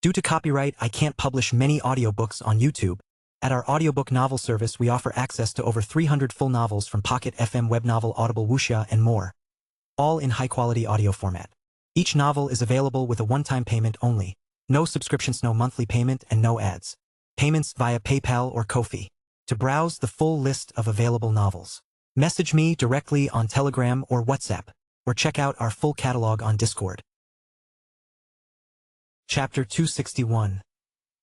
Due to copyright, I can't publish many audiobooks on YouTube. At our audiobook novel service, we offer access to over 300 full novels from Pocket FM, Webnovel, Audible, Wuxia, and more, all in high-quality audio format. Each novel is available with a one-time payment only. No subscriptions, no monthly payment, and no ads. Payments via PayPal or Ko-fi. To browse the full list of available novels, message me directly on Telegram or WhatsApp, or check out our full catalog on Discord. Chapter 261.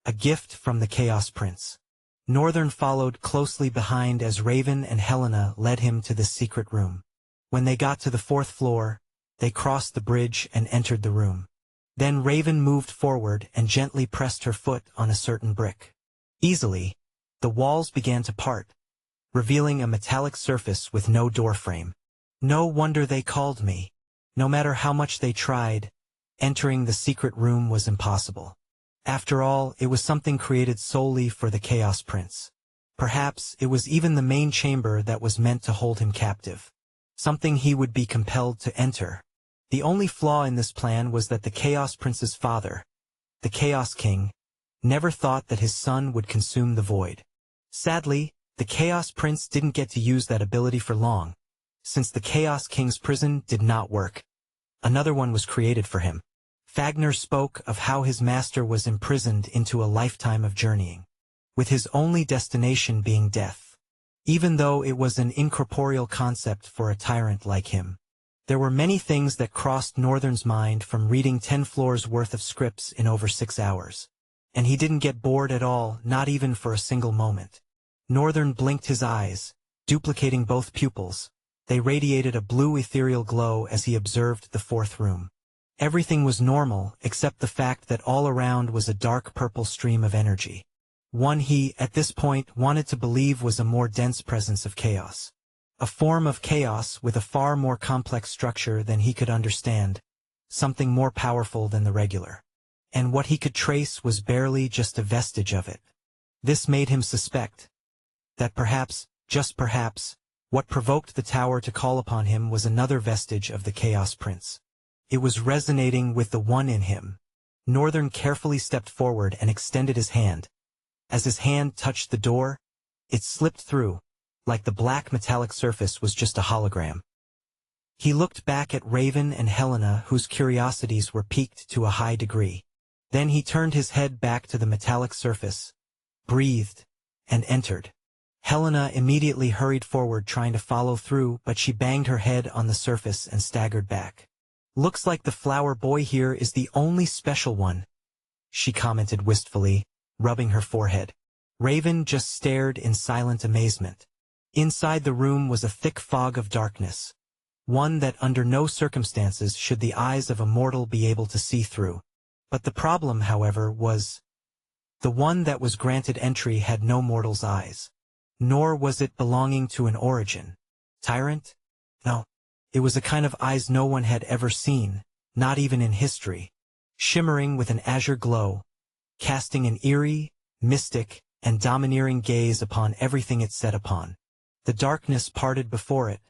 A Gift from the Chaos Prince. Northern followed closely behind as Raven and Helena led him to the secret room. When they got to the 4th floor, they crossed the bridge and entered the room. Then Raven moved forward and gently pressed her foot on a certain brick. Easily, the walls began to part, revealing a metallic surface with no doorframe. No wonder they called me. No matter how much they tried, entering the secret room was impossible. After all, it was something created solely for the Chaos Prince. Perhaps it was even the main chamber that was meant to hold him captive. Something he would be compelled to enter. The only flaw in this plan was that the Chaos Prince's father, the Chaos King, never thought that his son would consume the void. Sadly, the Chaos Prince didn't get to use that ability for long. Since the Chaos King's prison did not work, another one was created for him. Fagner spoke of how his master was imprisoned into a lifetime of journeying, with his only destination being death. Even though it was an incorporeal concept for a tyrant like him, there were many things that crossed Northern's mind from reading 10 floors worth of scripts in over 6 hours. And he didn't get bored at all, not even for a single moment. Northern blinked his eyes, duplicating both pupils. They radiated a blue ethereal glow as he observed the 4th room. Everything was normal, except the fact that all around was a dark purple stream of energy. One he, at this point, wanted to believe was a more dense presence of chaos. A form of chaos with a far more complex structure than he could understand. Something more powerful than the regular. And what he could trace was barely just a vestige of it. This made him suspect that perhaps, just perhaps, what provoked the tower to call upon him was another vestige of the Chaos Prince. It was resonating with the one in him. Northern carefully stepped forward and extended his hand. As his hand touched the door, it slipped through, like the black metallic surface was just a hologram. He looked back at Raven and Helena, whose curiosities were piqued to a high degree. Then he turned his head back to the metallic surface, breathed, and entered. Helena immediately hurried forward trying to follow through, but she banged her head on the surface and staggered back. "Looks like the flower boy here is the only special one," she commented wistfully, rubbing her forehead. Raven just stared in silent amazement. Inside the room was a thick fog of darkness, one that under no circumstances should the eyes of a mortal be able to see through. But the problem, however, was the one that was granted entry had no mortal's eyes. Nor was it belonging to an origin. Tyrant? No. It was a kind of eyes no one had ever seen, not even in history. Shimmering with an azure glow, casting an eerie, mystic, and domineering gaze upon everything it set upon. The darkness parted before it,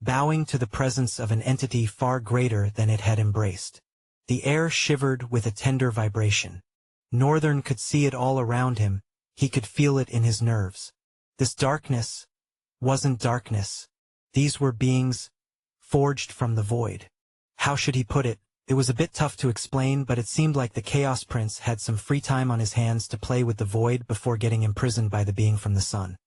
bowing to the presence of an entity far greater than it had embraced. The air shivered with a tender vibration. Northern could see it all around him, he could feel it in his nerves. This darkness wasn't darkness. These were beings forged from the void. How should he put it? It was a bit tough to explain, but it seemed like the Chaos Prince had some free time on his hands to play with the void before getting imprisoned by the being from the sun,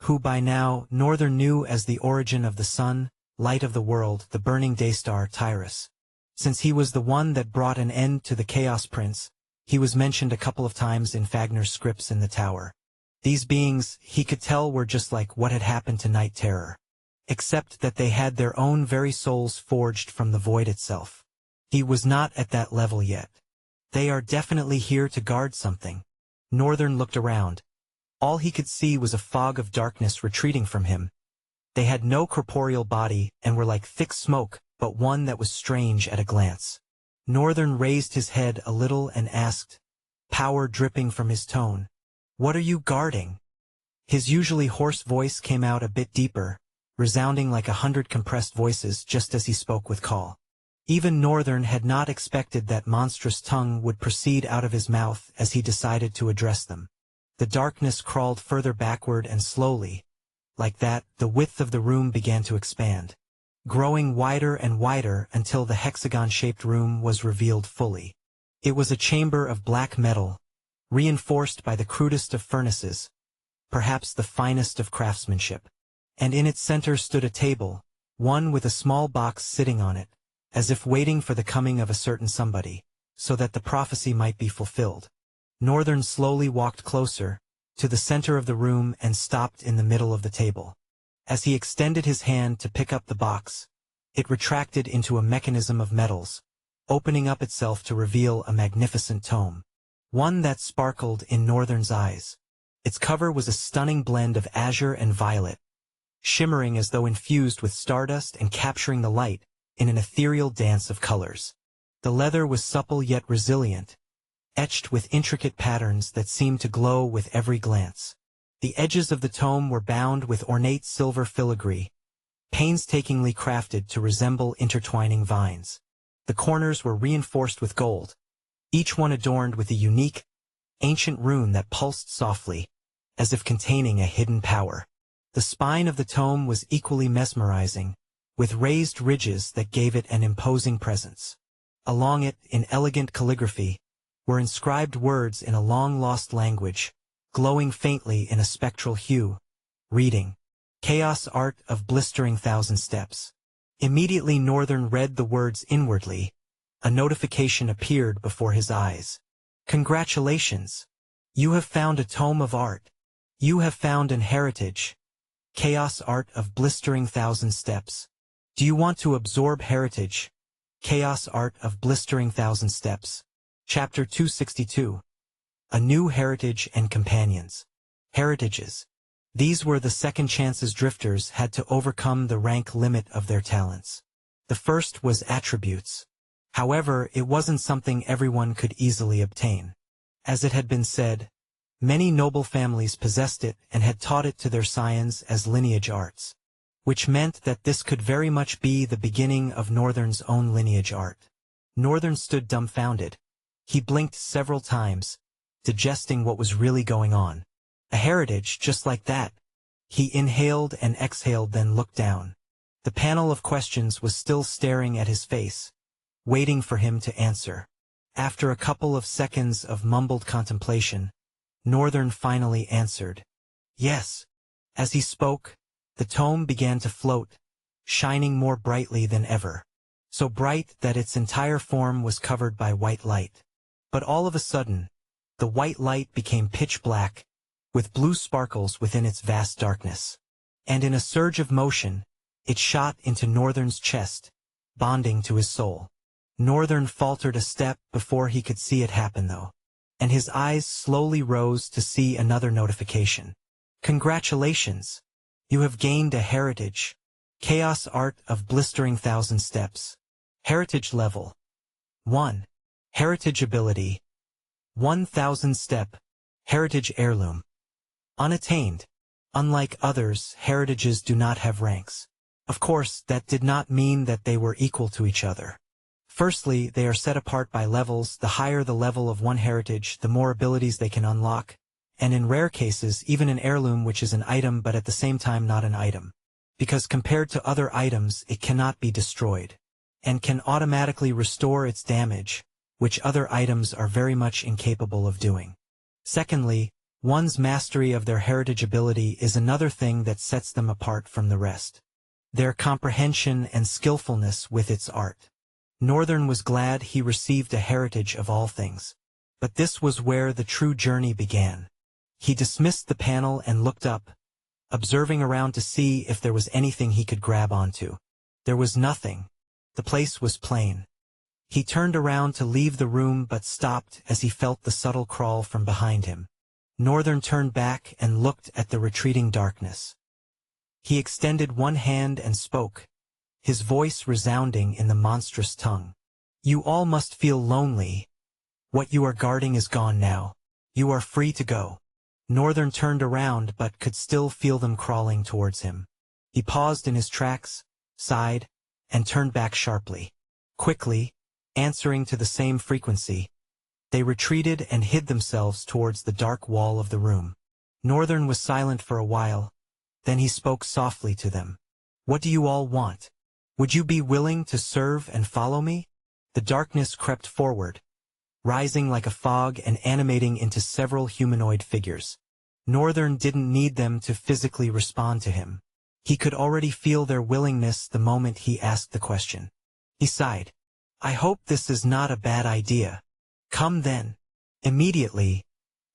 who by now Northern knew as the origin of the sun, light of the world, the burning daystar Tyrus. Since he was the one that brought an end to the Chaos Prince, he was mentioned a couple of times in Fagner's scripts in the tower. These beings, he could tell, were just like what had happened to Night Terror, except that they had their own very souls forged from the void itself. He was not at that level yet. They are definitely here to guard something. Northern looked around. All he could see was a fog of darkness retreating from him. They had no corporeal body and were like thick smoke, but one that was strange at a glance. Northern raised his head a little and asked, power dripping from his tone, "What are you guarding?" His usually hoarse voice came out a bit deeper, resounding like 100 compressed voices just as he spoke with call. Even Northern had not expected that monstrous tongue would proceed out of his mouth as he decided to address them. The darkness crawled further backward and slowly. Like that, the width of the room began to expand, growing wider and wider until the hexagon-shaped room was revealed fully. It was a chamber of black metal, reinforced by the crudest of furnaces, perhaps the finest of craftsmanship. And in its center stood a table, one with a small box sitting on it, as if waiting for the coming of a certain somebody, so that the prophecy might be fulfilled. Northern slowly walked closer, to the center of the room and stopped in the middle of the table. As he extended his hand to pick up the box, it retracted into a mechanism of metals, opening up itself to reveal a magnificent tome, one that sparkled in Northern's eyes. Its cover was a stunning blend of azure and violet, shimmering as though infused with stardust and capturing the light in an ethereal dance of colors. The leather was supple yet resilient, etched with intricate patterns that seemed to glow with every glance. The edges of the tome were bound with ornate silver filigree, painstakingly crafted to resemble intertwining vines. The corners were reinforced with gold, each one adorned with a unique, ancient rune that pulsed softly, as if containing a hidden power. The spine of the tome was equally mesmerizing, with raised ridges that gave it an imposing presence. Along it, in elegant calligraphy, were inscribed words in a long-lost language, glowing faintly in a spectral hue, reading, "Chaos Art of Blistering Thousand Steps." Immediately Northern read the words inwardly. A notification appeared before his eyes. "Congratulations! You have found a tome of art. You have found an heritage. Chaos Art of Blistering Thousand Steps. Do you want to absorb heritage? Chaos Art of Blistering Thousand Steps." Chapter 262. A New Heritage and Companions. Heritages. These were the second chances drifters had to overcome the rank limit of their talents. The first was attributes. However, it wasn't something everyone could easily obtain. As it had been said, many noble families possessed it and had taught it to their scions as lineage arts, which meant that this could very much be the beginning of Northern's own lineage art. Northern stood dumbfounded. He blinked several times, digesting what was really going on. A heritage just like that. He inhaled and exhaled, then looked down. The panel of questions was still staring at his face, waiting for him to answer. After a couple of seconds of mumbled contemplation, Northern finally answered, "Yes." As he spoke, the tome began to float, shining more brightly than ever. So bright that its entire form was covered by white light. But all of a sudden, the white light became pitch black, with blue sparkles within its vast darkness. And in a surge of motion, it shot into Northern's chest, bonding to his soul. Northern faltered a step before he could see it happen though, and his eyes slowly rose to see another notification. "Congratulations! You have gained a heritage. Chaos Art of Blistering Thousand Steps. Heritage Level 1. Heritage Ability 1000 Step. Heritage Heirloom. Unattained. Unlike others, heritages do not have ranks. Of course, that did not mean that they were equal to each other. Firstly, they are set apart by levels. The higher the level of one heritage, the more abilities they can unlock, and in rare cases, even an heirloom, which is an item but at the same time not an item. Because compared to other items, it cannot be destroyed, and can automatically restore its damage, which other items are very much incapable of doing. Secondly, one's mastery of their heritage ability is another thing that sets them apart from the rest. Their comprehension and skillfulness with its art. Northern was glad he received a heritage of all things. But this was where the true journey began. He dismissed the panel and looked up, observing around to see if there was anything he could grab onto. There was nothing. The place was plain. He turned around to leave the room but stopped as he felt the subtle crawl from behind him. Northern turned back and looked at the retreating darkness. He extended one hand and spoke, his voice resounding in the monstrous tongue. "You all must feel lonely. What you are guarding is gone now. You are free to go." Northern turned around but could still feel them crawling towards him. He paused in his tracks, sighed, and turned back sharply. Quickly, answering to the same frequency, they retreated and hid themselves towards the dark wall of the room. Northern was silent for a while, then he spoke softly to them. "What do you all want? Would you be willing to serve and follow me?" The darkness crept forward, rising like a fog and animating into several humanoid figures. Northern didn't need them to physically respond to him. He could already feel their willingness the moment he asked the question. He sighed. "I hope this is not a bad idea. Come then." Immediately,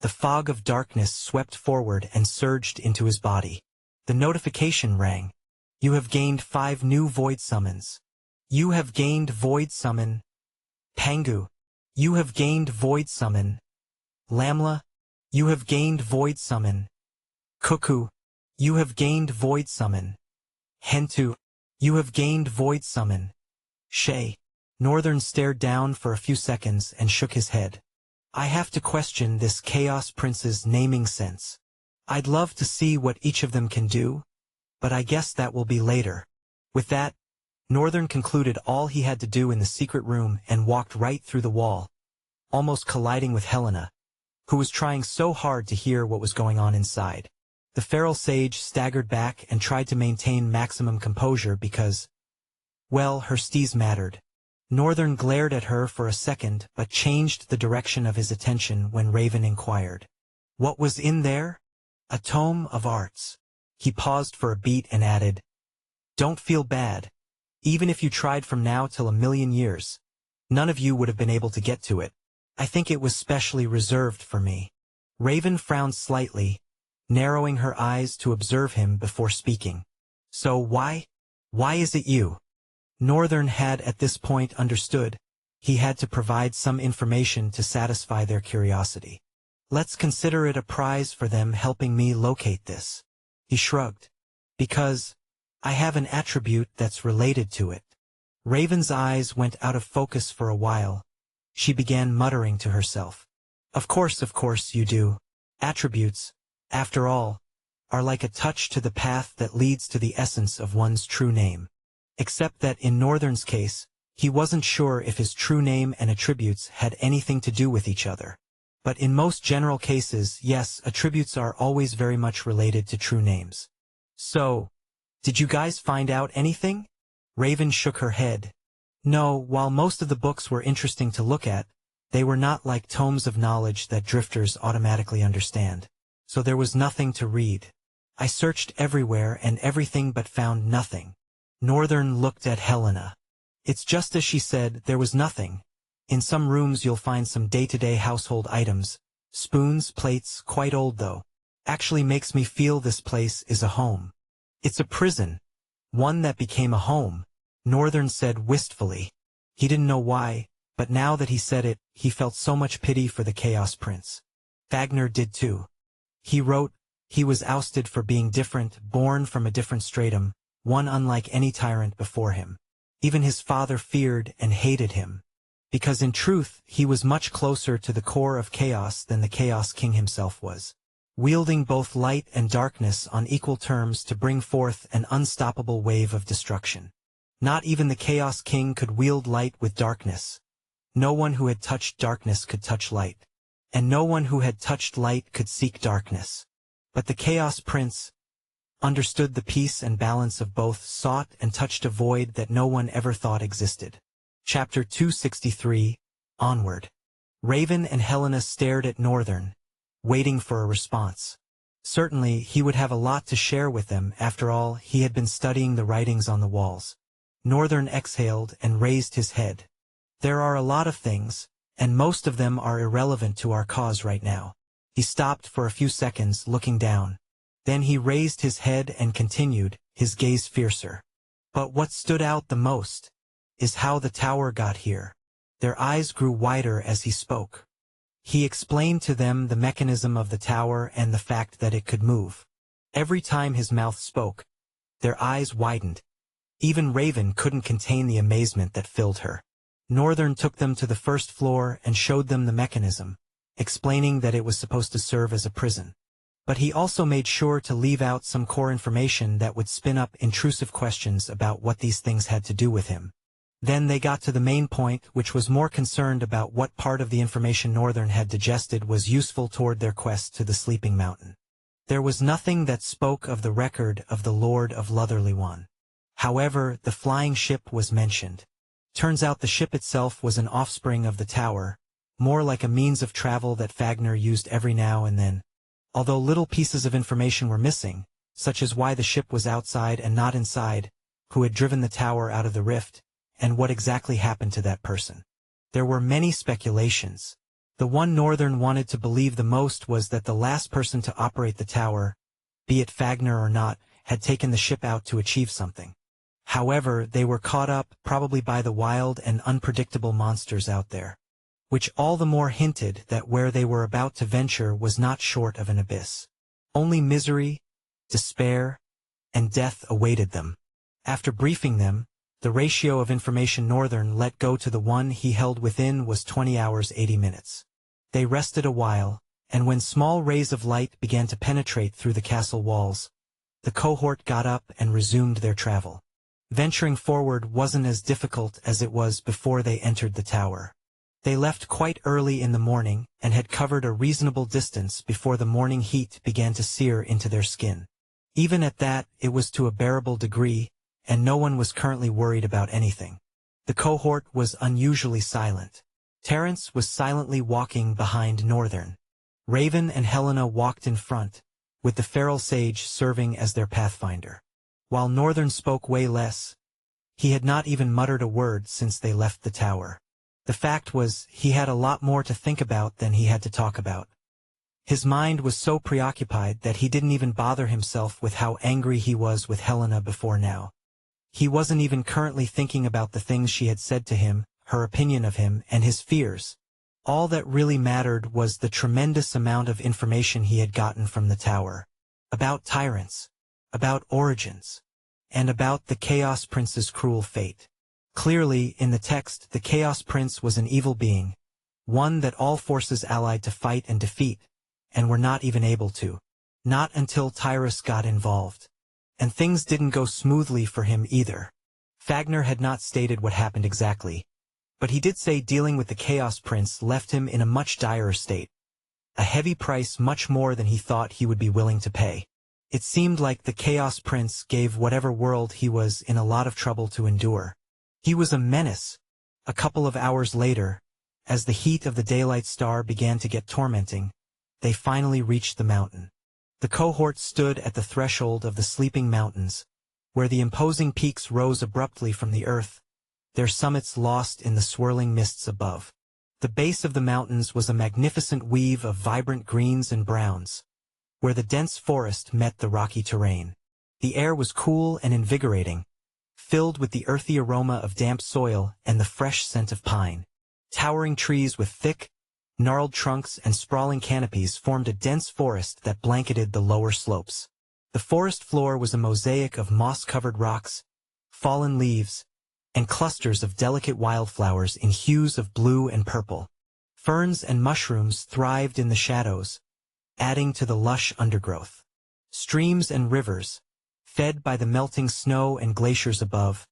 the fog of darkness swept forward and surged into his body. The notification rang. "You have gained 5 new void summons. You have gained void summon. Pangu. You have gained void summon. Lamla. You have gained void summon. Cuckoo. You have gained void summon. Hentu. You have gained void summon. Shay." Northern stared down for a few seconds and shook his head. "I have to question this Chaos Prince's naming sense. I'd love to see what each of them can do, but I guess that will be later." With that, Northern concluded all he had to do in the secret room and walked right through the wall, almost colliding with Helena, who was trying so hard to hear what was going on inside. The feral sage staggered back and tried to maintain maximum composure because, well, her steez mattered. Northern glared at her for a second but changed the direction of his attention when Raven inquired. "What was in there?" "A tome of arts." He paused for a beat and added, "Don't feel bad. Even if you tried from now till a million years, none of you would have been able to get to it. I think it was specially reserved for me." Raven frowned slightly, narrowing her eyes to observe him before speaking. "So why is it you?" Northern had at this point understood. He had to provide some information to satisfy their curiosity. "Let's consider it a prize for them helping me locate this." He shrugged. "Because I have an attribute that's related to it." Raven's eyes went out of focus for a while. She began muttering to herself. Of course you do. Attributes, after all, are like a touch to the path that leads to the essence of one's true name. Except that in Northern's case, he wasn't sure if his true name and attributes had anything to do with each other. But in most general cases, yes, attributes are always very much related to true names. "So, did you guys find out anything?" Raven shook her head. "No, while most of the books were interesting to look at, they were not like tomes of knowledge that drifters automatically understand. So there was nothing to read. I searched everywhere and everything but found nothing." Northern looked at Helena. "It's just as she said, there was nothing. In some rooms you'll find some day-to-day household items, spoons, plates, quite old though. Actually makes me feel this place is a home. It's a prison. One that became a home," Northern said wistfully. He didn't know why, but now that he said it, he felt so much pity for the Chaos Prince. Fagner did too. He wrote, he was ousted for being different, born from a different stratum, one unlike any tyrant before him. Even his father feared and hated him. Because in truth, he was much closer to the core of chaos than the Chaos King himself was, wielding both light and darkness on equal terms to bring forth an unstoppable wave of destruction. Not even the Chaos King could wield light with darkness. No one who had touched darkness could touch light. And no one who had touched light could seek darkness. But the Chaos Prince understood the peace and balance of both, sought and touched a void that no one ever thought existed. Chapter 263, Onward. Raven and Helena stared at Northern, waiting for a response. Certainly, he would have a lot to share with them. After all, he had been studying the writings on the walls. Northern exhaled and raised his head. "There are a lot of things, and most of them are irrelevant to our cause right now." He stopped for a few seconds, looking down. Then he raised his head and continued, his gaze fiercer. "But what stood out the most is how the tower got here." Their eyes grew wider as he spoke. He explained to them the mechanism of the tower and the fact that it could move. Every time his mouth spoke, their eyes widened. Even Raven couldn't contain the amazement that filled her. Northern took them to the first floor and showed them the mechanism, explaining that it was supposed to serve as a prison. But he also made sure to leave out some core information that would spin up intrusive questions about what these things had to do with him. Then they got to the main point, which was more concerned about what part of the information Northern had digested was useful toward their quest to the Sleeping Mountain. There was nothing that spoke of the record of the Lord of Lotherlywan. However, the flying ship was mentioned. Turns out the ship itself was an offspring of the tower, more like a means of travel that Fagner used every now and then. Although little pieces of information were missing, such as why the ship was outside and not inside, who had driven the tower out of the rift, and what exactly happened to that person. There were many speculations. The one Northern wanted to believe the most was that the last person to operate the tower, be it Fagner or not, had taken the ship out to achieve something. However, they were caught up, probably by the wild and unpredictable monsters out there, which all the more hinted that where they were about to venture was not short of an abyss. Only misery, despair, and death awaited them. After briefing them, the ratio of information Northern let go to the one he held within was 20 hours 80 minutes. They rested a while, and when small rays of light began to penetrate through the castle walls, the cohort got up and resumed their travel. Venturing forward wasn't as difficult as it was before they entered the tower. They left quite early in the morning and had covered a reasonable distance before the morning heat began to sear into their skin. Even at that, it was to a bearable degree, and no one was currently worried about anything. The cohort was unusually silent. Terence was silently walking behind Northern. Raven and Helena walked in front, with the feral sage serving as their pathfinder. While Northern spoke way less, he had not even muttered a word since they left the tower. The fact was, he had a lot more to think about than he had to talk about. His mind was so preoccupied that he didn't even bother himself with how angry he was with Helena before now. He wasn't even currently thinking about the things she had said to him, her opinion of him, and his fears. All that really mattered was the tremendous amount of information he had gotten from the tower. About tyrants, about origins, and about the Chaos Prince's cruel fate. Clearly, in the text, the Chaos Prince was an evil being, one that all forces allied to fight and defeat, and were not even able to. Not until Tyrus got involved. And things didn't go smoothly for him either. Fagner had not stated what happened exactly, but he did say dealing with the Chaos Prince left him in a much direr state. A heavy price, much more than he thought he would be willing to pay. It seemed like the Chaos Prince gave whatever world he was in a lot of trouble to endure. He was a menace. A couple of hours later, as the heat of the daylight star began to get tormenting, they finally reached the mountain. The cohort stood at the threshold of the Sleeping Mountains, where the imposing peaks rose abruptly from the earth, their summits lost in the swirling mists above. The base of the mountains was a magnificent weave of vibrant greens and browns, where the dense forest met the rocky terrain. The air was cool and invigorating, filled with the earthy aroma of damp soil and the fresh scent of pine. Towering trees with thick, gnarled trunks and sprawling canopies formed a dense forest that blanketed the lower slopes. The forest floor was a mosaic of moss-covered rocks, fallen leaves, and clusters of delicate wildflowers in hues of blue and purple. Ferns and mushrooms thrived in the shadows, adding to the lush undergrowth. Streams and rivers, fed by the melting snow and glaciers above,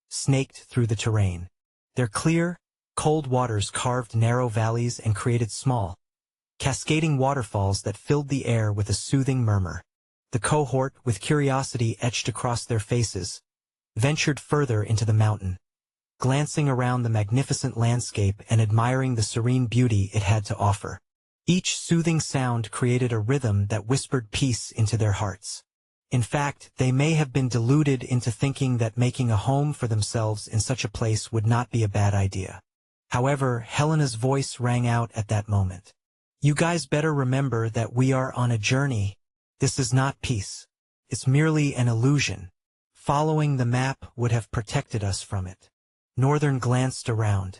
snaked through the terrain. Their clear, cold waters carved narrow valleys and created small, cascading waterfalls that filled the air with a soothing murmur. The cohort, with curiosity etched across their faces, ventured further into the mountain, glancing around the magnificent landscape and admiring the serene beauty it had to offer. Each soothing sound created a rhythm that whispered peace into their hearts. In fact, they may have been deluded into thinking that making a home for themselves in such a place would not be a bad idea. However, Helena's voice rang out at that moment. You guys better remember that we are on a journey. This is not peace. It's merely an illusion. Following the map would have protected us from it. Northern glanced around.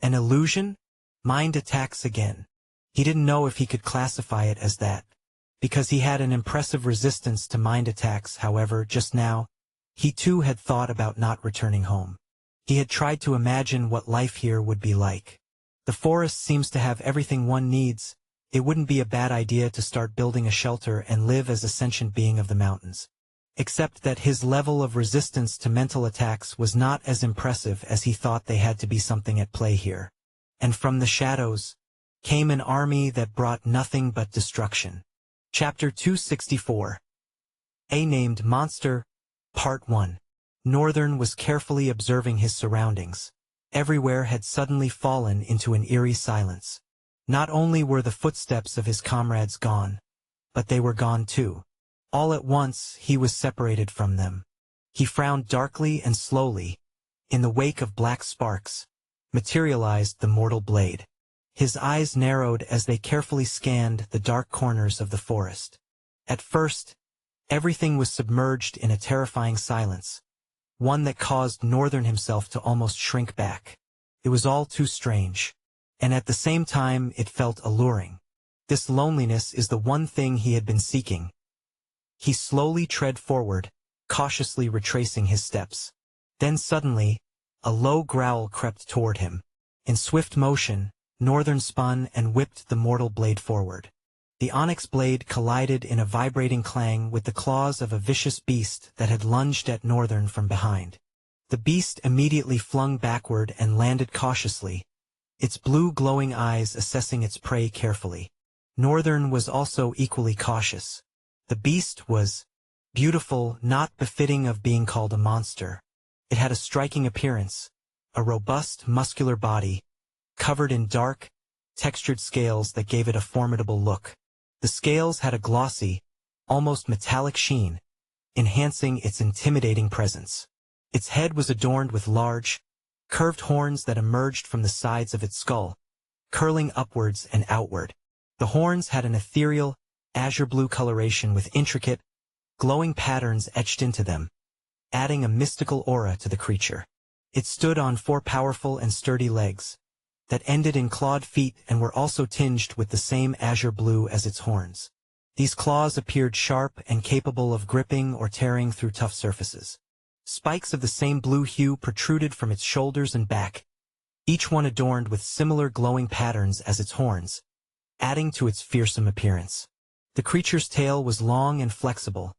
An illusion? Mind attacks again. He didn't know if he could classify it as that. Because he had an impressive resistance to mind attacks, however, just now, he too had thought about not returning home. He had tried to imagine what life here would be like. The forest seems to have everything one needs. It wouldn't be a bad idea to start building a shelter and live as a sentient being of the mountains. except that his level of resistance to mental attacks was not as impressive as he thought. They had to be something at play here. And from the shadows came an army that brought nothing but destruction. Chapter 264. A Named Monster, Part 1. Northern was carefully observing his surroundings. Everywhere had suddenly fallen into an eerie silence. Not only were the footsteps of his comrades gone, but they were gone too. All at once he was separated from them. He frowned darkly and slowly. In the wake of black sparks materialized the mortal blade. His eyes narrowed as they carefully scanned the dark corners of the forest. At first, everything was submerged in a terrifying silence, one that caused Northern himself to almost shrink back. It was all too strange, and at the same time it felt alluring. This loneliness is the one thing he had been seeking. He slowly tread forward, cautiously retracing his steps. Then suddenly, a low growl crept toward him. In swift motion, Northern spun and whipped the mortal blade forward. The onyx blade collided in a vibrating clang with the claws of a vicious beast that had lunged at Northern from behind. The beast immediately flung backward and landed cautiously, its blue glowing eyes assessing its prey carefully. Northern was also equally cautious. The beast was beautiful, not befitting of being called a monster. It had a striking appearance, a robust, muscular body, covered in dark, textured scales that gave it a formidable look. The scales had a glossy, almost metallic sheen, enhancing its intimidating presence. Its head was adorned with large, curved horns that emerged from the sides of its skull, curling upwards and outward. The horns had an ethereal, azure-blue coloration with intricate, glowing patterns etched into them, adding a mystical aura to the creature. It stood on 4 powerful and sturdy legs that ended in clawed feet and were also tinged with the same azure blue as its horns. These claws appeared sharp and capable of gripping or tearing through tough surfaces. Spikes of the same blue hue protruded from its shoulders and back, each one adorned with similar glowing patterns as its horns, adding to its fearsome appearance. The creature's tail was long and flexible,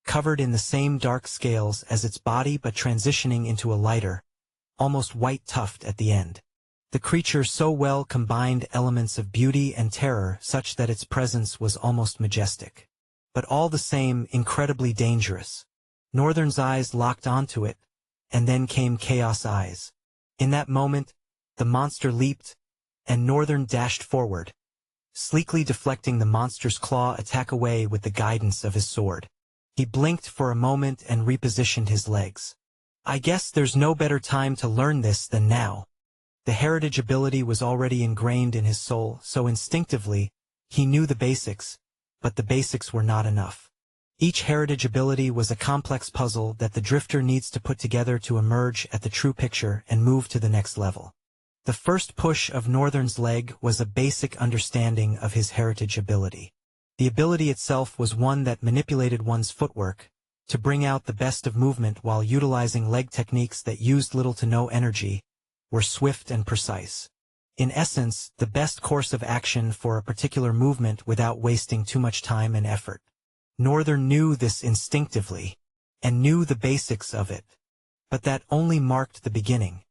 covered in the same dark scales as its body but transitioning into a lighter, almost white tuft at the end. The creature so well combined elements of beauty and terror such that its presence was almost majestic, but all the same incredibly dangerous. Northern's eyes locked onto it, and then came Chaos Eyes. In that moment, the monster leaped, and Northern dashed forward, sleekly deflecting the monster's claw attack away with the guidance of his sword. He blinked for a moment and repositioned his legs. I guess there's no better time to learn this than now. The heritage ability was already ingrained in his soul, so instinctively, he knew the basics, but the basics were not enough. Each heritage ability was a complex puzzle that the drifter needs to put together to emerge at the true picture and move to the next level. The first push of Northern's leg was a basic understanding of his heritage ability. The ability itself was one that manipulated one's footwork to bring out the best of movement while utilizing leg techniques that used little to no energy, were swift and precise. In essence, the best course of action for a particular movement without wasting too much time and effort. Northern knew this instinctively, and knew the basics of it, but that only marked the beginning.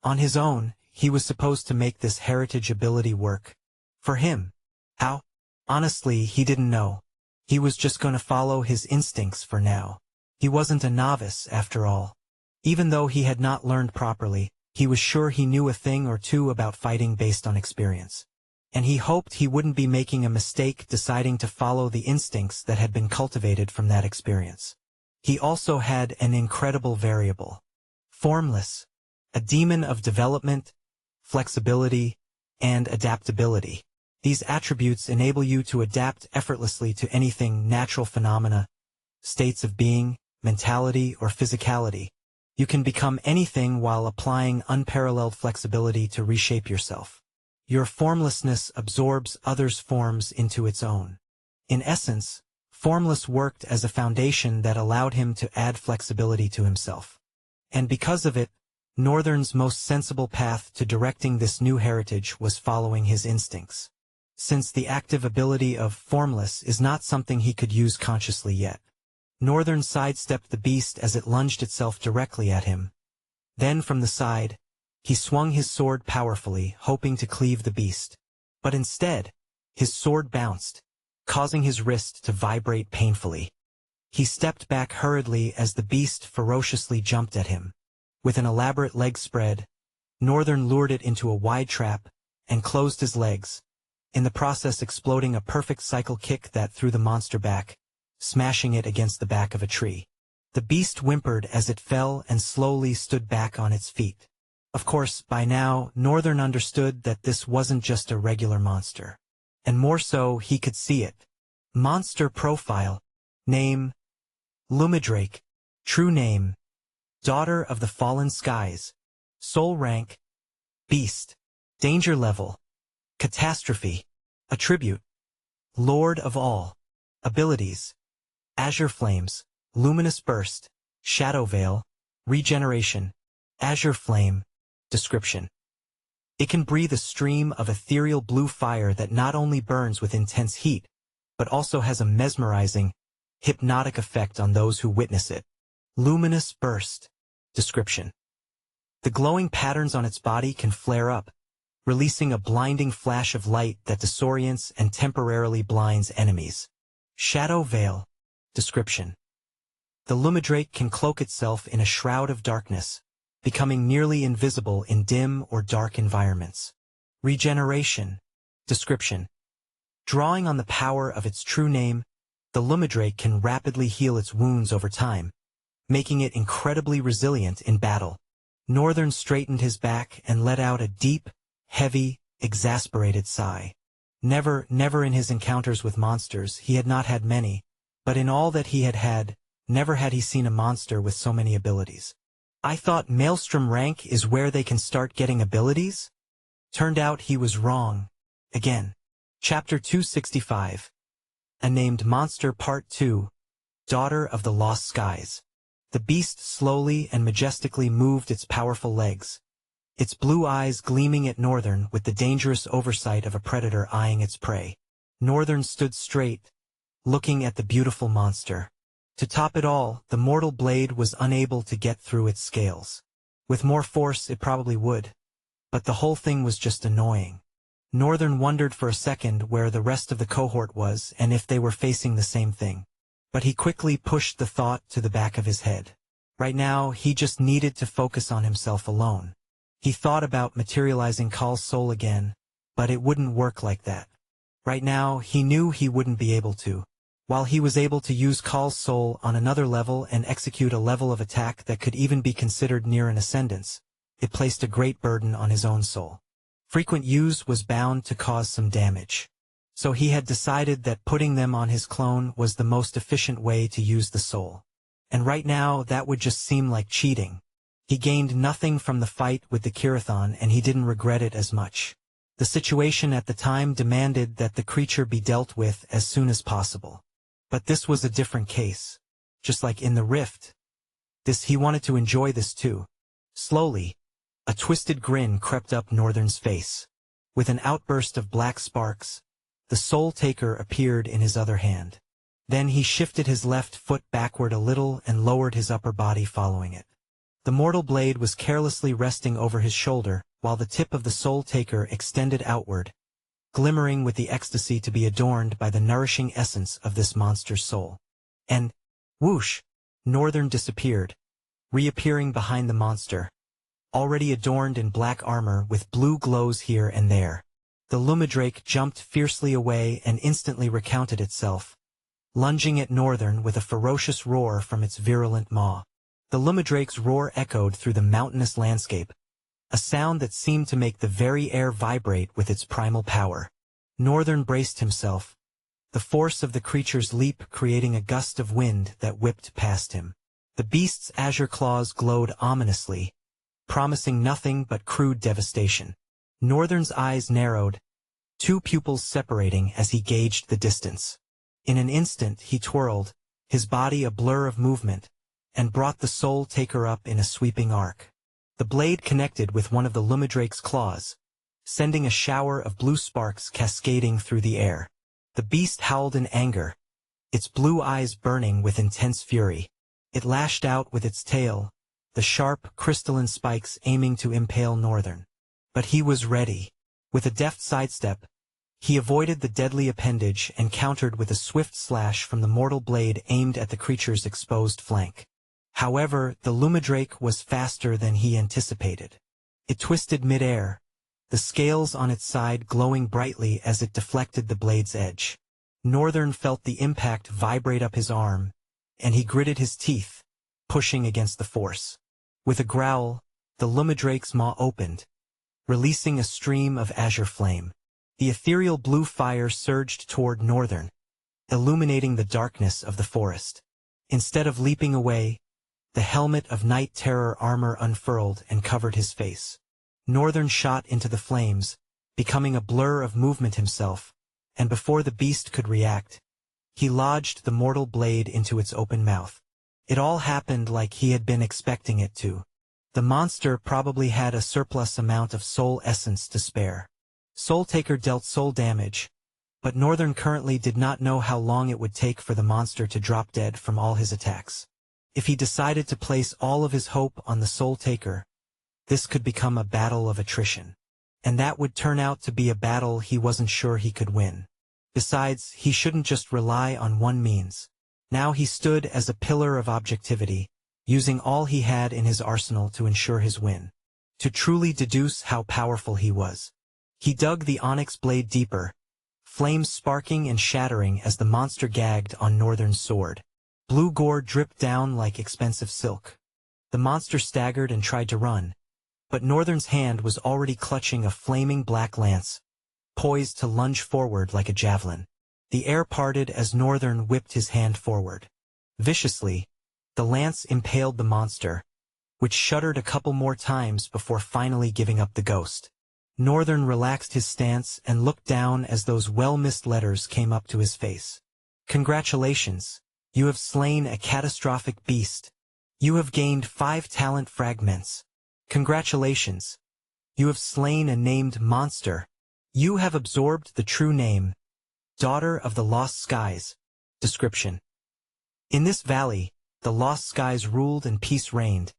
On his own, he was supposed to make this heritage ability work. For him. How? Honestly, he didn't know. He was just going to follow his instincts for now. He wasn't a novice, after all. Even though he had not learned properly, he was sure he knew a thing or two about fighting based on experience. And he hoped he wouldn't be making a mistake deciding to follow the instincts that had been cultivated from that experience. He also had an incredible variable. Formless. A demon of development, flexibility, and adaptability. These attributes enable you to adapt effortlessly to anything: natural phenomena, states of being, mentality, or physicality. You can become anything while applying unparalleled flexibility to reshape yourself. Your formlessness absorbs others' forms into its own. In essence, Formless worked as a foundation that allowed him to add flexibility to himself. And because of it, Northern's most sensible path to directing this new heritage was following his instincts. Since the active ability of Formless is not something he could use consciously yet, Northern sidestepped the beast as it lunged itself directly at him. Then from the side, he swung his sword powerfully, hoping to cleave the beast. But instead, his sword bounced, causing his wrist to vibrate painfully. He stepped back hurriedly as the beast ferociously jumped at him. With an elaborate leg spread, Northern lured it into a wide trap and closed his legs, in the process exploding a perfect cycle kick that threw the monster back, smashing it against the back of a tree. The beast whimpered as it fell and slowly stood back on its feet. Of course, by now, Northern understood that this wasn't just a regular monster. And more so, he could see it. Monster profile. Name: Lumidrake. True name: Daughter of the Fallen Skies. Soul rank: Beast. Danger level: Catastrophe. Attribute: Lord of all. Abilities: Azure Flames, Luminous Burst, Shadow Veil, Regeneration, Azure Flame. Description: It can breathe a stream of ethereal blue fire that not only burns with intense heat, but also has a mesmerizing, hypnotic effect on those who witness it. Luminous Burst. Description: The glowing patterns on its body can flare up, releasing a blinding flash of light that disorients and temporarily blinds enemies. Shadow Veil. Description: The Lumidrake can cloak itself in a shroud of darkness, becoming nearly invisible in dim or dark environments. Regeneration. Description: Drawing on the power of its true name, the Lumidrake can rapidly heal its wounds over time, making it incredibly resilient in battle. Northern straightened his back and let out a deep, heavy, exasperated sigh. Never in his encounters with monsters, he had not had many, but in all that he had had, never had he seen a monster with so many abilities. I thought Maelstrom rank is where they can start getting abilities? Turned out he was wrong. Again. Chapter 265. A Named Monster Part 2. Daughter of the Lost Skies. The beast slowly and majestically moved its powerful legs, its blue eyes gleaming at Northern with the dangerous oversight of a predator eyeing its prey. Northern stood straight, looking at the beautiful monster. To top it all, the mortal blade was unable to get through its scales. With more force it probably would, but the whole thing was just annoying. Northern wondered for a second where the rest of the cohort was and if they were facing the same thing. But he quickly pushed the thought to the back of his head. Right now, he just needed to focus on himself alone. He thought about materializing Kal's soul again, but it wouldn't work like that. Right now, he knew he wouldn't be able to. While he was able to use Kal's soul on another level and execute a level of attack that could even be considered near an ascendance, it placed a great burden on his own soul. Frequent use was bound to cause some damage. So he had decided that putting them on his clone was the most efficient way to use the soul. And right now, that would just seem like cheating. He gained nothing from the fight with the Kirathon and he didn't regret it as much. The situation at the time demanded that the creature be dealt with as soon as possible. But this was a different case. Just like in the rift. He wanted to enjoy this too. Slowly, a twisted grin crept up Northern's face. With an outburst of black sparks, the soul taker appeared in his other hand. Then he shifted his left foot backward a little and lowered his upper body following it. The mortal blade was carelessly resting over his shoulder, while the tip of the soul taker extended outward, glimmering with the ecstasy to be adorned by the nourishing essence of this monster's soul. And, whoosh, Northern disappeared, reappearing behind the monster, already adorned in black armor with blue glows here and there. The Lumidrake jumped fiercely away and instantly recounted itself, lunging at Northern with a ferocious roar from its virulent maw. The Lumidrake's roar echoed through the mountainous landscape, a sound that seemed to make the very air vibrate with its primal power. Northern braced himself, the force of the creature's leap creating a gust of wind that whipped past him. The beast's azure claws glowed ominously, promising nothing but crude devastation. Northern's eyes narrowed, two pupils separating as he gauged the distance. In an instant he twirled, his body a blur of movement, and brought the soul taker up in a sweeping arc. The blade connected with one of the Lumidrake's claws, sending a shower of blue sparks cascading through the air. The beast howled in anger, its blue eyes burning with intense fury. It lashed out with its tail, the sharp, crystalline spikes aiming to impale Northern. But he was ready. With a deft sidestep, he avoided the deadly appendage and countered with a swift slash from the mortal blade aimed at the creature's exposed flank. However, the Lumadrake was faster than he anticipated. It twisted mid-air, the scales on its side glowing brightly as it deflected the blade's edge. Northern felt the impact vibrate up his arm, and he gritted his teeth, pushing against the force. With a growl, the Lumadrake's maw opened, releasing a stream of azure flame. The ethereal blue fire surged toward Northern, illuminating the darkness of the forest. Instead of leaping away, the helmet of night terror armor unfurled and covered his face. Northern shot into the flames, becoming a blur of movement himself, and before the beast could react, he lodged the mortal blade into its open mouth. It all happened like he had been expecting it to. The monster probably had a surplus amount of soul essence to spare. Soul Taker dealt soul damage, but Northern currently did not know how long it would take for the monster to drop dead from all his attacks. If he decided to place all of his hope on the Soul Taker, this could become a battle of attrition. And that would turn out to be a battle he wasn't sure he could win. Besides, he shouldn't just rely on one means. Now he stood as a pillar of objectivity, using all he had in his arsenal to ensure his win. To truly deduce how powerful he was, he dug the onyx blade deeper, flames sparking and shattering as the monster gagged on Northern's sword. Blue gore dripped down like expensive silk. The monster staggered and tried to run, but Northern's hand was already clutching a flaming black lance, poised to lunge forward like a javelin. The air parted as Northern whipped his hand forward. Viciously, the lance impaled the monster, which shuddered a couple more times before finally giving up the ghost. Northern relaxed his stance and looked down as those well-missed letters came up to his face. Congratulations, you have slain a catastrophic beast. You have gained 5 talent fragments. Congratulations, you have slain a named monster. You have absorbed the true name, Daughter of the Lost Skies. Description: in this valley, the Lost Skies ruled and peace reigned.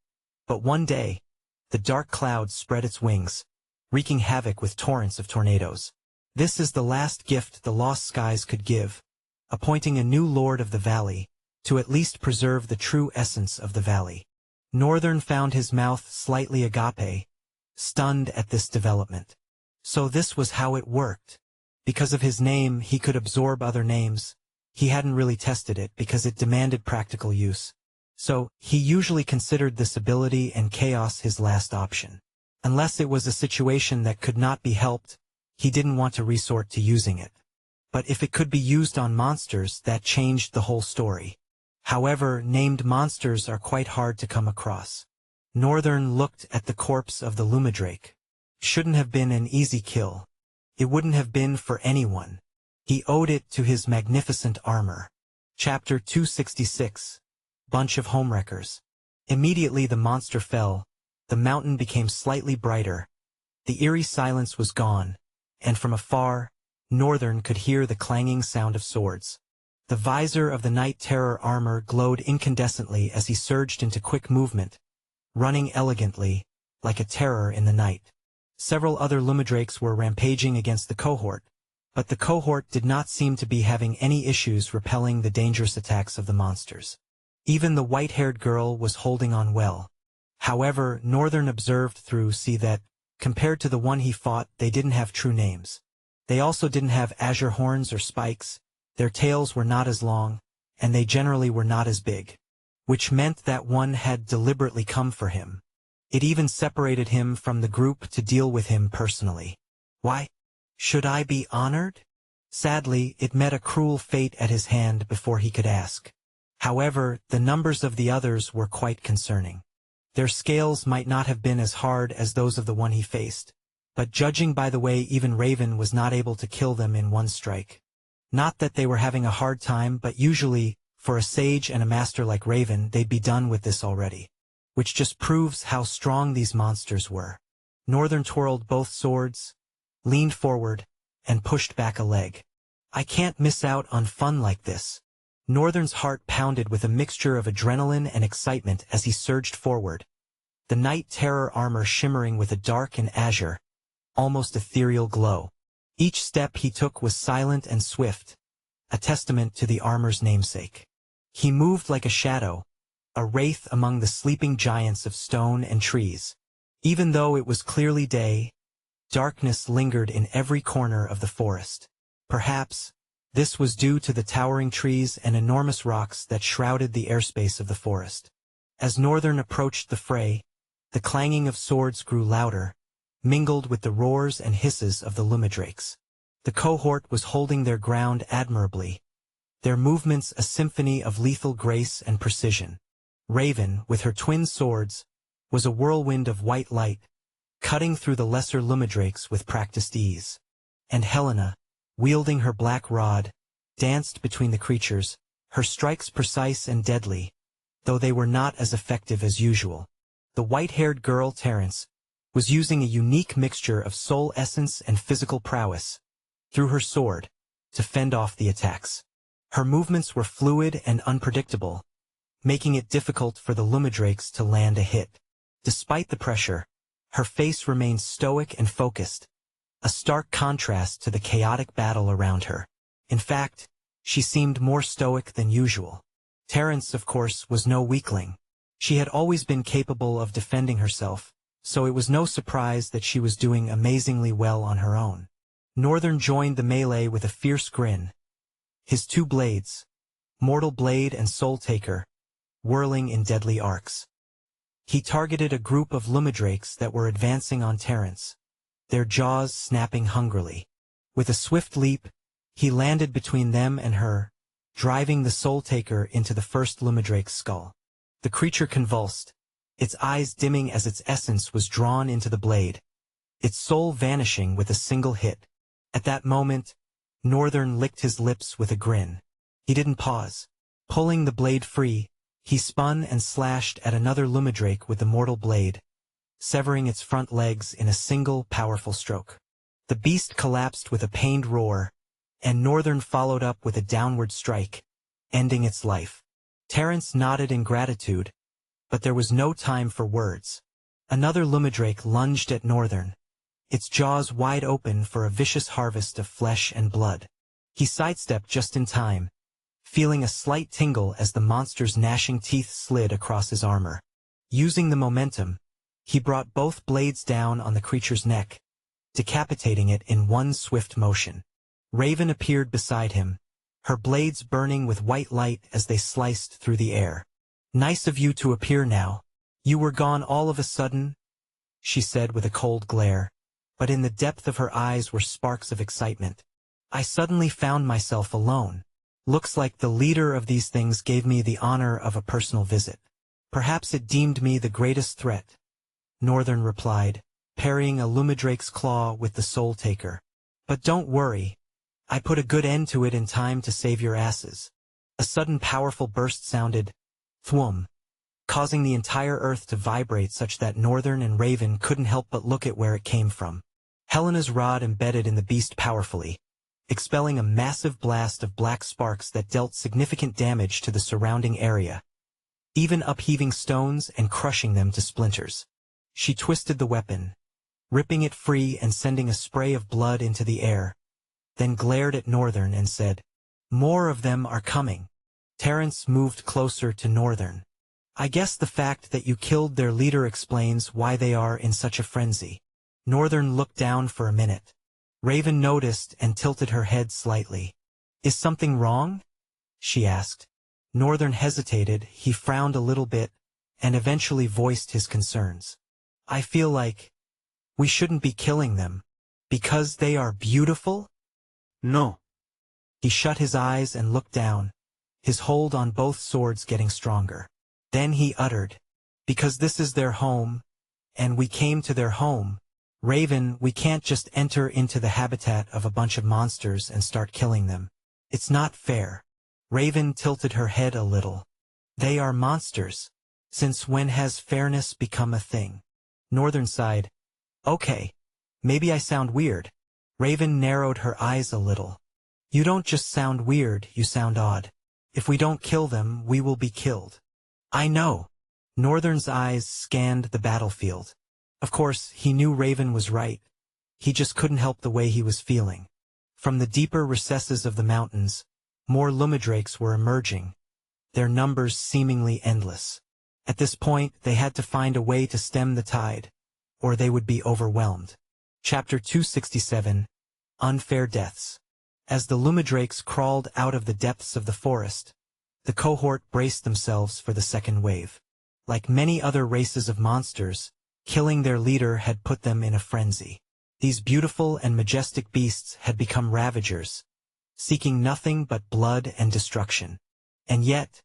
But one day, the dark cloud spread its wings, wreaking havoc with torrents of tornadoes. This is the last gift the Lost Skies could give, appointing a new lord of the valley, to at least preserve the true essence of the valley. Northern found his mouth slightly agape, stunned at this development. So this was how it worked. Because of his name, he could absorb other names. He hadn't really tested it because it demanded practical use. So, he usually considered this ability and chaos his last option. Unless it was a situation that could not be helped, he didn't want to resort to using it. But if it could be used on monsters, that changed the whole story. However, named monsters are quite hard to come across. Northern looked at the corpse of the Lumadrake. Shouldn't have been an easy kill. It wouldn't have been for anyone. He owed it to his magnificent armor. Chapter 266. Bunch of Homewreckers. Immediately the monster fell, the mountain became slightly brighter, the eerie silence was gone, and from afar, Northern could hear the clanging sound of swords. The visor of the night terror armor glowed incandescently as he surged into quick movement, running elegantly, like a terror in the night. Several other Lumadrakes were rampaging against the cohort, but the cohort did not seem to be having any issues repelling the dangerous attacks of the monsters. Even the white-haired girl was holding on well. However, Northern observed through that, compared to the one he fought, they didn't have true names. They also didn't have azure horns or spikes, their tails were not as long, and they generally were not as big. Which meant that one had deliberately come for him. It even separated him from the group to deal with him personally. Why? Should I be honored? Sadly, it met a cruel fate at his hand before he could ask. However, the numbers of the others were quite concerning. Their scales might not have been as hard as those of the one he faced, but judging by the way even Raven was not able to kill them in one strike. Not that they were having a hard time, but usually, for a sage and a master like Raven, they'd be done with this already. Which just proves how strong these monsters were. Northern twirled both swords, leaned forward, and pushed back a leg. I can't miss out on fun like this. Northern's heart pounded with a mixture of adrenaline and excitement as he surged forward, the Night Terror armor shimmering with a dark and azure, almost ethereal glow. Each step he took was silent and swift, a testament to the armor's namesake. He moved like a shadow, a wraith among the sleeping giants of stone and trees. Even though it was clearly day, darkness lingered in every corner of the forest. Perhaps this was due to the towering trees and enormous rocks that shrouded the airspace of the forest. As Northern approached the fray, the clanging of swords grew louder, mingled with the roars and hisses of the lumidrakes. The cohort was holding their ground admirably, their movements a symphony of lethal grace and precision. Raven, with her twin swords, was a whirlwind of white light, cutting through the lesser lumidrakes with practiced ease. And Helena, wielding her black rod, danced between the creatures, her strikes precise and deadly, though they were not as effective as usual. The white-haired girl, Terence, was using a unique mixture of soul essence and physical prowess, through her sword, to fend off the attacks. Her movements were fluid and unpredictable, making it difficult for the lumidrakes to land a hit. Despite the pressure, her face remained stoic and focused, a stark contrast to the chaotic battle around her. In fact, she seemed more stoic than usual. Terence, of course, was no weakling. She had always been capable of defending herself, so it was no surprise that she was doing amazingly well on her own. Northern joined the melee with a fierce grin, his two blades, Mortal Blade and Soul Taker, whirling in deadly arcs. He targeted a group of lumidrakes that were advancing on Terence, their jaws snapping hungrily. With a swift leap, he landed between them and her, driving the Soul Taker into the first lumidrake's skull. The creature convulsed, its eyes dimming as its essence was drawn into the blade, its soul vanishing with a single hit. At that moment, Northern licked his lips with a grin. He didn't pause. Pulling the blade free, he spun and slashed at another lumidrake with the Mortal Blade, severing its front legs in a single powerful stroke. The beast collapsed with a pained roar, and Northern followed up with a downward strike, ending its life. Terence nodded in gratitude, but there was no time for words. Another lumidrake lunged at Northern, its jaws wide open for a vicious harvest of flesh and blood. He sidestepped just in time, feeling a slight tingle as the monster's gnashing teeth slid across his armor. Using the momentum, he brought both blades down on the creature's neck, decapitating it in one swift motion. Raven appeared beside him, her blades burning with white light as they sliced through the air. "Nice of you to appear now. You were gone all of a sudden," she said with a cold glare, but in the depth of her eyes were sparks of excitement. "I suddenly found myself alone. Looks like the leader of these things gave me the honor of a personal visit. Perhaps it deemed me the greatest threat," Northern replied, parrying a lumidrake's claw with the Soul Taker. "But don't worry. I put a good end to it in time to save your asses." A sudden powerful burst sounded, thwum, causing the entire earth to vibrate such that Northern and Raven couldn't help but look at where it came from. Helena's rod embedded in the beast powerfully, expelling a massive blast of black sparks that dealt significant damage to the surrounding area, even upheaving stones and crushing them to splinters. She twisted the weapon, ripping it free and sending a spray of blood into the air, then glared at Northern and said, "More of them are coming." Terence moved closer to Northern. "I guess the fact that you killed their leader explains why they are in such a frenzy." Northern looked down for a minute. Raven noticed and tilted her head slightly. "Is something wrong?" she asked. Northern hesitated, he frowned a little bit, and eventually voiced his concerns. "I feel like we shouldn't be killing them. Because they are beautiful?" No. He shut his eyes and looked down, his hold on both swords getting stronger. Then he uttered, "Because this is their home, and we came to their home. Raven, we can't just enter into the habitat of a bunch of monsters and start killing them. It's not fair." Raven tilted her head a little. "They are monsters. Since when has fairness become a thing?" Northern sighed. "Okay. Maybe I sound weird." Raven narrowed her eyes a little. "You don't just sound weird, you sound odd." If we don't kill them, we will be killed. I know. Northern's eyes scanned the battlefield. Of course, he knew Raven was right. He just couldn't help the way he was feeling. From the deeper recesses of the mountains, more lumidrakes were emerging, their numbers seemingly endless. At this point, they had to find a way to stem the tide, or they would be overwhelmed. Chapter 267, Unfair Deaths. As the lumidrakes crawled out of the depths of the forest, the cohort braced themselves for the second wave. Like many other races of monsters, killing their leader had put them in a frenzy. These beautiful and majestic beasts had become ravagers, seeking nothing but blood and destruction. And yet,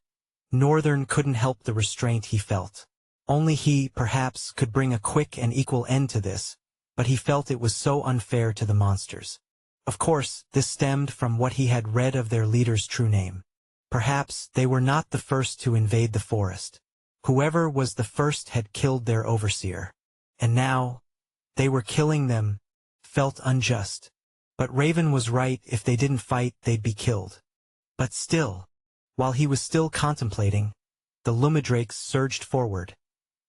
Northern couldn't help the restraint he felt. Only he, perhaps, could bring a quick and equal end to this, but he felt it was so unfair to the monsters. Of course, this stemmed from what he had read of their leader's true name. Perhaps they were not the first to invade the forest. Whoever was the first had killed their overseer. And now, they were killing them, felt unjust. But Raven was right, if they didn't fight, they'd be killed. But still, while he was still contemplating, the lumidrakes surged forward,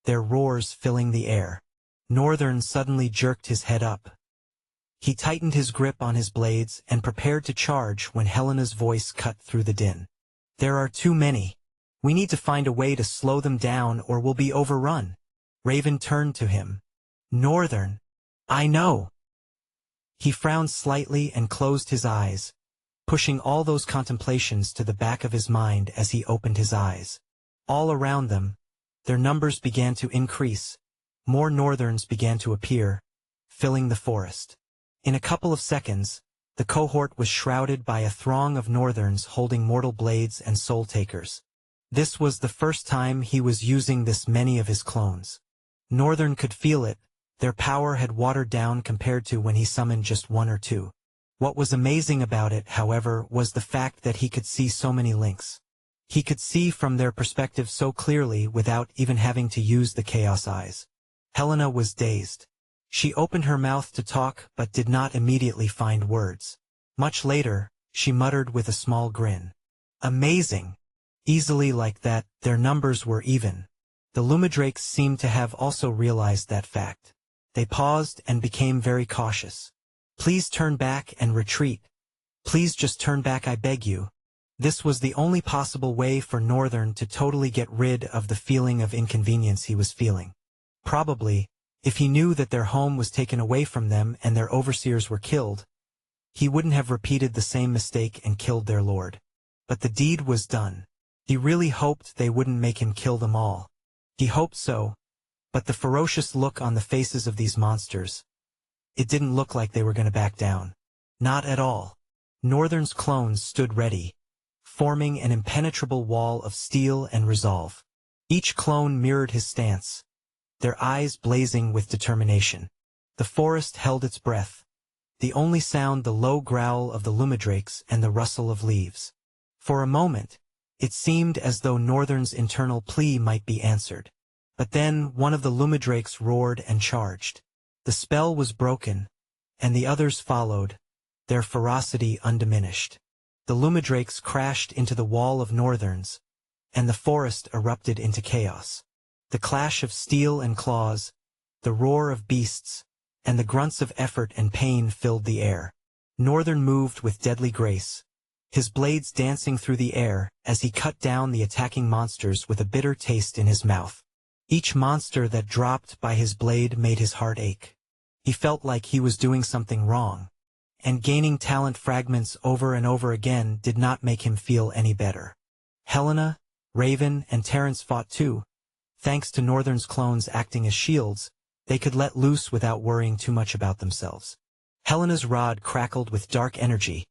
their roars filling the air. Northern suddenly jerked his head up. He tightened his grip on his blades and prepared to charge when Helena's voice cut through the din. There are too many. We need to find a way to slow them down or we'll be overrun. Raven turned to him. Northern. I know. He frowned slightly and closed his eyes, pushing all those contemplations to the back of his mind as he opened his eyes. All around them, their numbers began to increase. More Northerns began to appear, filling the forest. In a couple of seconds, the cohort was shrouded by a throng of Northerns holding mortal blades and soul takers. This was the first time he was using this many of his clones. Northern could feel it. Their power had watered down compared to when he summoned just one or two. What was amazing about it, however, was the fact that he could see so many links. He could see from their perspective so clearly without even having to use the Chaos Eyes. Helena was dazed. She opened her mouth to talk but did not immediately find words. Much later, she muttered with a small grin. Amazing! Easily like that, their numbers were even. The lumidrakes seemed to have also realized that fact. They paused and became very cautious. Please turn back and retreat. Please just turn back, I beg you. This was the only possible way for Northern to totally get rid of the feeling of inconvenience he was feeling. Probably, if he knew that their home was taken away from them and their overseers were killed, he wouldn't have repeated the same mistake and killed their lord. But the deed was done. He really hoped they wouldn't make him kill them all. He hoped so, but the ferocious look on the faces of these monsters, it didn't look like they were going to back down. Not at all. Northern's clones stood ready, forming an impenetrable wall of steel and resolve. Each clone mirrored his stance, their eyes blazing with determination. The forest held its breath, the only sound the low growl of the lumidrakes and the rustle of leaves. For a moment, it seemed as though Northern's internal plea might be answered. But then one of the lumidrakes roared and charged. The spell was broken, and the others followed, their ferocity undiminished. The lumidrakes crashed into the wall of Northerns, and the forest erupted into chaos. The clash of steel and claws, the roar of beasts, and the grunts of effort and pain filled the air. Northern moved with deadly grace, his blades dancing through the air as he cut down the attacking monsters with a bitter taste in his mouth. Each monster that dropped by his blade made his heart ache. He felt like he was doing something wrong, and gaining talent fragments over and over again did not make him feel any better. Helena, Raven, and Terence fought too. Thanks to Northern's clones acting as shields, they could let loose without worrying too much about themselves. Helena's rod crackled with dark energy,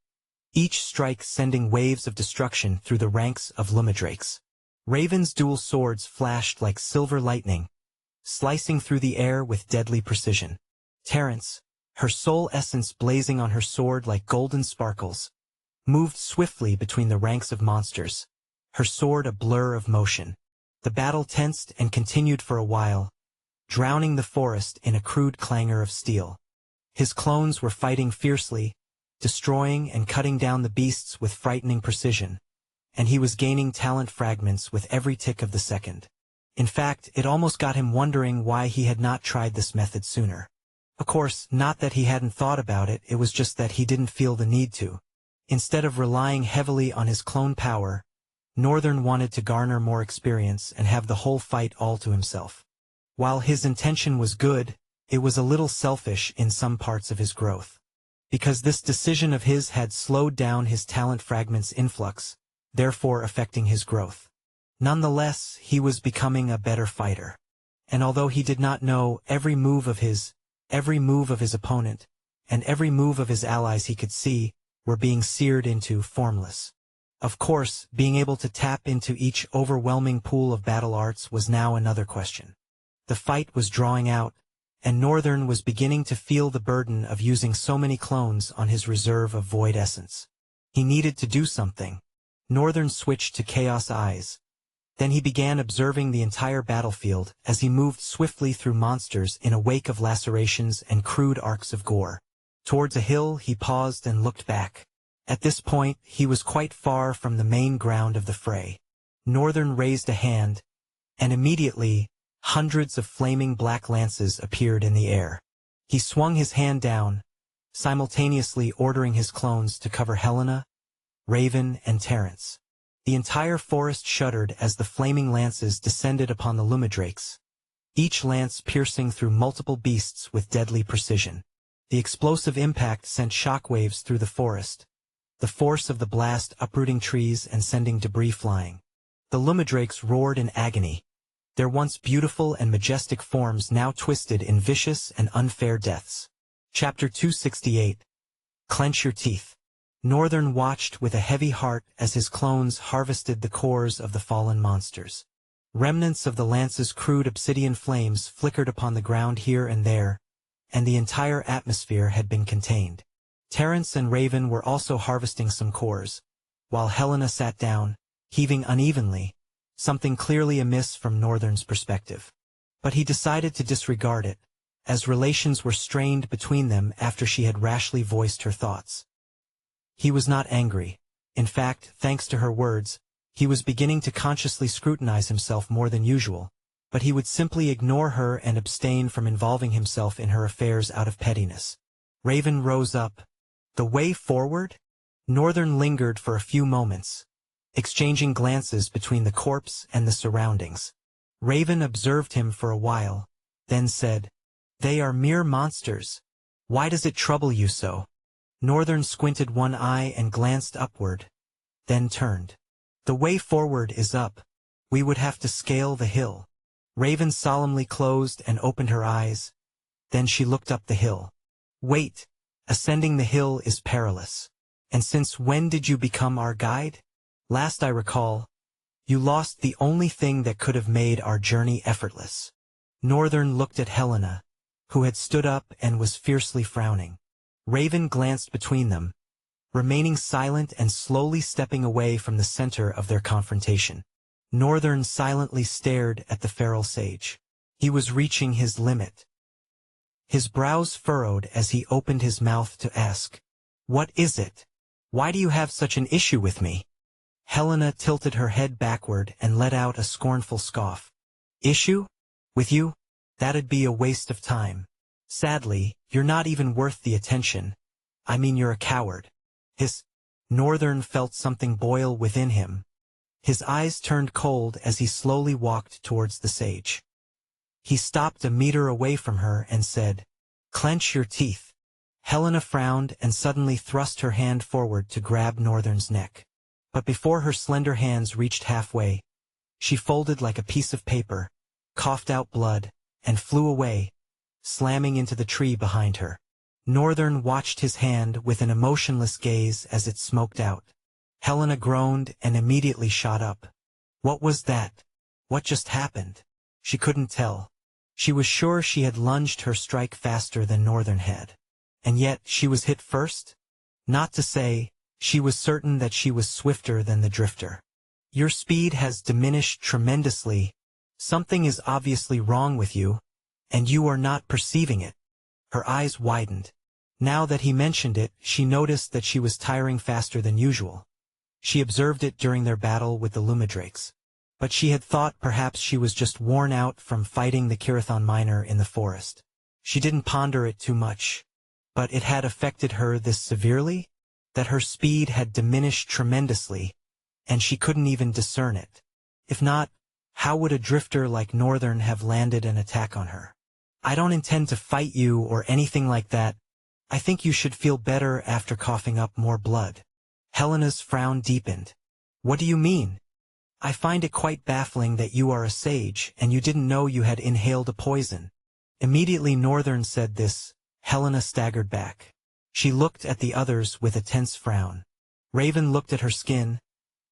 each strike sending waves of destruction through the ranks of lumidrakes. Raven's dual swords flashed like silver lightning, slicing through the air with deadly precision. Terence, her soul essence blazing on her sword like golden sparkles, moved swiftly between the ranks of monsters, her sword a blur of motion. The battle tensed and continued for a while, drowning the forest in a crude clangor of steel. His clones were fighting fiercely, destroying and cutting down the beasts with frightening precision, and he was gaining talent fragments with every tick of the second. In fact, it almost got him wondering why he had not tried this method sooner. Of course, not that he hadn't thought about it, it was just that he didn't feel the need to. Instead of relying heavily on his clone power, Northern wanted to garner more experience and have the whole fight all to himself. While his intention was good, it was a little selfish in some parts of his growth. Because this decision of his had slowed down his talent fragments' influx, therefore affecting his growth. Nonetheless, he was becoming a better fighter. And although he did not know every move of his opponent, and every move of his allies he could see, were being seared into formless. Of course, being able to tap into each overwhelming pool of battle arts was now another question. The fight was drawing out, and Northern was beginning to feel the burden of using so many clones on his reserve of void essence. He needed to do something. Northern switched to Chaos Eyes. Then he began observing the entire battlefield as he moved swiftly through monsters in a wake of lacerations and crude arcs of gore. Towards a hill, he paused and looked back. At this point, he was quite far from the main ground of the fray. Northern raised a hand, and immediately, hundreds of flaming black lances appeared in the air. He swung his hand down, simultaneously ordering his clones to cover Helena, Raven, and Terence. The entire forest shuddered as the flaming lances descended upon the Lumidrakes, each lance piercing through multiple beasts with deadly precision. The explosive impact sent shockwaves through the forest, the force of the blast uprooting trees and sending debris flying. The Lumidrakes roared in agony, their once beautiful and majestic forms now twisted in vicious and unfair deaths. Chapter 268. Clench Your Teeth. Northern watched with a heavy heart as his clones harvested the cores of the fallen monsters. Remnants of the lance's crude obsidian flames flickered upon the ground here and there, and the entire atmosphere had been contained. Terence and Raven were also harvesting some cores, while Helena sat down, heaving unevenly, something clearly amiss from Northern's perspective. But he decided to disregard it, as relations were strained between them after she had rashly voiced her thoughts. He was not angry. In fact, thanks to her words, he was beginning to consciously scrutinize himself more than usual, but he would simply ignore her and abstain from involving himself in her affairs out of pettiness. Raven rose up. The way forward? Northern lingered for a few moments, exchanging glances between the corpse and the surroundings. Raven observed him for a while, then said, "They are mere monsters. Why does it trouble you so?" Northern squinted one eye and glanced upward, then turned. "The way forward is up. We would have to scale the hill." Raven solemnly closed and opened her eyes. Then she looked up the hill. "Wait. Ascending the hill is perilous. And since when did you become our guide? Last I recall, you lost the only thing that could have made our journey effortless." Northern looked at Helena, who had stood up and was fiercely frowning. Raven glanced between them, remaining silent and slowly stepping away from the center of their confrontation. Northern silently stared at the feral sage. He was reaching his limit. His brows furrowed as he opened his mouth to ask, "What is it? Why do you have such an issue with me?" Helena tilted her head backward and let out a scornful scoff. "Issue? With you? That'd be a waste of time. Sadly, you're not even worth the attention. I mean, you're a coward." Northern felt something boil within him. His eyes turned cold as he slowly walked towards the sage. He stopped a meter away from her and said, "Clench your teeth." Helena frowned and suddenly thrust her hand forward to grab Northern's neck. But before her slender hands reached halfway, she folded like a piece of paper, coughed out blood, and flew away, slamming into the tree behind her. Northern watched his hand with an emotionless gaze as it smoked out. Helena groaned and immediately shot up. What was that? What just happened? She couldn't tell. She was sure she had lunged her strike faster than Northern had. And yet she was hit first? Not to say, she was certain that she was swifter than the drifter. "Your speed has diminished tremendously. Something is obviously wrong with you, and you are not perceiving it." Her eyes widened. Now that he mentioned it, she noticed that she was tiring faster than usual. She observed it during their battle with the Lumidrakes. But she had thought perhaps she was just worn out from fighting the Kirathon Miner in the forest. She didn't ponder it too much. But it had affected her this severely, that her speed had diminished tremendously, and she couldn't even discern it. If not, how would a drifter like Northern have landed an attack on her? I don't intend to fight you or anything like that. I think you should feel better after coughing up more blood. Helena's frown deepened. What do you mean? I find it quite baffling that you are a sage and you didn't know you had inhaled a poison. Immediately Northern said this, Helena staggered back. She looked at the others with a tense frown. Raven looked at her skin,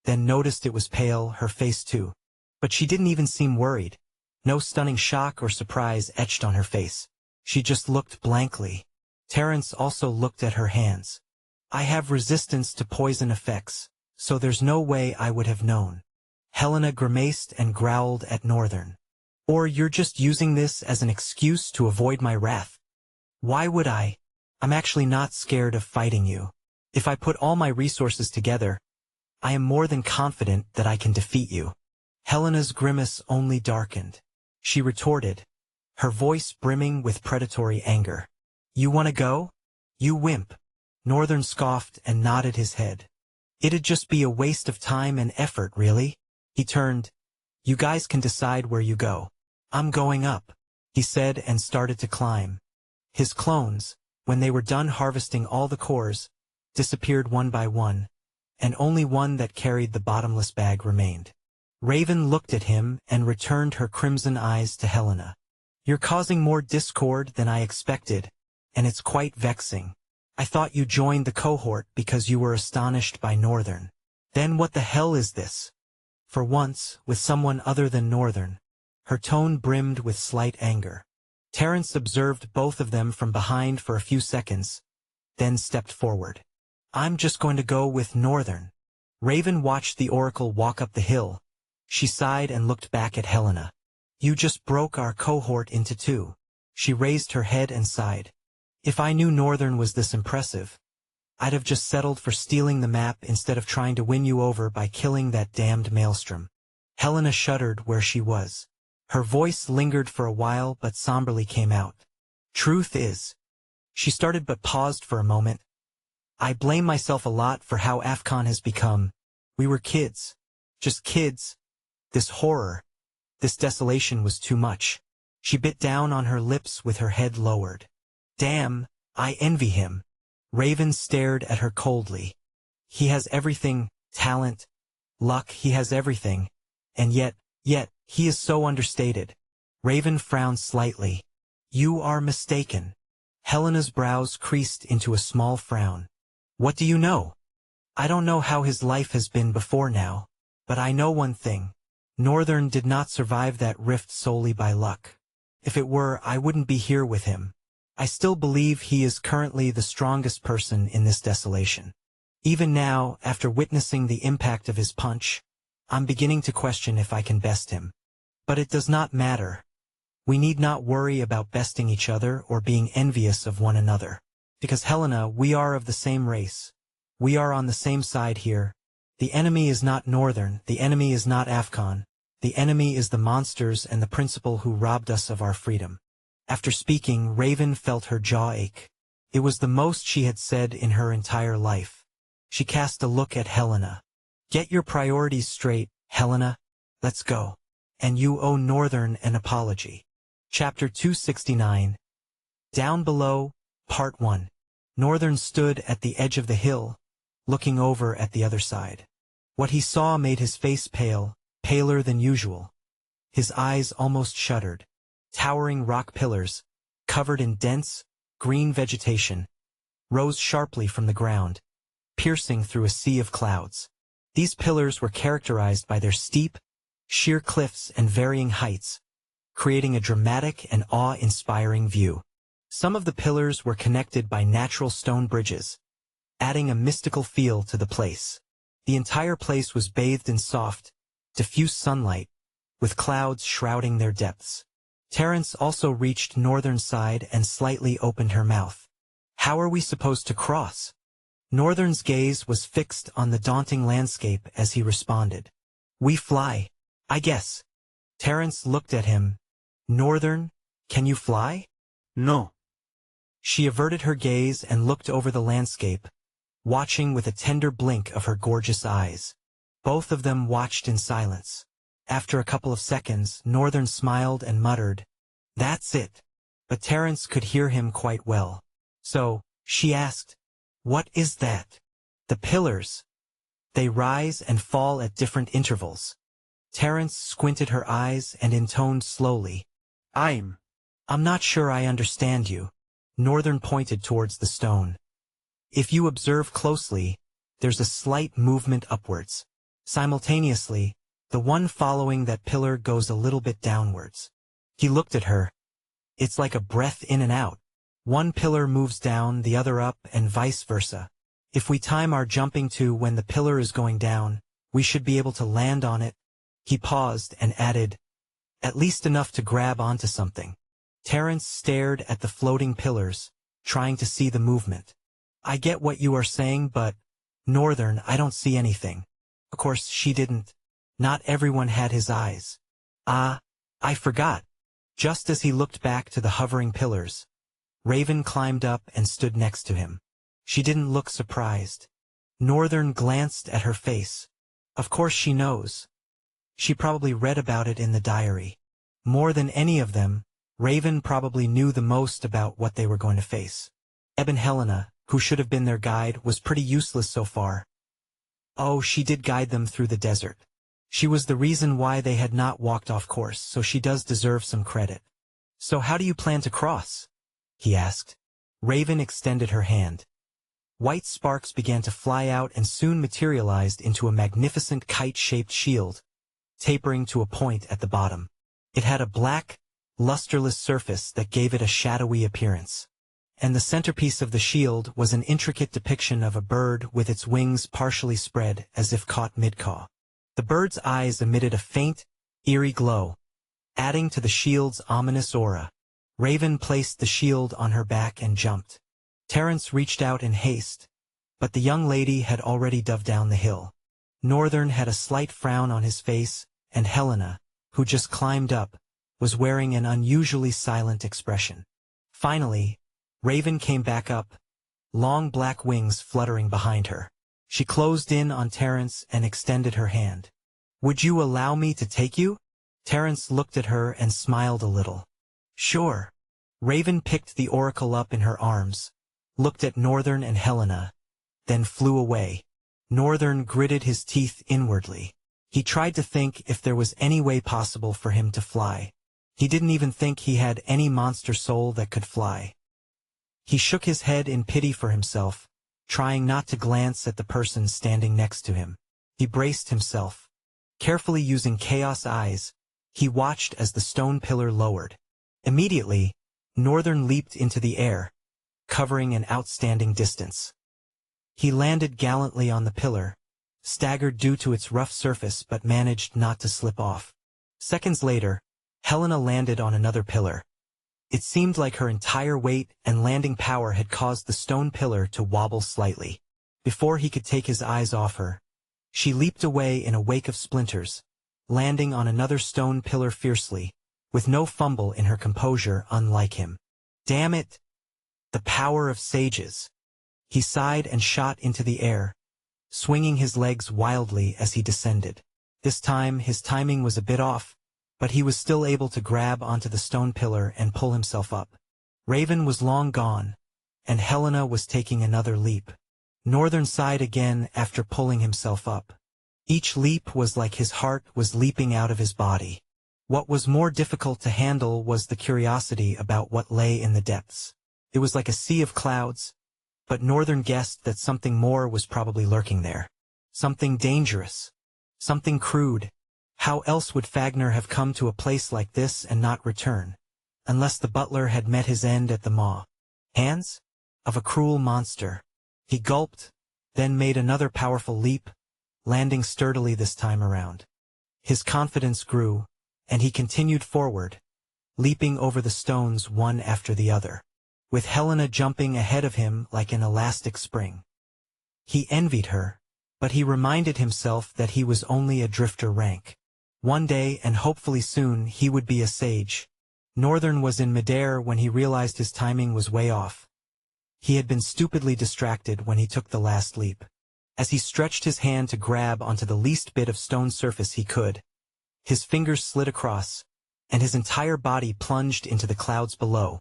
then noticed it was pale, her face too. But she didn't even seem worried. No stunning shock or surprise etched on her face. She just looked blankly. Terence also looked at her hands. I have resistance to poison effects, so there's no way I would have known. Helena grimaced and growled at Northern. Or you're just using this as an excuse to avoid my wrath. Why would I? I'm actually not scared of fighting you. If I put all my resources together, I am more than confident that I can defeat you. Helena's grimace only darkened. She retorted, her voice brimming with predatory anger. You want to go? You wimp. Northern scoffed and nodded his head. It'd just be a waste of time and effort, really. He turned. You guys can decide where you go. I'm going up, he said and started to climb. His clones, when they were done harvesting all the cores, disappeared one by one, and only one that carried the bottomless bag remained. Raven looked at him and returned her crimson eyes to Helena. You're causing more discord than I expected, and it's quite vexing. I thought you joined the cohort because you were astonished by Northern. Then what the hell is this? For once, with someone other than Northern, her tone brimmed with slight anger. Terence observed both of them from behind for a few seconds, then stepped forward. I'm just going to go with Northern. Raven watched the Oracle walk up the hill. She sighed and looked back at Helena. You just broke our cohort into two. She raised her head and sighed. If I knew Northern was this impressive, I'd have just settled for stealing the map instead of trying to win you over by killing that damned maelstrom. Helena shuddered where she was. Her voice lingered for a while but somberly came out. Truth is. She started but paused for a moment. I blame myself a lot for how AFCON has become. We were kids. Just kids. This horror, this desolation was too much. She bit down on her lips with her head lowered. Damn, I envy him. Raven stared at her coldly. He has everything, talent, luck, he has everything. And yet, he is so understated. Raven frowned slightly. You are mistaken. Helena's brows creased into a small frown. What do you know? I don't know how his life has been before now, but I know one thing. Northern did not survive that rift solely by luck. If it were, I wouldn't be here with him. I still believe he is currently the strongest person in this desolation. Even now, after witnessing the impact of his punch, I'm beginning to question if I can best him. But it does not matter. We need not worry about besting each other or being envious of one another. Because Helena, we are of the same race. We are on the same side here. The enemy is not Northern, the enemy is not AFCON. The enemy is the monsters and the principal who robbed us of our freedom. After speaking, Raven felt her jaw ache. It was the most she had said in her entire life. She cast a look at Helena. Get your priorities straight, Helena. Let's go. And you owe Northern an apology. Chapter 269. Down Below, Part 1. Northern stood at the edge of the hill, looking over at the other side. What he saw made his face pale, paler than usual. His eyes almost shuddered. Towering rock pillars, covered in dense, green vegetation, rose sharply from the ground, piercing through a sea of clouds. These pillars were characterized by their steep, sheer cliffs and varying heights, creating a dramatic and awe-inspiring view. Some of the pillars were connected by natural stone bridges, adding a mystical feel to the place. The entire place was bathed in soft, diffuse sunlight, with clouds shrouding their depths. Terence also reached Northern's side and slightly opened her mouth. How are we supposed to cross? Northern's gaze was fixed on the daunting landscape as he responded. We fly, I guess. Terence looked at him. Northern, can you fly? No. She averted her gaze and looked over the landscape, watching with a tender blink of her gorgeous eyes. Both of them watched in silence. After a couple of seconds, Northern smiled and muttered, That's it. But Terence could hear him quite well. So, she asked, What is that? The pillars. They rise and fall at different intervals. Terence squinted her eyes and intoned slowly, I'm not sure I understand you. Northern pointed towards the stone. If you observe closely, there's a slight movement upwards. Simultaneously, the one following that pillar goes a little bit downwards. He looked at her. It's like a breath in and out. One pillar moves down, the other up, and vice versa. If we time our jumping to when the pillar is going down, we should be able to land on it. He paused and added, At least enough to grab onto something. Terence stared at the floating pillars, trying to see the movement. I get what you are saying, but, Northern, I don't see anything. Of course, she didn't. Not everyone had his eyes. I forgot. Just as he looked back to the hovering pillars, Raven climbed up and stood next to him. She didn't look surprised. Northern glanced at her face. Of course she knows. She probably read about it in the diary. More than any of them, Raven probably knew the most about what they were going to face. Eb and Helena, who should have been their guide, was pretty useless so far. Oh, she did guide them through the desert. She was the reason why they had not walked off course, so she does deserve some credit. So how do you plan to cross? He asked. Raven extended her hand. White sparks began to fly out and soon materialized into a magnificent kite-shaped shield, tapering to a point at the bottom. It had a black, lusterless surface that gave it a shadowy appearance. And the centerpiece of the shield was an intricate depiction of a bird with its wings partially spread as if caught mid-caw. The bird's eyes emitted a faint, eerie glow, adding to the shield's ominous aura. Raven placed the shield on her back and jumped. Terence reached out in haste, but the young lady had already dove down the hill. Northern had a slight frown on his face, and Helena, who just climbed up, was wearing an unusually silent expression. Finally, Raven came back up, long black wings fluttering behind her. She closed in on Terence and extended her hand. Would you allow me to take you? Terence looked at her and smiled a little. Sure. Raven picked the oracle up in her arms, looked at Northern and Helena, then flew away. Northern gritted his teeth inwardly. He tried to think if there was any way possible for him to fly. He didn't even think he had any monster soul that could fly. He shook his head in pity for himself, trying not to glance at the person standing next to him. He braced himself. Carefully using chaos eyes, he watched as the stone pillar lowered. Immediately, Northern leaped into the air, covering an outstanding distance. He landed gallantly on the pillar, staggered due to its rough surface but managed not to slip off. Seconds later, Helena landed on another pillar. It seemed like her entire weight and landing power had caused the stone pillar to wobble slightly. Before he could take his eyes off her, she leaped away in a wake of splinters, landing on another stone pillar fiercely, with no fumble in her composure unlike him. Damn it! The power of sages! He sighed and shot into the air, swinging his legs wildly as he descended. This time his timing was a bit off, but he was still able to grab onto the stone pillar and pull himself up. Raven was long gone, and Helena was taking another leap. Northern sighed again after pulling himself up. Each leap was like his heart was leaping out of his body. What was more difficult to handle was the curiosity about what lay in the depths. It was like a sea of clouds, but Northern guessed that something more was probably lurking there. Something dangerous. Something crude. How else would Fagner have come to a place like this and not return, unless the butler had met his end at the maw? Hands? Of a cruel monster. He gulped, then made another powerful leap, landing sturdily this time around. His confidence grew, and he continued forward, leaping over the stones one after the other, with Helena jumping ahead of him like an elastic spring. He envied her, but he reminded himself that he was only a drifter rank. One day, and hopefully soon, he would be a sage. Northern was in midair when he realized his timing was way off. He had been stupidly distracted when he took the last leap. As he stretched his hand to grab onto the least bit of stone surface he could, his fingers slid across, and his entire body plunged into the clouds below,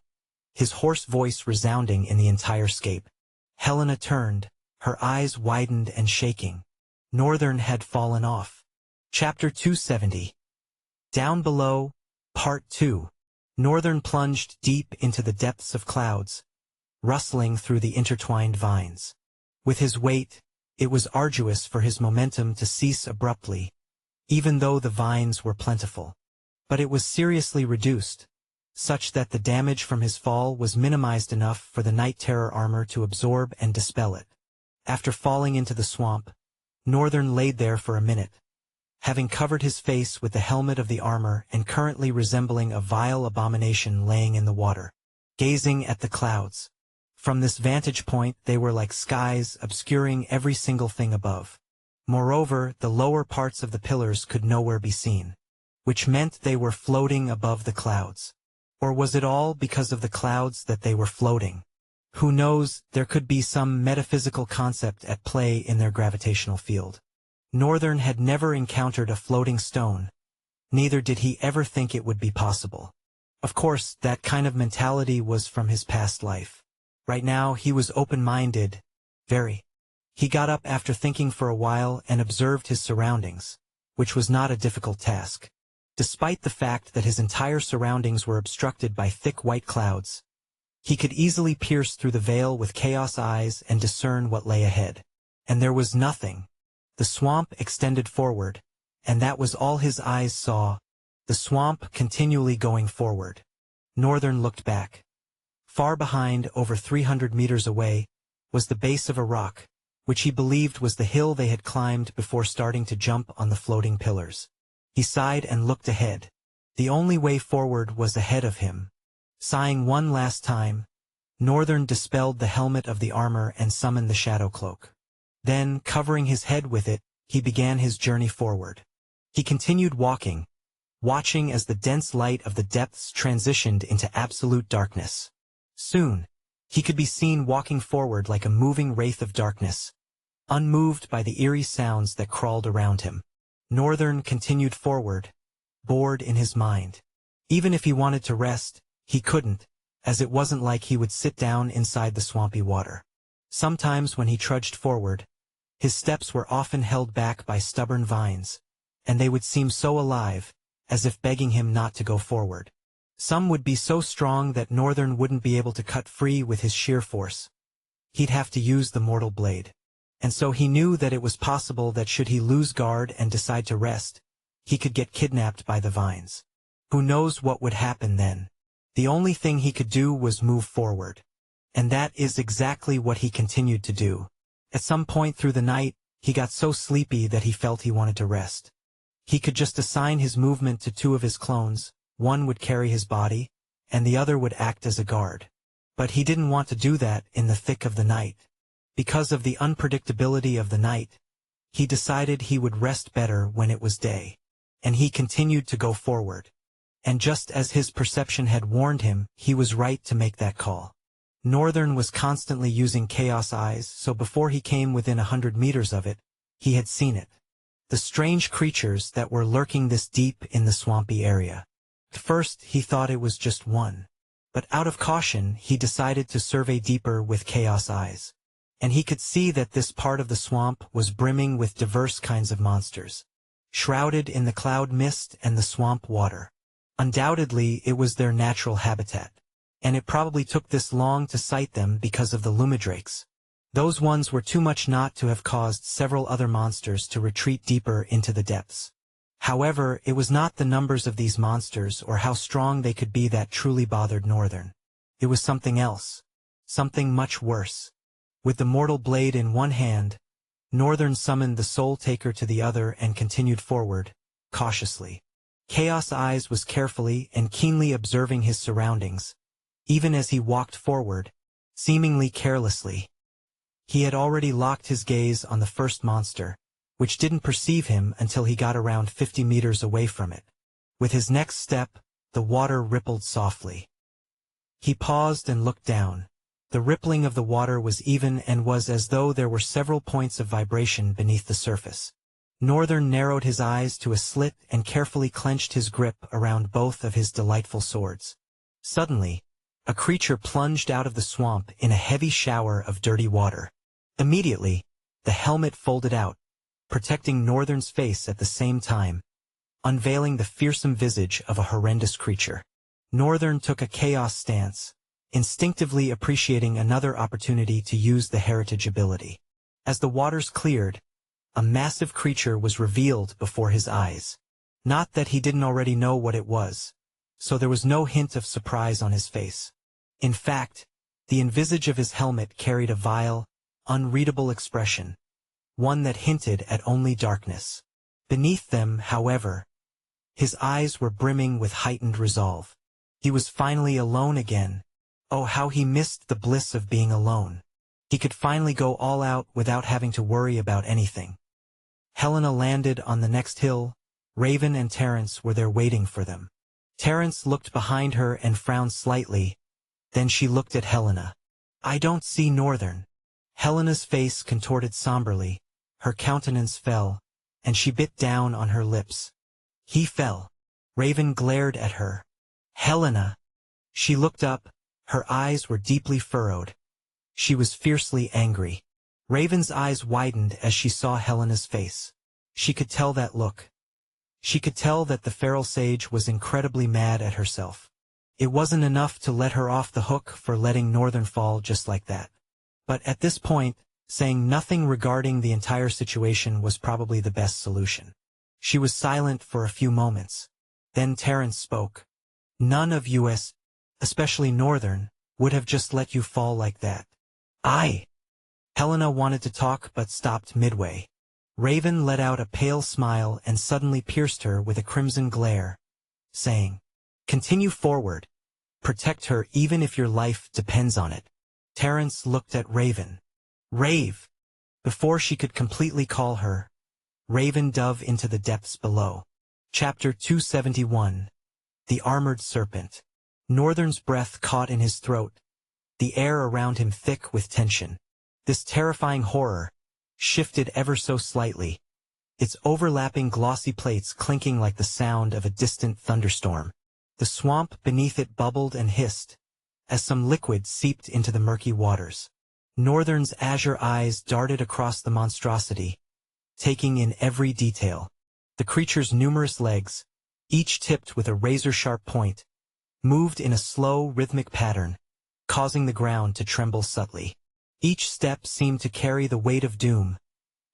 his hoarse voice resounding in the entire scape. Helena turned, her eyes widened and shaking. Northern had fallen off. Chapter 270. Down Below, Part 2. Northern plunged deep into the depths of clouds, rustling through the intertwined vines. With his weight, it was arduous for his momentum to cease abruptly, even though the vines were plentiful. But it was seriously reduced, such that the damage from his fall was minimized enough for the night terror armor to absorb and dispel it. After falling into the swamp, Northern laid there for a minute, having covered his face with the helmet of the armor and currently resembling a vile abomination laying in the water, gazing at the clouds. From this vantage point they were like skies obscuring every single thing above. Moreover, the lower parts of the pillars could nowhere be seen, which meant they were floating above the clouds. Or was it all because of the clouds that they were floating? Who knows, there could be some metaphysical concept at play in their gravitational field. Northern had never encountered a floating stone, neither did he ever think it would be possible. Of course, that kind of mentality was from his past life. Right now he was open-minded, very. He got up after thinking for a while and observed his surroundings, which was not a difficult task. Despite the fact that his entire surroundings were obstructed by thick white clouds, he could easily pierce through the veil with chaos eyes and discern what lay ahead. And there was nothing. The swamp extended forward, and that was all his eyes saw, the swamp continually going forward. Northern looked back. Far behind, over 300 meters away, was the base of a rock, which he believed was the hill they had climbed before starting to jump on the floating pillars. He sighed and looked ahead. The only way forward was ahead of him. Sighing one last time, Northern dispelled the helmet of the armor and summoned the shadow cloak. Then, covering his head with it, he began his journey forward. He continued walking, watching as the dense light of the depths transitioned into absolute darkness. Soon, he could be seen walking forward like a moving wraith of darkness, unmoved by the eerie sounds that crawled around him. Northern continued forward, bored in his mind. Even if he wanted to rest, he couldn't, as it wasn't like he would sit down inside the swampy water. Sometimes when he trudged forward, his steps were often held back by stubborn vines, and they would seem so alive, as if begging him not to go forward. Some would be so strong that Northern wouldn't be able to cut free with his sheer force. He'd have to use the mortal blade. And so he knew that it was possible that should he lose guard and decide to rest, he could get kidnapped by the vines. Who knows what would happen then? The only thing he could do was move forward. And that is exactly what he continued to do. At some point through the night, he got so sleepy that he felt he wanted to rest. He could just assign his movement to two of his clones. One would carry his body, and the other would act as a guard. But he didn't want to do that in the thick of the night. Because of the unpredictability of the night, he decided he would rest better when it was day. And he continued to go forward. And just as his perception had warned him, he was right to make that call. Northern was constantly using chaos eyes, so before he came within 100 meters of it, he had seen it. The strange creatures that were lurking this deep in the swampy area. At first, he thought it was just one. But out of caution, he decided to survey deeper with chaos eyes. And he could see that this part of the swamp was brimming with diverse kinds of monsters, shrouded in the cloud mist and the swamp water. Undoubtedly, it was their natural habitat. And it probably took this long to sight them because of the lumidrakes. Those ones were too much not to have caused several other monsters to retreat deeper into the depths. However, it was not the numbers of these monsters or how strong they could be that truly bothered Northern. It was something else. Something much worse. With the mortal blade in one hand, Northern summoned the Soul Taker to the other and continued forward, cautiously. Chaos Eyes was carefully and keenly observing his surroundings, even as he walked forward, seemingly carelessly. He had already locked his gaze on the first monster, which didn't perceive him until he got around 50 meters away from it. With his next step, the water rippled softly. He paused and looked down. The rippling of the water was even and was as though there were several points of vibration beneath the surface. Northern narrowed his eyes to a slit and carefully clenched his grip around both of his delightful swords. Suddenly, a creature plunged out of the swamp in a heavy shower of dirty water. Immediately, the helmet folded out, protecting Northern's face at the same time, unveiling the fearsome visage of a horrendous creature. Northern took a chaos stance, instinctively appreciating another opportunity to use the heritage ability. As the waters cleared, a massive creature was revealed before his eyes. Not that he didn't already know what it was, so there was no hint of surprise on his face. In fact, the envisage of his helmet carried a vile, unreadable expression, one that hinted at only darkness. Beneath them, however, his eyes were brimming with heightened resolve. He was finally alone again. Oh, how he missed the bliss of being alone. He could finally go all out without having to worry about anything. Helena landed on the next hill. Raven and Terence were there waiting for them. Terence looked behind her and frowned slightly. Then she looked at Helena. "I don't see Northern." Helena's face contorted somberly. Her countenance fell, and she bit down on her lips. "He fell." Raven glared at her. "Helena!" She looked up. Her eyes were deeply furrowed. She was fiercely angry. Raven's eyes widened as she saw Helena's face. She could tell that look. She could tell that the feral sage was incredibly mad at herself. It wasn't enough to let her off the hook for letting Northern fall just like that. But at this point, saying nothing regarding the entire situation was probably the best solution. She was silent for a few moments. Then Terence spoke. "None of us, especially Northern, would have just let you fall like that." Helena wanted to talk but stopped midway. Raven let out a pale smile and suddenly pierced her with a crimson glare, saying, "Continue forward. Protect her even if your life depends on it." Terence looked at Raven. "Rave!" Before she could completely call her, Raven dove into the depths below. Chapter 271. The Armored Serpent. Northern's breath caught in his throat, the air around him thick with tension. This terrifying horror shifted ever so slightly, its overlapping glossy plates clinking like the sound of a distant thunderstorm. The swamp beneath it bubbled and hissed, as some liquid seeped into the murky waters. Northern's azure eyes darted across the monstrosity, taking in every detail. The creature's numerous legs, each tipped with a razor-sharp point, moved in a slow, rhythmic pattern, causing the ground to tremble subtly. Each step seemed to carry the weight of doom,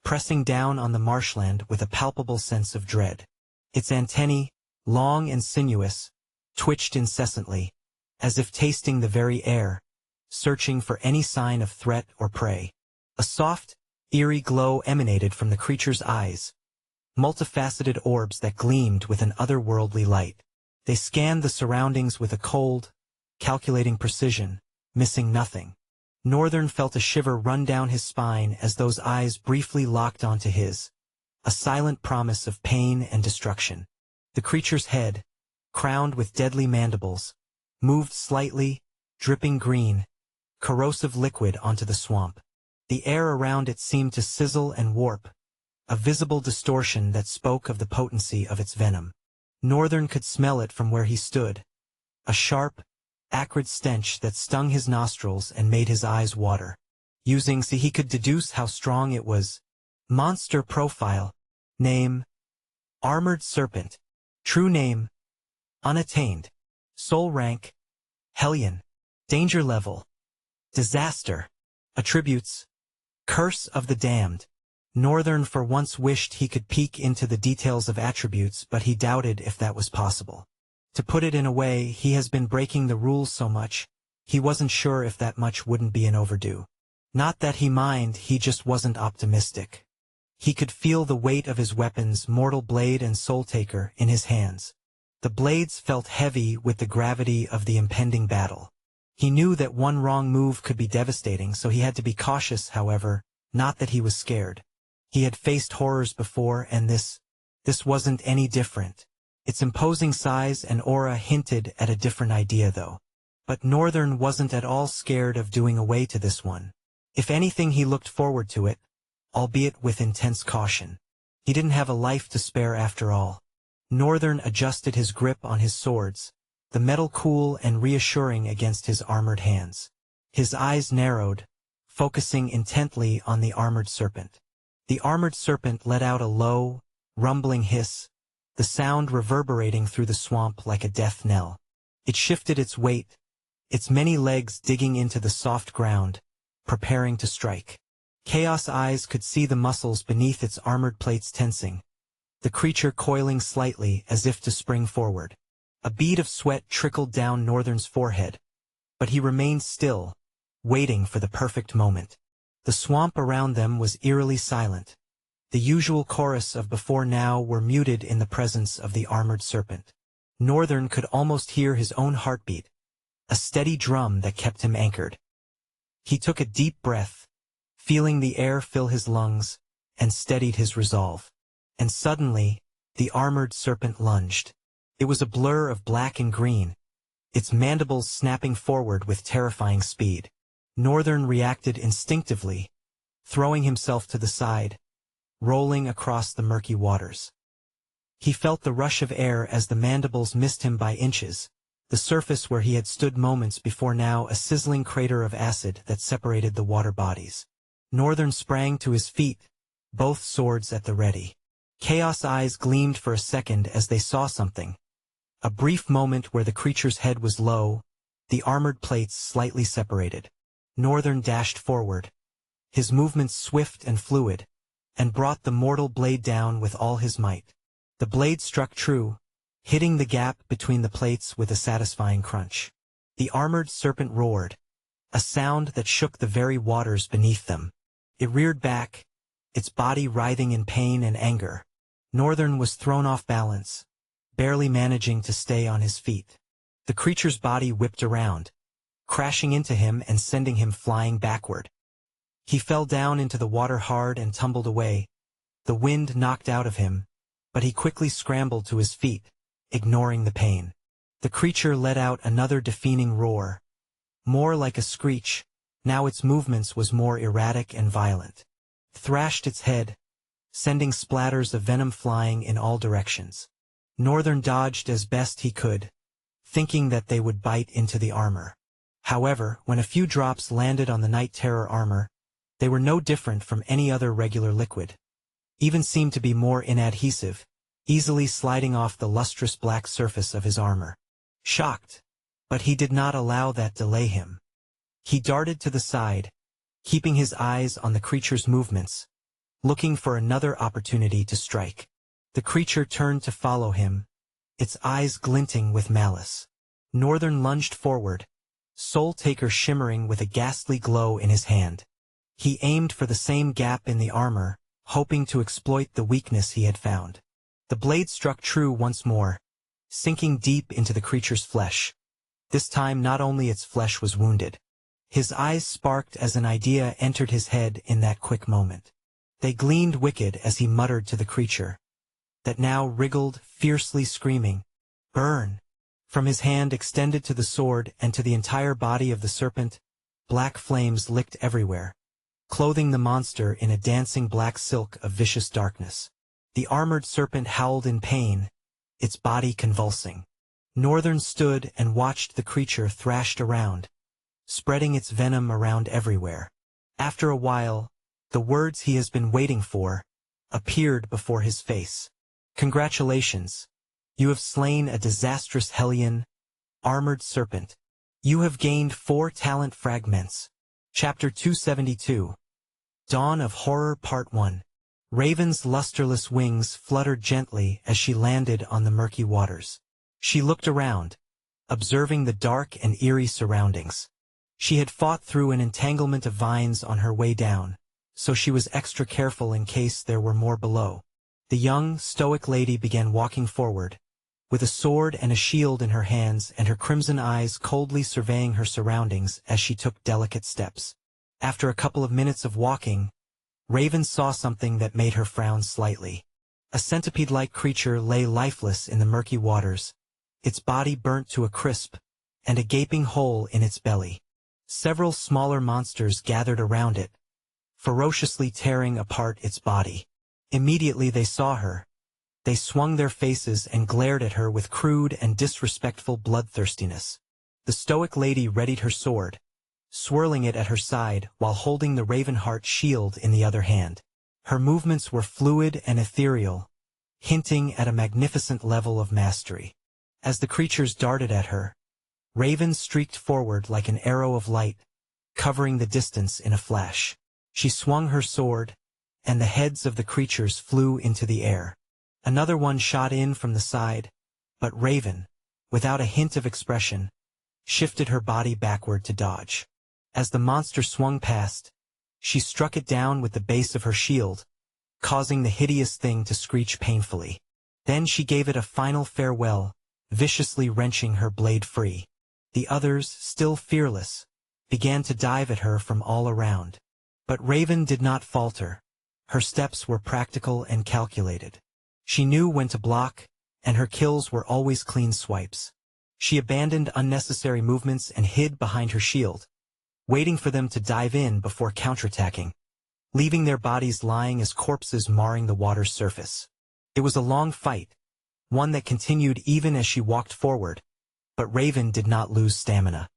pressing down on the marshland with a palpable sense of dread. Its antennae, long and sinuous, twitched incessantly, as if tasting the very air, searching for any sign of threat or prey. A soft, eerie glow emanated from the creature's eyes, multifaceted orbs that gleamed with an otherworldly light. They scanned the surroundings with a cold, calculating precision, missing nothing. Northern felt a shiver run down his spine as those eyes briefly locked onto his, a silent promise of pain and destruction. The creature's head, crowned with deadly mandibles, moved slightly, dripping green, corrosive liquid onto the swamp. The air around it seemed to sizzle and warp, a visible distortion that spoke of the potency of its venom. Northern could smell it from where he stood, a sharp, acrid stench that stung his nostrils and made his eyes water. Using he could deduce how strong it was. Monster profile. Name: Armored Serpent. True name: Unattained. Soul rank: Hellion. Danger level: Disaster. Attributes: Curse of the Damned. Northern for once wished he could peek into the details of attributes, but he doubted if that was possible. To put it in a way, he has been breaking the rules so much, he wasn't sure if that much wouldn't be an overdue. Not that he minded, he just wasn't optimistic. He could feel the weight of his weapons, Mortal Blade and Soul Taker, in his hands. The blades felt heavy with the gravity of the impending battle. He knew that one wrong move could be devastating, so he had to be cautious, however, not that he was scared. He had faced horrors before, and this wasn't any different. Its imposing size and aura hinted at a different idea, though. But Northern wasn't at all scared of doing away to this one. If anything, he looked forward to it, albeit with intense caution. He didn't have a life to spare after all. Northern adjusted his grip on his swords, the metal cool and reassuring against his armored hands. His eyes narrowed, focusing intently on the armored serpent. The armored serpent let out a low, rumbling hiss, the sound reverberating through the swamp like a death knell. It shifted its weight, its many legs digging into the soft ground, preparing to strike. Chaos Eyes could see the muscles beneath its armored plates tensing, the creature coiling slightly as if to spring forward. A bead of sweat trickled down Northern's forehead, but he remained still, waiting for the perfect moment. The swamp around them was eerily silent. The usual chorus of before now were muted in the presence of the armored serpent. Northern could almost hear his own heartbeat, a steady drum that kept him anchored. He took a deep breath, feeling the air fill his lungs, and steadied his resolve. And suddenly, the armored serpent lunged. It was a blur of black and green, its mandibles snapping forward with terrifying speed. Northern reacted instinctively, throwing himself to the side, rolling across the murky waters. He felt the rush of air as the mandibles missed him by inches, the surface where he had stood moments before now a sizzling crater of acid that separated the water bodies. Northern sprang to his feet, both swords at the ready. Chaos Eyes gleamed for a second as they saw something. A brief moment where the creature's head was low, the armored plates slightly separated. Northern dashed forward, his movements swift and fluid, and brought the mortal blade down with all his might. The blade struck true, hitting the gap between the plates with a satisfying crunch. The armored serpent roared, a sound that shook the very waters beneath them. It reared back, its body writhing in pain and anger. Northern was thrown off balance, barely managing to stay on his feet. The creature's body whipped around, crashing into him and sending him flying backward. He fell down into the water hard and tumbled away, the wind knocked out of him, but he quickly scrambled to his feet, ignoring the pain. The creature let out another deafening roar, more like a screech, now its movements was more erratic and violent. Thrashed its head, sending splatters of venom flying in all directions. Northern dodged as best he could, thinking that they would bite into the armor. However, when a few drops landed on the Night Terror armor, they were no different from any other regular liquid. Even seemed to be more inadhesive, easily sliding off the lustrous black surface of his armor. Shocked, but he did not allow that to delay him. He darted to the side, keeping his eyes on the creature's movements, looking for another opportunity to strike. The creature turned to follow him, its eyes glinting with malice. Northern lunged forward, Soul Taker shimmering with a ghastly glow in his hand. He aimed for the same gap in the armor, hoping to exploit the weakness he had found. The blade struck true once more, sinking deep into the creature's flesh. This time not only its flesh was wounded. His eyes sparked as an idea entered his head in that quick moment. They gleamed wicked as he muttered to the creature, that now wriggled, fiercely screaming, "Burn!" From his hand extended to the sword and to the entire body of the serpent, black flames licked everywhere, clothing the monster in a dancing black silk of vicious darkness. The armored serpent howled in pain, its body convulsing. Northern stood and watched the creature thrashed around, spreading its venom around everywhere. After a while, the words he has been waiting for appeared before his face. "Congratulations. You have slain a disastrous hellion, armored serpent. You have gained 4 talent fragments." Chapter 272. Dawn of Horror Part 1. Raven's lusterless wings fluttered gently as she landed on the murky waters. She looked around, observing the dark and eerie surroundings. She had fought through an entanglement of vines on her way down, so she was extra careful in case there were more below. The young, stoic lady began walking forward, with a sword and a shield in her hands and her crimson eyes coldly surveying her surroundings as she took delicate steps. After a couple of minutes of walking, Raven saw something that made her frown slightly. A centipede-like creature lay lifeless in the murky waters, its body burnt to a crisp, and a gaping hole in its belly. Several smaller monsters gathered around it, ferociously tearing apart its body. Immediately they saw her. They swung their faces and glared at her with crude and disrespectful bloodthirstiness. The stoic lady readied her sword, swirling it at her side while holding the Ravenheart shield in the other hand. Her movements were fluid and ethereal, hinting at a magnificent level of mastery. As the creatures darted at her, Raven streaked forward like an arrow of light, covering the distance in a flash. She swung her sword, and the heads of the creatures flew into the air. Another one shot in from the side, but Raven, without a hint of expression, shifted her body backward to dodge. As the monster swung past, she struck it down with the base of her shield, causing the hideous thing to screech painfully. Then she gave it a final farewell, viciously wrenching her blade free. The others, still fearless, began to dive at her from all around. But Raven did not falter. Her steps were practical and calculated. She knew when to block, and her kills were always clean swipes. She abandoned unnecessary movements and hid behind her shield, waiting for them to dive in before counterattacking, leaving their bodies lying as corpses marring the water's surface. It was a long fight, one that continued even as she walked forward, but Raven did not lose stamina.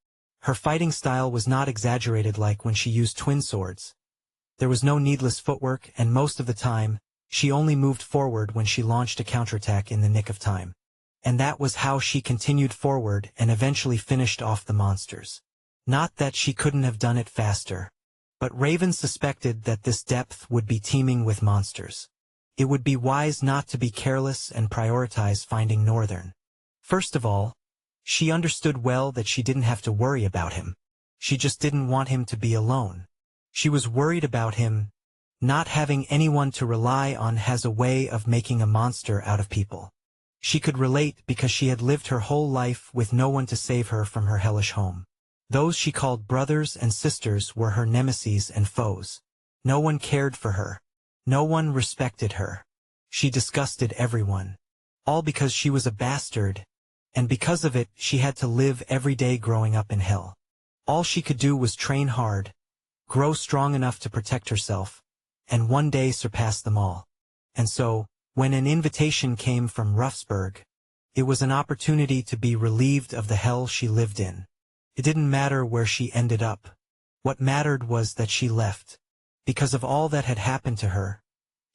Her fighting style was not exaggerated like when she used twin swords. There was no needless footwork, and most of the time, she only moved forward when she launched a counterattack in the nick of time. And that was how she continued forward and eventually finished off the monsters. Not that she couldn't have done it faster, but Raven suspected that this depth would be teeming with monsters. It would be wise not to be careless and prioritize finding Northern. First of all, she understood well that she didn't have to worry about him. She just didn't want him to be alone. She was worried about him. Not having anyone to rely on has a way of making a monster out of people. She could relate because she had lived her whole life with no one to save her from her hellish home. Those she called brothers and sisters were her nemeses and foes. No one cared for her. No one respected her. She disgusted everyone. All because she was a bastard, and because of it she had to live every day growing up in hell. All she could do was train hard, grow strong enough to protect herself, and one day surpass them all. And so, when an invitation came from Ruffsburg, it was an opportunity to be relieved of the hell she lived in. It didn't matter where she ended up. What mattered was that she left. Because of all that had happened to her,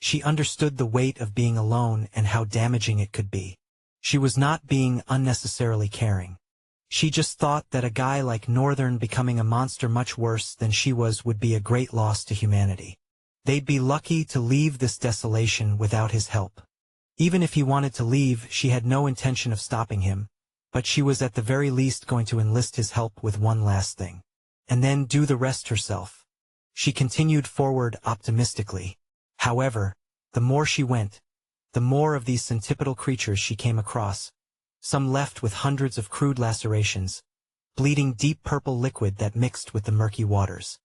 she understood the weight of being alone and how damaging it could be. She was not being unnecessarily caring. She just thought that a guy like Northern becoming a monster much worse than she was would be a great loss to humanity. They'd be lucky to leave this desolation without his help. Even if he wanted to leave, she had no intention of stopping him, but she was at the very least going to enlist his help with one last thing. And then do the rest herself. She continued forward optimistically. However, the more she went, the more of these centipedal creatures she came across, some left with hundreds of crude lacerations, bleeding deep purple liquid that mixed with the murky waters.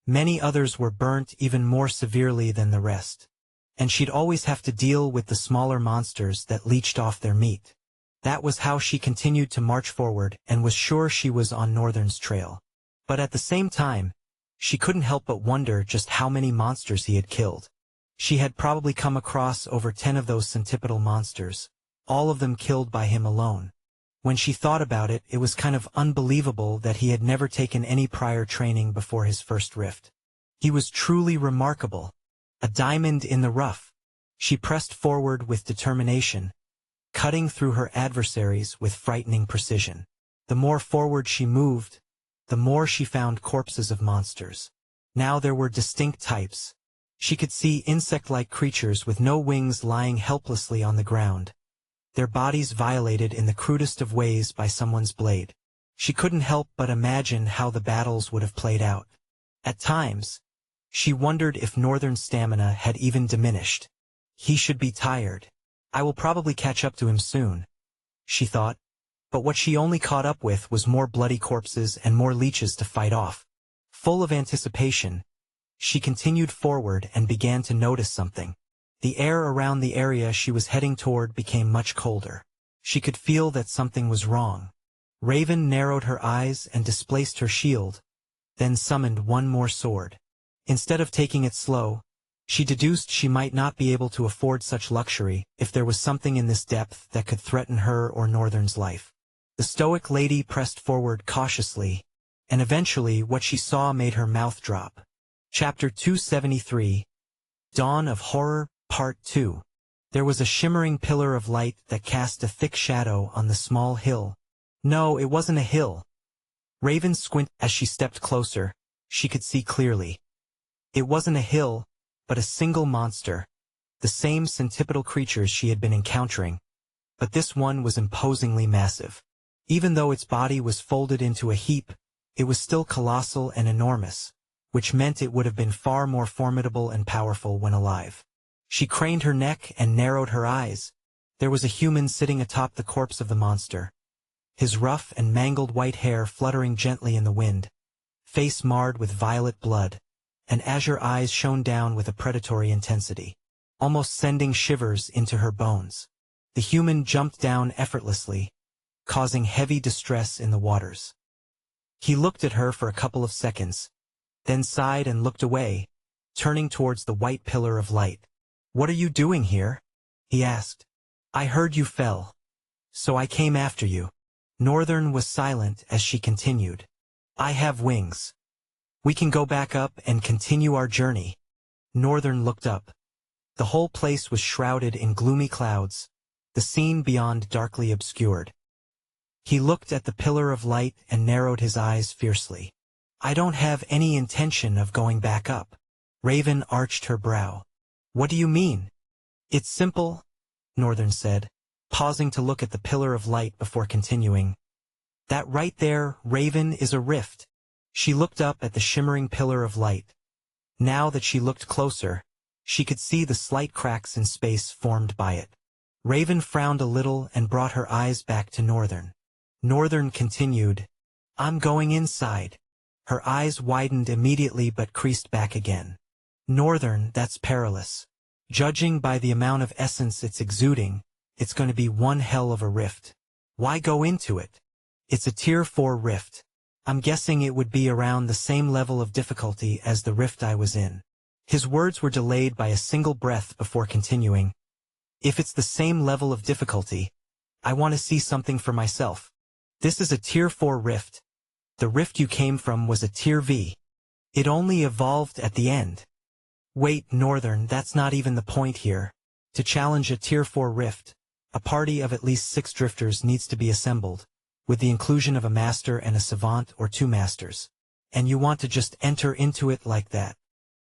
Many others were burnt even more severely than the rest, and she'd always have to deal with the smaller monsters that leached off their meat. That was how she continued to march forward and was sure she was on Northern's trail. But at the same time, she couldn't help but wonder just how many monsters he had killed. She had probably come across over 10 of those centipedal monsters, all of them killed by him alone. When she thought about it, it was kind of unbelievable that he had never taken any prior training before his first rift. He was truly remarkable, a diamond in the rough. She pressed forward with determination, cutting through her adversaries with frightening precision. The more forward she moved, the more she found corpses of monsters. Now there were distinct types. She could see insect-like creatures with no wings lying helplessly on the ground, their bodies violated in the crudest of ways by someone's blade. She couldn't help but imagine how the battles would have played out. At times, she wondered if Northern's stamina had even diminished. He should be tired. I will probably catch up to him soon, she thought, but what she only caught up with was more bloody corpses and more leeches to fight off. Full of anticipation, she continued forward and began to notice something. The air around the area she was heading toward became much colder. She could feel that something was wrong. Raven narrowed her eyes and displaced her shield, then summoned one more sword. Instead of taking it slow, she deduced she might not be able to afford such luxury if there was something in this depth that could threaten her or Northern's life. The stoic lady pressed forward cautiously, and eventually what she saw made her mouth drop. Chapter 273, Dawn of Horror, Part 2. There was a shimmering pillar of light that cast a thick shadow on the small hill. No, it wasn't a hill. Raven squinted as she stepped closer. She could see clearly. It wasn't a hill, but a single monster, the same centipedal creatures she had been encountering, but this one was imposingly massive. Even though its body was folded into a heap, it was still colossal and enormous, which meant it would have been far more formidable and powerful when alive. She craned her neck and narrowed her eyes. There was a human sitting atop the corpse of the monster, his rough and mangled white hair fluttering gently in the wind, face marred with violet blood, and azure eyes shone down with a predatory intensity, almost sending shivers into her bones. The human jumped down effortlessly, causing heavy distress in the waters. He looked at her for a couple of seconds, then sighed and looked away, turning towards the white pillar of light. "What are you doing here?" he asked. "I heard you fell, so I came after you." Northern was silent as she continued. "I have wings. We can go back up and continue our journey." Northern looked up. The whole place was shrouded in gloomy clouds, the scene beyond darkly obscured. He looked at the pillar of light and narrowed his eyes fiercely. "I don't have any intention of going back up." Raven arched her brow. "What do you mean?" "It's simple," Northern said, pausing to look at the pillar of light before continuing. "That right there, Raven, is a rift." She looked up at the shimmering pillar of light. Now that she looked closer, she could see the slight cracks in space formed by it. Raven frowned a little and brought her eyes back to Northern. Northern continued, "I'm going inside." Her eyes widened immediately but creased back again. "Northern, that's perilous. Judging by the amount of essence it's exuding, it's going to be one hell of a rift. Why go into it? It's a Tier 4 rift. I'm guessing it would be around the same level of difficulty as the rift I was in." His words were delayed by a single breath before continuing. "If it's the same level of difficulty, I want to see something for myself. This is a Tier 4 rift. The rift you came from was a Tier V. It only evolved at the end." "Wait, Northern, that's not even the point here. To challenge a Tier 4 rift, a party of at least 6 drifters needs to be assembled, with the inclusion of a master and a savant or 2 masters. And you want to just enter into it like that?"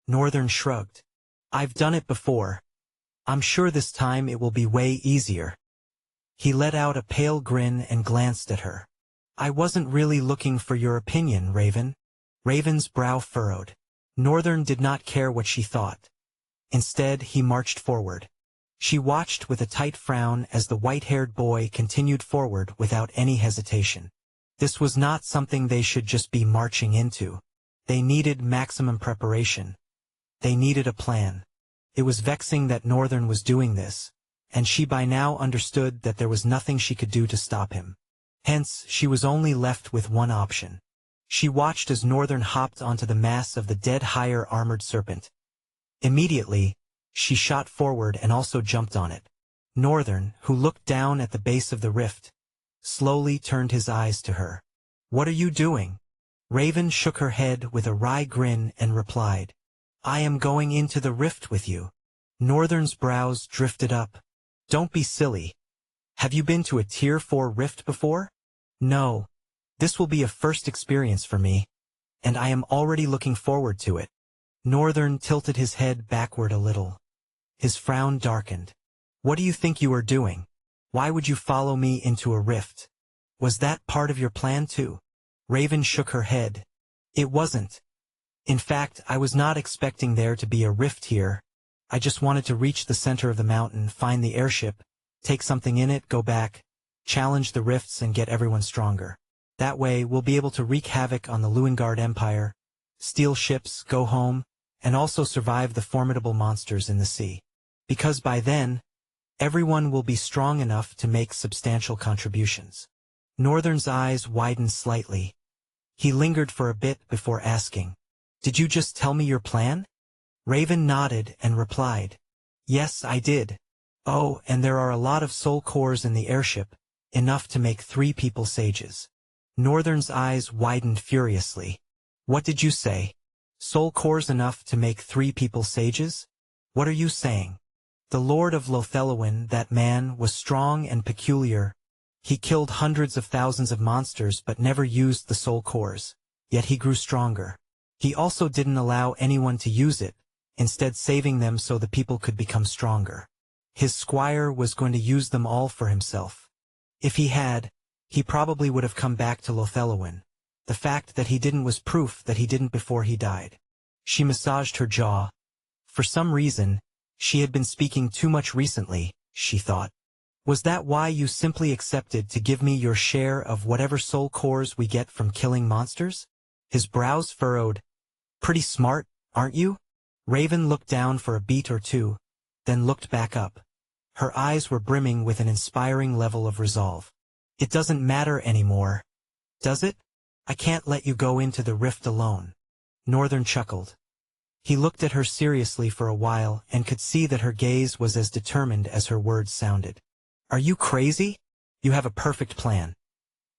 Northern shrugged. "I've done it before. I'm sure this time it will be way easier." He let out a pale grin and glanced at her. "I wasn't really looking for your opinion, Raven." Raven's brow furrowed. Northern did not care what she thought. Instead, he marched forward. She watched with a tight frown as the white-haired boy continued forward without any hesitation. This was not something they should just be marching into. They needed maximum preparation. They needed a plan. It was vexing that Northern was doing this, and she by now understood that there was nothing she could do to stop him. Hence, she was only left with one option. She watched as Northern hopped onto the mass of the dead higher armored serpent. Immediately, she shot forward and also jumped on it. Northern, who looked down at the base of the rift, slowly turned his eyes to her. "What are you doing?" Raven shook her head with a wry grin and replied, "I am going into the rift with you." Northern's brows drifted up. "Don't be silly. Have you been to a Tier 4 rift before?" "No. This will be a first experience for me, and I am already looking forward to it." Northern tilted his head backward a little. His frown darkened. "What do you think you are doing? Why would you follow me into a rift? Was that part of your plan too?" Raven shook her head. "It wasn't. In fact, I was not expecting there to be a rift here. I just wanted to reach the center of the mountain, find the airship, take something in it, go back. challenge the rifts and get everyone stronger. That way, we'll be able to wreak havoc on the Luengard Empire, steal ships, go home, and also survive the formidable monsters in the sea. Because by then, everyone will be strong enough to make substantial contributions. Northern's eyes widened slightly. He lingered for a bit before asking, "Did you just tell me your plan?" Raven nodded and replied, "Yes, I did. Oh, and there are a lot of soul cores in the airship, enough to make 3 people sages." Northern's eyes widened furiously. "What did you say? Soul cores enough to make 3 people sages? What are you saying?" The Lord of Lothelowin, that man, was strong and peculiar. He killed hundreds of thousands of monsters but never used the soul cores. Yet he grew stronger. He also didn't allow anyone to use it, instead saving them so the people could become stronger. His squire was going to use them all for himself. If he had, he probably would have come back to Lothelowin. The fact that he didn't was proof that he didn't before he died. She massaged her jaw. For some reason, she had been speaking too much recently, she thought. Was that why you simply accepted to give me your share of whatever soul cores we get from killing monsters? His brows furrowed. Pretty smart, aren't you? Raven looked down for a beat or two, then looked back up. Her eyes were brimming with an inspiring level of resolve. It doesn't matter anymore, does it? I can't let you go into the rift alone. Northern chuckled. He looked at her seriously for a while and could see that her gaze was as determined as her words sounded. Are you crazy? You have a perfect plan.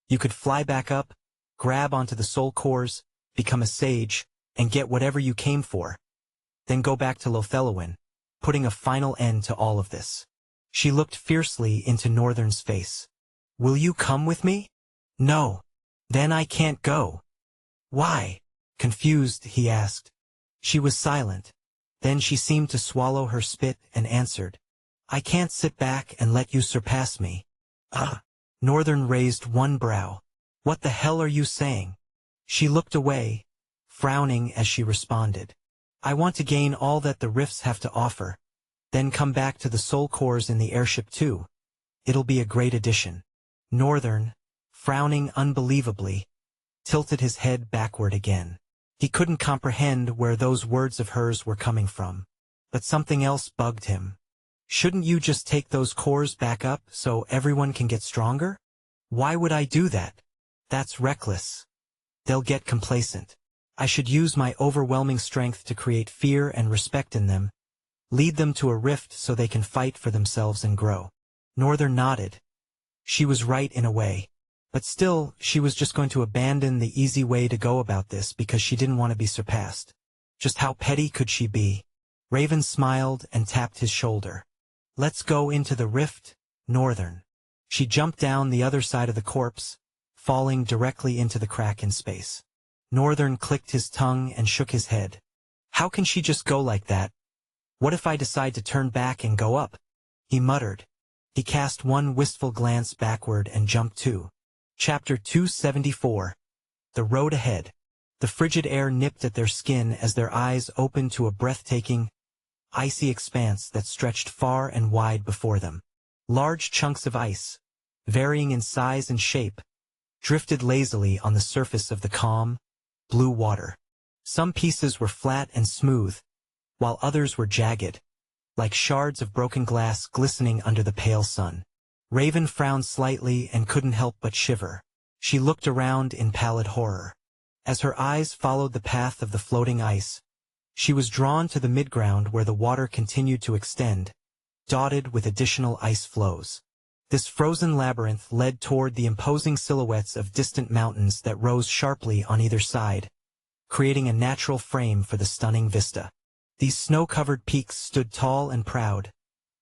You could fly back up, grab onto the soul cores, become a sage, and get whatever you came for. Then go back to Lothelowin, putting a final end to all of this. She looked fiercely into Northern's face. Will you come with me? No. Then I can't go. Why? Confused, he asked. She was silent. Then she seemed to swallow her spit and answered, I can't sit back and let you surpass me. Northern raised one brow. What the hell are you saying? She looked away, frowning as she responded. I want to gain all that the rifts have to offer, then come back to the soul cores in the airship too. It'll be a great addition. Northern, frowning unbelievably, tilted his head backward again. He couldn't comprehend where those words of hers were coming from. But something else bugged him. Shouldn't you just take those cores back up so everyone can get stronger? Why would I do that? That's reckless. They'll get complacent. I should use my overwhelming strength to create fear and respect in them, lead them to a rift so they can fight for themselves and grow. Northern nodded. She was right in a way. But still, she was just going to abandon the easy way to go about this because she didn't want to be surpassed. Just how petty could she be? Raven smiled and tapped his shoulder. Let's go into the rift, Northern. She jumped down the other side of the corpse, falling directly into the crack in space. Northern clicked his tongue and shook his head. How can she just go like that? What if I decide to turn back and go up? He muttered. He cast one wistful glance backward and jumped too. Chapter 274. The Road Ahead. The frigid air nipped at their skin as their eyes opened to a breathtaking, icy expanse that stretched far and wide before them. Large chunks of ice, varying in size and shape, drifted lazily on the surface of the calm, blue water. Some pieces were flat and smooth, while others were jagged, like shards of broken glass glistening under the pale sun. Raven frowned slightly and couldn't help but shiver. She looked around in pallid horror. As her eyes followed the path of the floating ice, she was drawn to the midground where the water continued to extend, dotted with additional ice flows. This frozen labyrinth led toward the imposing silhouettes of distant mountains that rose sharply on either side, creating a natural frame for the stunning vista. These snow-covered peaks stood tall and proud,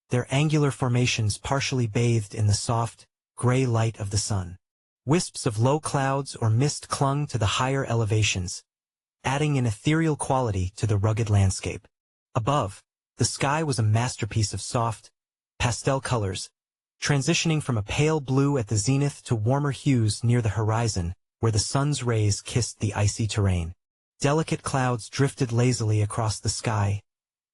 their angular formations partially bathed in the soft, gray light of the sun. Wisps of low clouds or mist clung to the higher elevations, adding an ethereal quality to the rugged landscape. Above, the sky was a masterpiece of soft, pastel colors, transitioning from a pale blue at the zenith to warmer hues near the horizon, where the sun's rays kissed the icy terrain. Delicate clouds drifted lazily across the sky,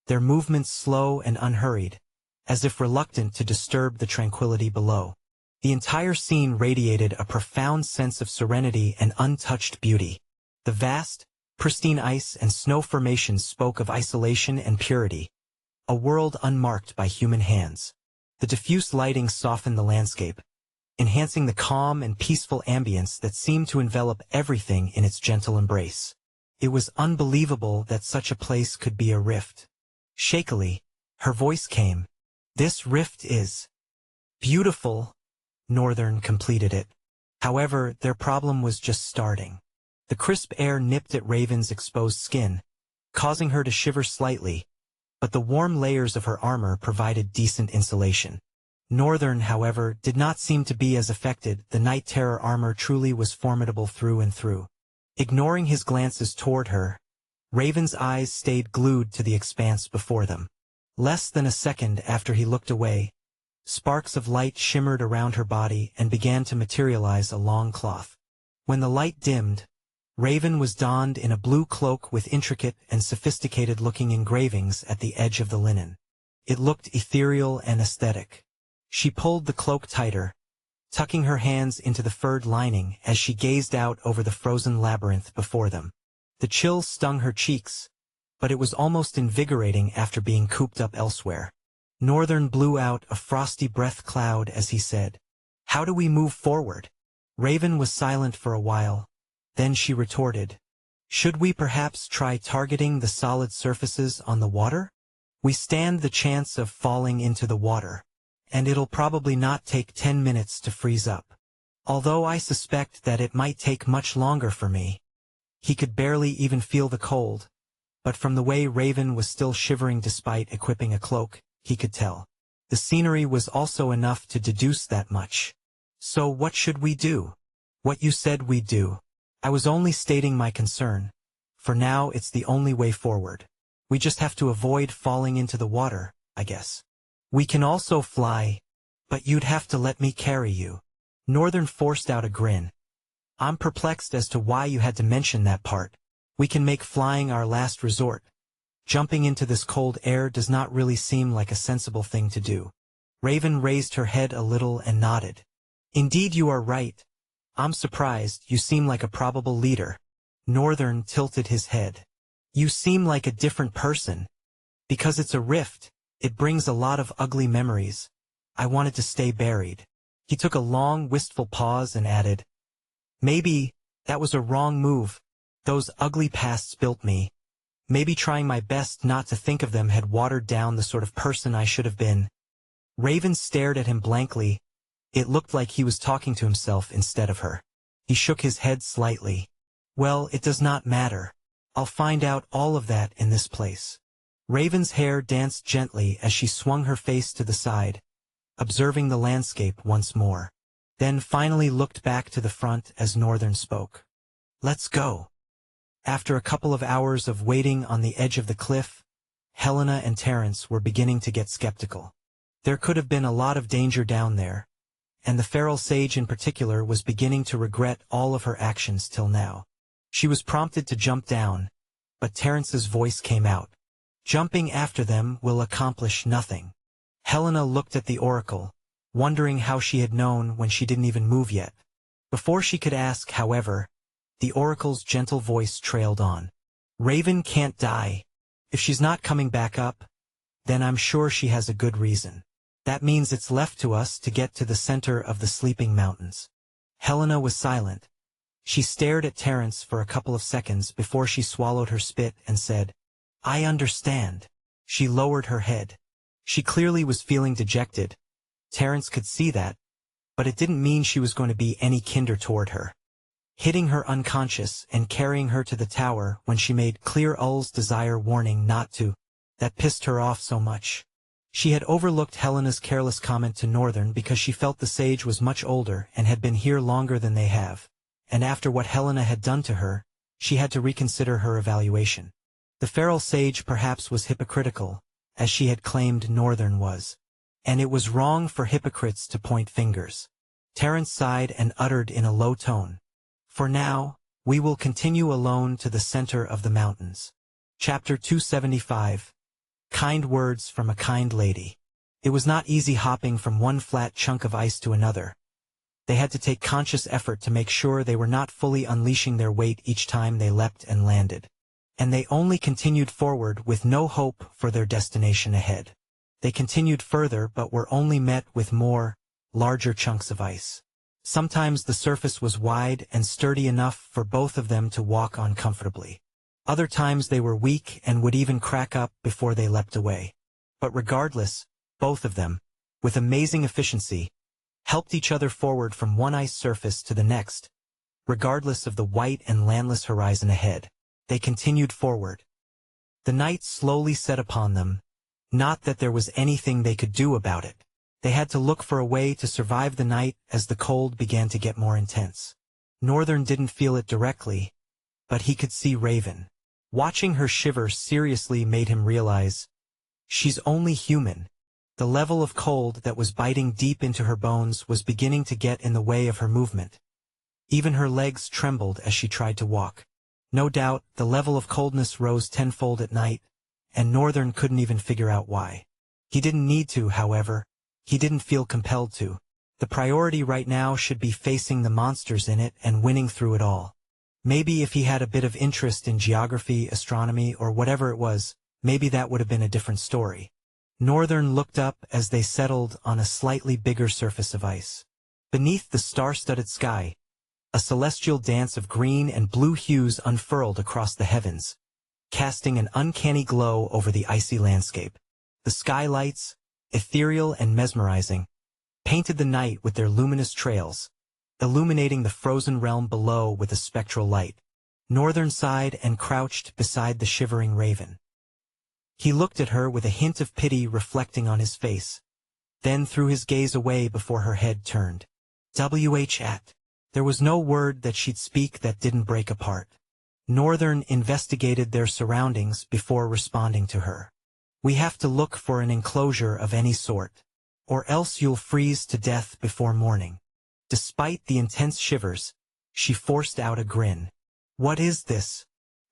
their movements slow and unhurried, as if reluctant to disturb the tranquility below. The entire scene radiated a profound sense of serenity and untouched beauty. The vast, pristine ice and snow formations spoke of isolation and purity, a world unmarked by human hands. The diffuse lighting softened the landscape, enhancing the calm and peaceful ambience that seemed to envelop everything in its gentle embrace. It was unbelievable that such a place could be a rift. Shakily, her voice came. "This rift is beautiful," Northern completed it. However, their problem was just starting. The crisp air nipped at Raven's exposed skin, causing her to shiver slightly, but the warm layers of her armor provided decent insulation. Northern, however, did not seem to be as affected. The Night Terror armor truly was formidable through and through. Ignoring his glances toward her, Raven's eyes stayed glued to the expanse before them. Less than a second after he looked away, sparks of light shimmered around her body and began to materialize along cloth. When the light dimmed, Raven was donned in a blue cloak with intricate and sophisticated-looking engravings at the edge of the linen. It looked ethereal and aesthetic. She pulled the cloak tighter, tucking her hands into the furred lining as she gazed out over the frozen labyrinth before them. The chill stung her cheeks, but it was almost invigorating after being cooped up elsewhere. Northern blew out a frosty breath cloud as he said, "How do we move forward?" Raven was silent for a while. Then she retorted, "Should we perhaps try targeting the solid surfaces on the water? We stand the chance of falling into the water, and it'll probably not take 10 minutes to freeze up. Although I suspect that it might take much longer for me." He could barely even feel the cold, but from the way Raven was still shivering despite equipping a cloak, he could tell. The scenery was also enough to deduce that much. "So what should we do?" "What you said we'd do. I was only stating my concern. For now it's the only way forward. We just have to avoid falling into the water, I guess. We can also fly, but you'd have to let me carry you." Northern forced out a grin. "I'm perplexed as to why you had to mention that part. We can make flying our last resort. Jumping into this cold air does not really seem like a sensible thing to do." Raven raised her head a little and nodded. "Indeed you are right. I'm surprised. You seem like a probable leader." Northern tilted his head. "You seem like a different person. Because it's a rift, it brings a lot of ugly memories. I wanted to stay buried." He took a long, wistful pause and added, "Maybe that was a wrong move. Those ugly pasts built me. Maybe trying my best not to think of them had watered down the sort of person I should have been." Raven stared at him blankly. It looked like he was talking to himself instead of her. He shook his head slightly. "Well, it does not matter. I'll find out all of that in this place." Raven's hair danced gently as she swung her face to the side, observing the landscape once more. Then finally looked back to the front as Northern spoke. "Let's go." After a couple of hours of waiting on the edge of the cliff, Helena and Terence were beginning to get skeptical. There could have been a lot of danger down there, and the feral sage in particular was beginning to regret all of her actions till now. She was prompted to jump down, but Terence's voice came out. "Jumping after them will accomplish nothing." Helena looked at the oracle, wondering how she had known when she didn't even move yet. Before she could ask, however, the oracle's gentle voice trailed on. "Raven can't die. If she's not coming back up, then I'm sure she has a good reason. That means it's left to us to get to the center of the sleeping mountains." Helena was silent. She stared at Terence for a couple of seconds before she swallowed her spit and said, "I understand." She lowered her head. She clearly was feeling dejected. Terence could see that, but it didn't mean she was going to be any kinder toward her. Hitting her unconscious and carrying her to the tower when she made clear Ull's desire warning not to, that pissed her off so much. She had overlooked Helena's careless comment to Northern because she felt the sage was much older and had been here longer than they have, and after what Helena had done to her, she had to reconsider her evaluation. The feral sage perhaps was hypocritical, as she had claimed Northern was. And it was wrong for hypocrites to point fingers. Terence sighed and uttered in a low tone, "For now, we will continue alone to the center of the mountains." Chapter 275. Kind Words from a Kind Lady. It was not easy hopping from one flat chunk of ice to another, They had to take conscious effort to make sure they were not fully unleashing their weight each time they leapt and landed. And they only continued forward with no hope for their destination ahead. They continued further but were only met with more, larger chunks of ice. Sometimes the surface was wide and sturdy enough for both of them to walk on comfortably. Other times they were weak and would even crack up before they leapt away. But regardless, both of them, with amazing efficiency, helped each other forward from one ice surface to the next. Regardless of the white and landless horizon ahead, they continued forward. The night slowly set upon them, not that there was anything they could do about it. They had to look for a way to survive the night as the cold began to get more intense. Northern didn't feel it directly, but he could see Raven. Watching her shiver seriously made him realize, she's only human. The level of cold that was biting deep into her bones was beginning to get in the way of her movement. Even her legs trembled as she tried to walk. No doubt, the level of coldness rose tenfold at night, and Northern couldn't even figure out why. He didn't need to, however. He didn't feel compelled to. The priority right now should be facing the monsters in it and winning through it all. Maybe if he had a bit of interest in geography, astronomy, or whatever it was, maybe that would have been a different story. Northern looked up as they settled on a slightly bigger surface of ice. Beneath the star-studded sky, a celestial dance of green and blue hues unfurled across the heavens, casting an uncanny glow over the icy landscape. The skylights, ethereal and mesmerizing, painted the night with their luminous trails, illuminating the frozen realm below with a spectral light. Northern sighed and crouched beside the shivering Raven. He looked at her with a hint of pity reflecting on his face, then threw his gaze away before her head turned. At. There was no word that she'd speak that didn't break apart. Northern investigated their surroundings before responding to her. We have to look for an enclosure of any sort, or else you'll freeze to death before morning. Despite the intense shivers, she forced out a grin. What is this?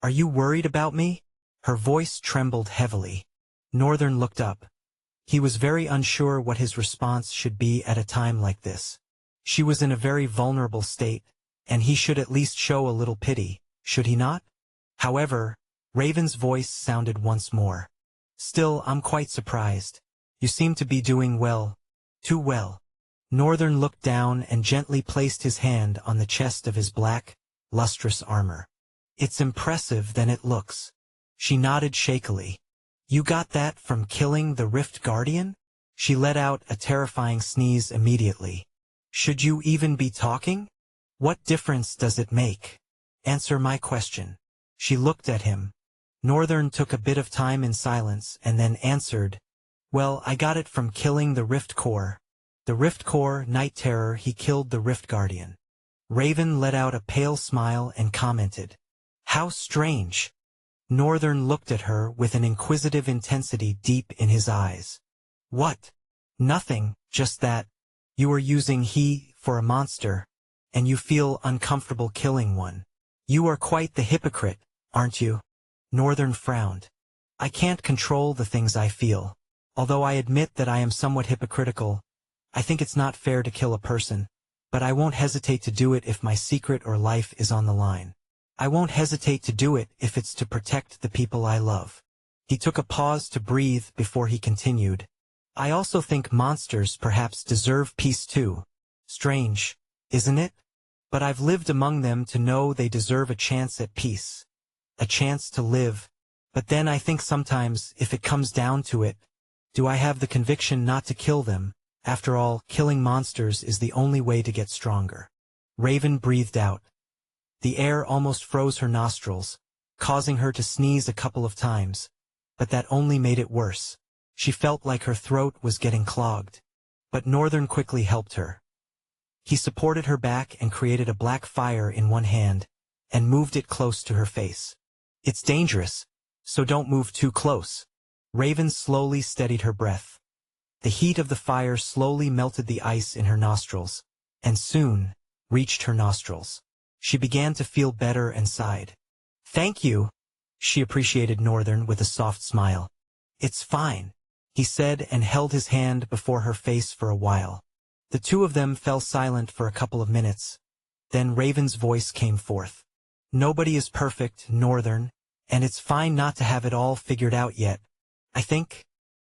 Are you worried about me? Her voice trembled heavily. Northern looked up. He was very unsure what his response should be at a time like this. She was in a very vulnerable state, and he should at least show a little pity, should he not? However, Raven's voice sounded once more. Still, I'm quite surprised. You seem to be doing well. Too well. Northern looked down and gently placed his hand on the chest of his black, lustrous armor. It's impressive than it looks. She nodded shakily. You got that from killing the Rift Guardian? She let out a terrifying sneeze immediately. Should you even be talking? What difference does it make? Answer my question. She looked at him. Northern took a bit of time in silence and then answered, well, I got it from killing the Rift Core. The Rift Core, Night Terror, he killed the Rift Guardian. Raven let out a pale smile and commented, how strange. Northern looked at her with an inquisitive intensity deep in his eyes. What? Nothing, just that. You are using he for a monster, and you feel uncomfortable killing one. You are quite the hypocrite, aren't you? Northern frowned. I can't control the things I feel. Although I admit that I am somewhat hypocritical, I think it's not fair to kill a person, but I won't hesitate to do it if my secret or life is on the line. I won't hesitate to do it if it's to protect the people I love. He took a pause to breathe before he continued. I also think monsters perhaps deserve peace too. Strange, isn't it? But I've lived among them to know they deserve a chance at peace. A chance to live. But then I think sometimes, if it comes down to it, do I have the conviction not to kill them? After all, killing monsters is the only way to get stronger. Raven breathed out. The air almost froze her nostrils, causing her to sneeze a couple of times, but that only made it worse. She felt like her throat was getting clogged. But Northern quickly helped her. He supported her back and created a black fire in one hand, and moved it close to her face. It's dangerous, so don't move too close. Raven slowly steadied her breath. The heat of the fire slowly melted the ice in her nostrils, and soon reached her nostrils. She began to feel better and sighed. Thank you, she appreciated Northern with a soft smile. It's fine, he said and held his hand before her face for a while. The two of them fell silent for a couple of minutes. Then Raven's voice came forth. Nobody is perfect, Northern, and it's fine not to have it all figured out yet.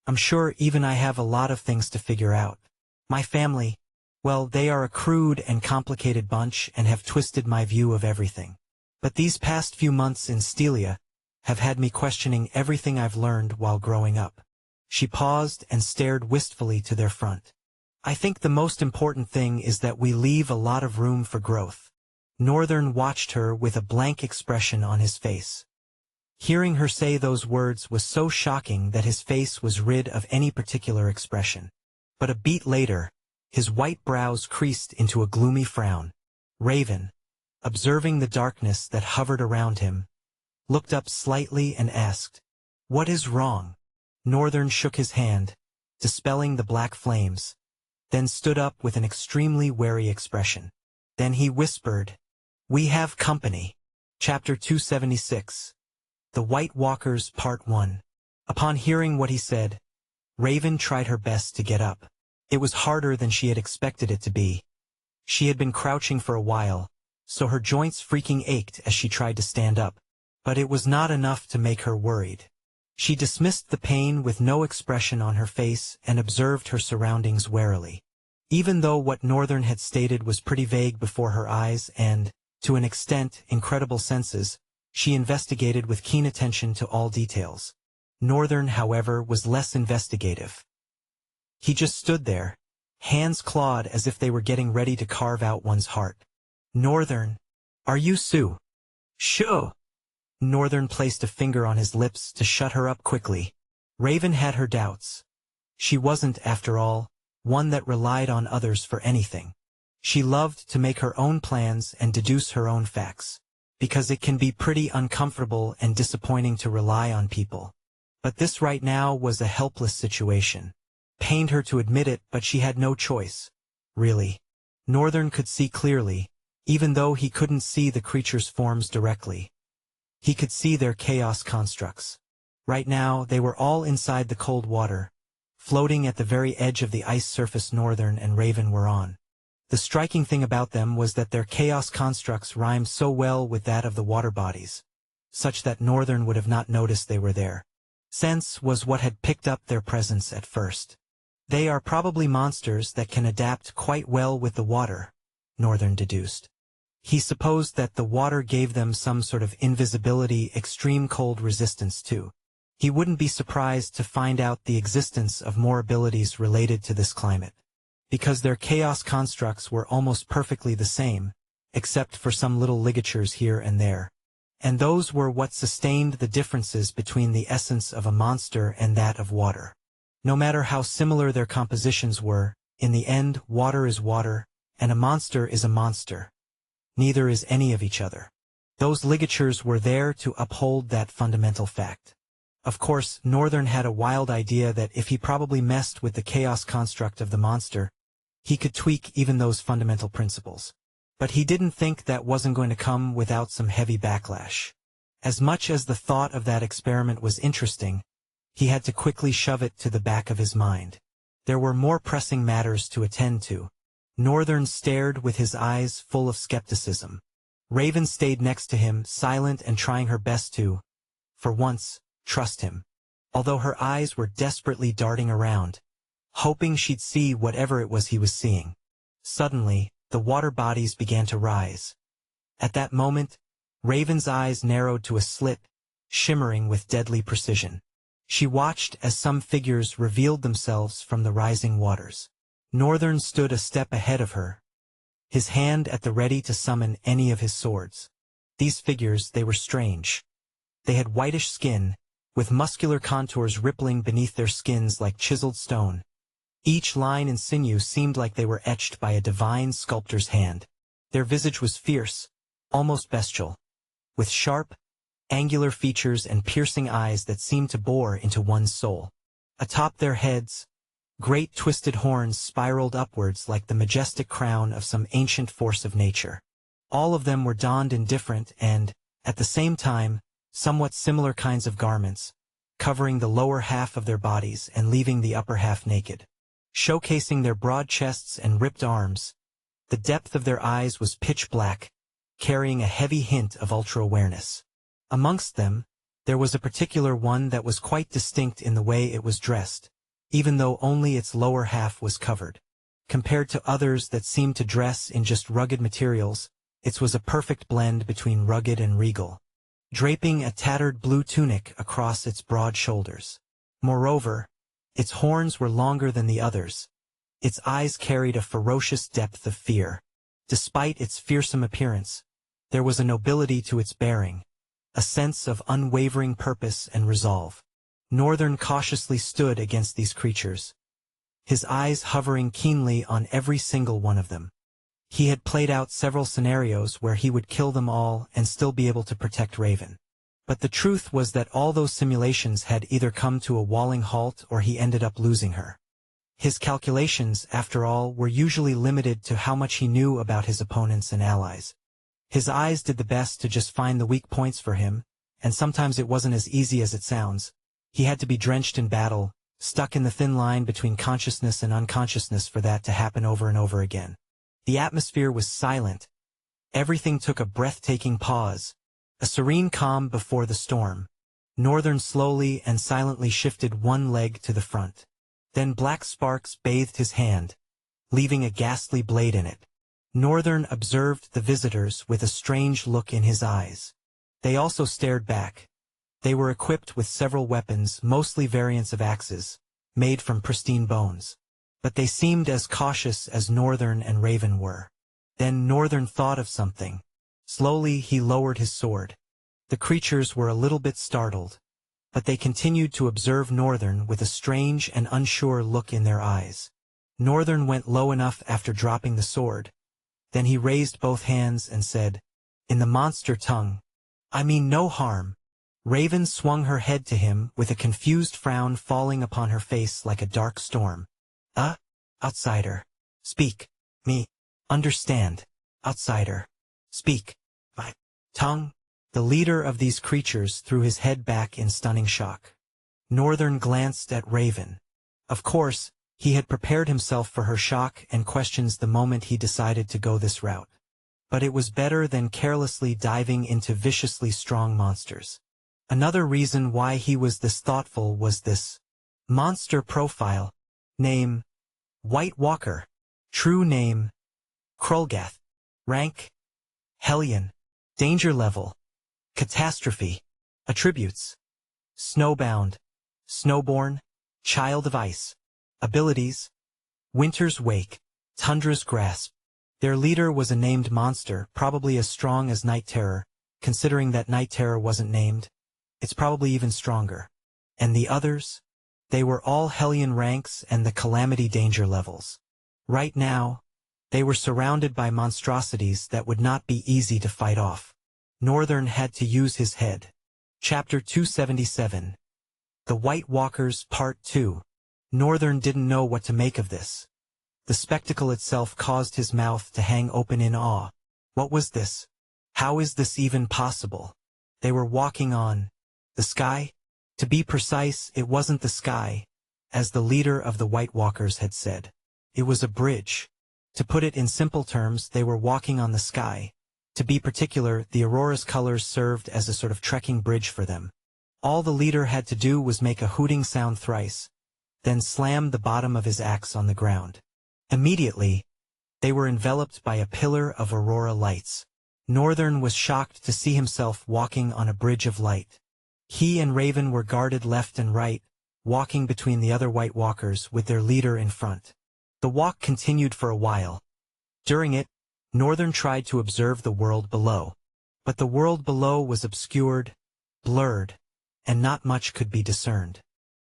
I'm sure even I have a lot of things to figure out. My family, well, they are a crude and complicated bunch and have twisted my view of everything. But these past few months in Stelia have had me questioning everything I've learned while growing up. She paused and stared wistfully to their front. I think the most important thing is that we leave a lot of room for growth. Northern watched her with a blank expression on his face. Hearing her say those words was so shocking that his face was rid of any particular expression. But a beat later, his white brows creased into a gloomy frown. Raven, observing the darkness that hovered around him, looked up slightly and asked, "What is wrong?" Northern shook his hand, dispelling the black flames, then stood up with an extremely wary expression. Then he whispered, "We have company." Chapter 276. The White Walkers Part 1. Upon hearing what he said, Raven tried her best to get up. It was harder than she had expected it to be. She had been crouching for a while, so her joints freaking ached as she tried to stand up. But it was not enough to make her worried. She dismissed the pain with no expression on her face and observed her surroundings warily. Even though what Northern had stated was pretty vague before her eyes and, to an extent, incredible senses, she investigated with keen attention to all details. Northern, however, was less investigative. He just stood there, hands clawed as if they were getting ready to carve out one's heart. "Northern, are you Sue?" "Sure." Northern placed a finger on his lips to shut her up quickly. Raven had her doubts. She wasn't, after all, one that relied on others for anything. She loved to make her own plans and deduce her own facts, because it can be pretty uncomfortable and disappointing to rely on people. But this right now was a helpless situation. Pained her to admit it, but she had no choice. Really. Northern could see clearly, even though he couldn't see the creatures' forms directly. He could see their chaos constructs. Right now, they were all inside the cold water, floating at the very edge of the ice surface Northern and Raven were on. The striking thing about them was that their chaos constructs rhymed so well with that of the water bodies, such that Northern would have not noticed they were there. Sense was what had picked up their presence at first. They are probably monsters that can adapt quite well with the water, Northern deduced. He supposed that the water gave them some sort of invisibility, extreme cold resistance too. He wouldn't be surprised to find out the existence of more abilities related to this climate, because their chaos constructs were almost perfectly the same, except for some little ligatures here and there. And those were what sustained the differences between the essence of a monster and that of water. No matter how similar their compositions were, in the end, water is water, and a monster is a monster. Neither is any of each other. Those ligatures were there to uphold that fundamental fact. Of course, Northern had a wild idea that if he probably messed with the chaos construct of the monster, he could tweak even those fundamental principles. But he didn't think that wasn't going to come without some heavy backlash. As much as the thought of that experiment was interesting, he had to quickly shove it to the back of his mind. There were more pressing matters to attend to. Northern stared with his eyes full of skepticism. Raven stayed next to him, silent and trying her best to, for once, trust him. Although her eyes were desperately darting around, hoping she'd see whatever it was he was seeing. Suddenly, the water bodies began to rise. At that moment, Raven's eyes narrowed to a slit, shimmering with deadly precision. She watched as some figures revealed themselves from the rising waters. Northern stood a step ahead of her, his hand at the ready to summon any of his swords. These figures, they were strange. They had whitish skin, with muscular contours rippling beneath their skins like chiseled stone. Each line and sinew seemed like they were etched by a divine sculptor's hand. Their visage was fierce, almost bestial, with sharp, angular features and piercing eyes that seemed to bore into one's soul. Atop their heads, great twisted horns spiraled upwards like the majestic crown of some ancient force of nature. All of them were donned in different and, at the same time, somewhat similar kinds of garments, covering the lower half of their bodies and leaving the upper half naked. showcasing their broad chests and ripped arms. The depth of their eyes was pitch black, carrying a heavy hint of ultra-awareness. Amongst them, there was a particular one that was quite distinct in the way it was dressed, even though only its lower half was covered. Compared to others that seemed to dress in just rugged materials, its was a perfect blend between rugged and regal, draping a tattered blue tunic across its broad shoulders. Moreover, its horns were longer than the others. Its eyes carried a ferocious depth of fear. Despite its fearsome appearance, there was a nobility to its bearing, a sense of unwavering purpose and resolve. Northern cautiously stood against these creatures, his eyes hovering keenly on every single one of them. He had played out several scenarios where he would kill them all and still be able to protect Raven. But the truth was that all those simulations had either come to a walling halt or he ended up losing her. His calculations, after all, were usually limited to how much he knew about his opponents and allies. His eyes did the best to just find the weak points for him, and sometimes it wasn't as easy as it sounds. He had to be drenched in battle, stuck in the thin line between consciousness and unconsciousness for that to happen over and over again. The atmosphere was silent. Everything took a breathtaking pause, a serene calm before the storm. Northern slowly and silently shifted one leg to the front. Then black sparks bathed his hand, leaving a ghastly blade in it. Northern observed the visitors with a strange look in his eyes. They also stared back. They were equipped with several weapons, mostly variants of axes, made from pristine bones. But they seemed as cautious as Northern and Raven were. Then Northern thought of something. Slowly he lowered his sword. The creatures were a little bit startled, but they continued to observe Northern with a strange and unsure look in their eyes. Northern went low enough after dropping the sword. Then he raised both hands and said, "In the monster tongue, I mean no harm." Raven swung her head to him with a confused frown falling upon her face like a dark storm. Outsider. Speak. Me. Understand. Outsider. Speak. My tongue. The leader of these creatures threw his head back in stunning shock. Northern glanced at Raven. Of course, he had prepared himself for her shock and questions the moment he decided to go this route. But it was better than carelessly diving into viciously strong monsters. Another reason why he was this thoughtful was this monster profile. Name: White Walker. True name: Krulgath. Rank: Hellion. Danger level: Catastrophe. Attributes: Snowbound, Snowborn, Child of Ice. Abilities: Winter's Wake, Tundra's Grasp. Their leader was a named monster, probably as strong as Night Terror. Considering that Night Terror wasn't named, it's probably even stronger. And the others? They were all Hellion ranks and the Calamity danger levels. Right now, they were surrounded by monstrosities that would not be easy to fight off. Northern had to use his head. Chapter 277. The White Walkers Part 2. Northern didn't know what to make of this. The spectacle itself caused his mouth to hang open in awe. What was this? How is this even possible? They were walking on the sky? To be precise, it wasn't the sky, as the leader of the White Walkers had said. It was a bridge. To put it in simple terms, they were walking on the sky. To be particular, the aurora's colors served as a sort of trekking bridge for them. All the leader had to do was make a hooting sound thrice, then slam the bottom of his axe on the ground. Immediately, they were enveloped by a pillar of aurora lights. Northern was shocked to see himself walking on a bridge of light. He and Raven were guarded left and right, walking between the other White Walkers with their leader in front. The walk continued for a while. During it, Northern tried to observe the world below. But the world below was obscured, blurred, and not much could be discerned.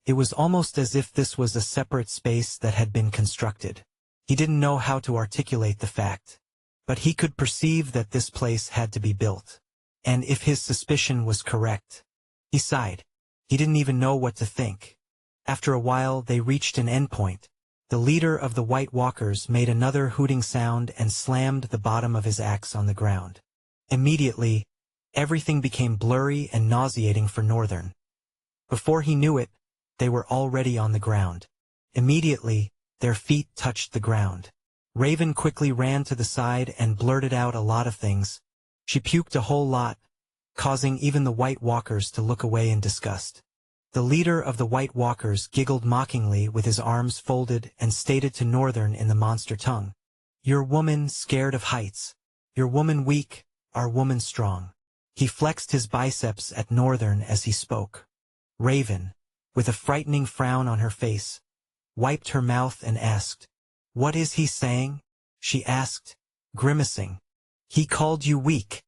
It was almost as if this was a separate space that had been constructed. He didn't know how to articulate the fact, but he could perceive that this place had to be built. And if his suspicion was correct, he sighed. He didn't even know what to think. After a while, they reached an endpoint. The leader of the White Walkers made another hooting sound and slammed the bottom of his axe on the ground. Immediately, everything became blurry and nauseating for Northern. Before he knew it, they were already on the ground. Immediately, Their feet touched the ground. Raven quickly ran to the side and blurted out a lot of things. She puked a whole lot, causing even the White Walkers to look away in disgust. The leader of the White Walkers giggled mockingly with his arms folded and stated to Northern in the monster tongue, "Your woman scared of heights. Your woman weak, our woman strong." He flexed his biceps at Northern as he spoke. Raven, with a frightening frown on her face, wiped her mouth and asked, "What is he saying?" She asked, grimacing. "He called you weak."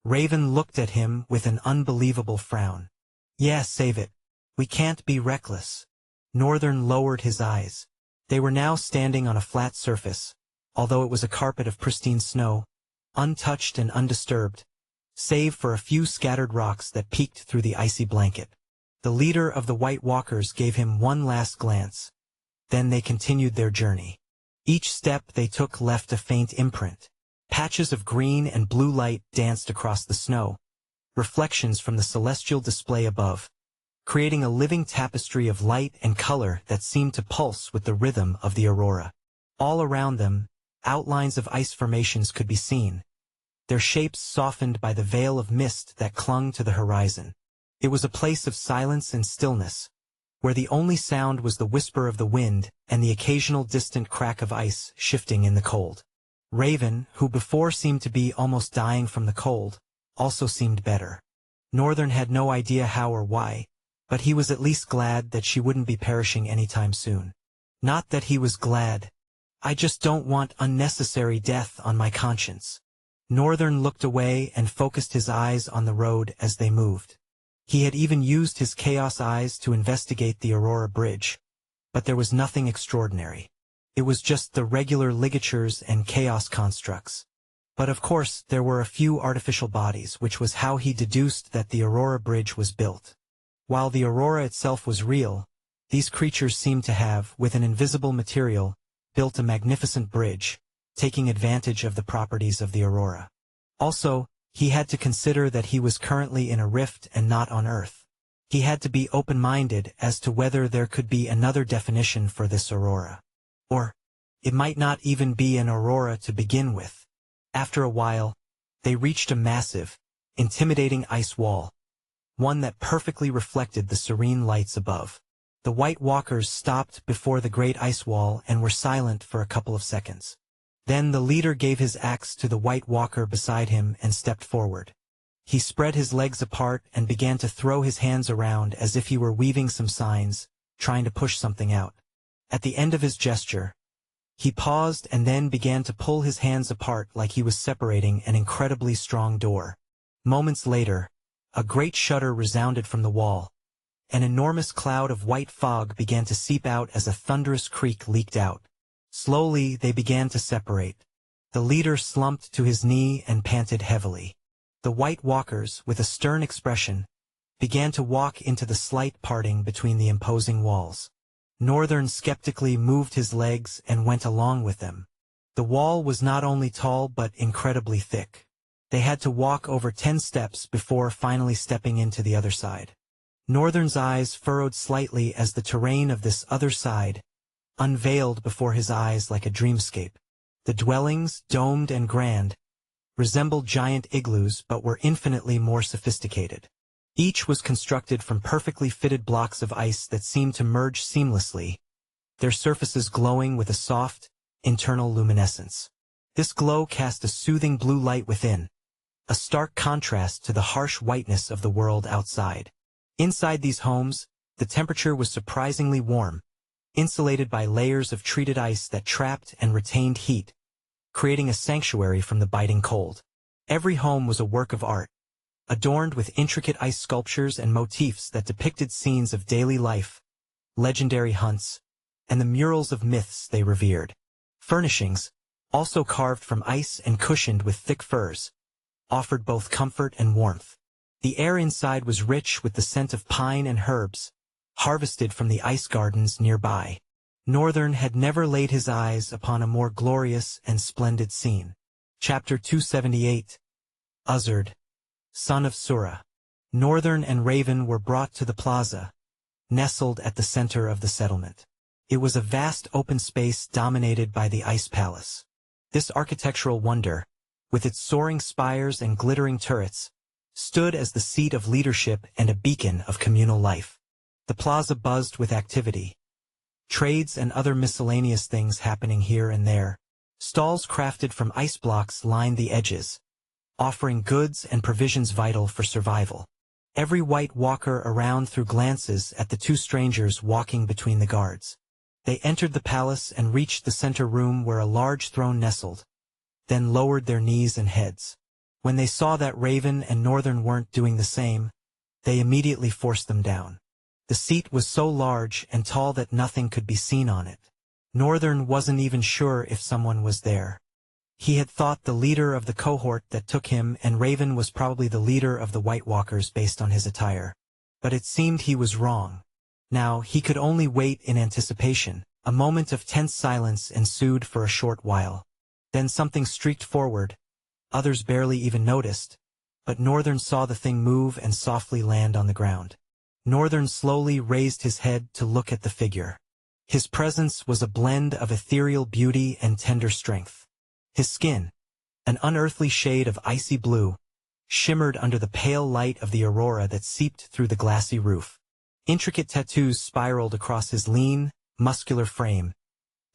Raven looked at him with an unbelievable frown. "Yeah, save it. We can't be reckless." Northern lowered his eyes. They were now standing on a flat surface, although it was a carpet of pristine snow, untouched and undisturbed, save for a few scattered rocks that peeked through the icy blanket. The leader of the White Walkers gave him one last glance. Then they continued their journey. Each step they took left a faint imprint. Patches of green and blue light danced across the snow, reflections from the celestial display above, creating a living tapestry of light and color that seemed to pulse with the rhythm of the aurora. All around them, outlines of ice formations could be seen, their shapes softened by the veil of mist that clung to the horizon. It was a place of silence and stillness, where the only sound was the whisper of the wind and the occasional distant crack of ice shifting in the cold. Raven, who before seemed to be almost dying from the cold, also seemed better. Northern had no idea how or why, but he was at least glad that she wouldn't be perishing anytime soon. Not that he was glad. "I just don't want unnecessary death on my conscience." Northern looked away and focused his eyes on the road as they moved. He had even used his chaos eyes to investigate the Aurora Bridge, but there was nothing extraordinary. It was just the regular ligatures and chaos constructs. But of course, there were a few artificial bodies, which was how he deduced that the Aurora Bridge was built. While the Aurora itself was real, these creatures seemed to have, with an invisible material, built a magnificent bridge, taking advantage of the properties of the Aurora. Also, he had to consider that he was currently in a rift and not on Earth. He had to be open-minded as to whether there could be another definition for this Aurora. Or, it might not even be an Aurora to begin with. After a while, they reached a massive, intimidating ice wall, one that perfectly reflected the serene lights above. The White Walkers stopped before the great ice wall and were silent for a couple of seconds. Then the leader gave his axe to the White Walker beside him and stepped forward. He spread his legs apart and began to throw his hands around as if he were weaving some signs, trying to push something out. At the end of his gesture, he paused and then began to pull his hands apart like he was separating an incredibly strong door. Moments later, a great shudder resounded from the wall. An enormous cloud of white fog began to seep out as a thunderous creak leaked out. Slowly, they began to separate. The leader slumped to his knee and panted heavily. The White Walkers, with a stern expression, began to walk into the slight parting between the imposing walls. Northern skeptically moved his legs and went along with them. The wall was not only tall but incredibly thick. They had to walk over 10 steps before finally stepping into the other side. Northern's eyes furrowed slightly as the terrain of this other side unveiled before his eyes like a dreamscape. The dwellings, domed and grand, resembled giant igloos but were infinitely more sophisticated. Each was constructed from perfectly fitted blocks of ice that seemed to merge seamlessly, their surfaces glowing with a soft, internal luminescence. This glow cast a soothing blue light within, a stark contrast to the harsh whiteness of the world outside. Inside these homes, the temperature was surprisingly warm, insulated by layers of treated ice that trapped and retained heat, creating a sanctuary from the biting cold. Every home was a work of art, adorned with intricate ice sculptures and motifs that depicted scenes of daily life, legendary hunts, and the murals of myths they revered. Furnishings, also carved from ice and cushioned with thick furs, offered both comfort and warmth. The air inside was rich with the scent of pine and herbs, harvested from the ice gardens nearby. Northern had never laid his eyes upon a more glorious and splendid scene. Chapter 278. Uzzard, son of Sura. Northern and Raven were brought to the plaza, nestled at the center of the settlement. It was a vast open space dominated by the Ice Palace. This architectural wonder, with its soaring spires and glittering turrets, stood as the seat of leadership and a beacon of communal life. The plaza buzzed with activity. Trades and other miscellaneous things happening here and there. Stalls crafted from ice blocks lined the edges, offering goods and provisions vital for survival. Every White Walker around threw glances at the two strangers walking between the guards. They entered the palace and reached the center room where a large throne nestled, then lowered their knees and heads. When they saw that Raven and Northern weren't doing the same, they immediately forced them down. The seat was so large and tall that nothing could be seen on it. Northern wasn't even sure if someone was there. He had thought the leader of the cohort that took him, and Raven was probably the leader of the White Walkers based on his attire. But it seemed he was wrong. Now he could only wait in anticipation. A moment of tense silence ensued for a short while. Then something streaked forward. Others barely even noticed, but Northern saw the thing move and softly land on the ground. Northern slowly raised his head to look at the figure. His presence was a blend of ethereal beauty and tender strength. His skin, an unearthly shade of icy blue, shimmered under the pale light of the aurora that seeped through the glassy roof. Intricate tattoos spiraled across his lean, muscular frame,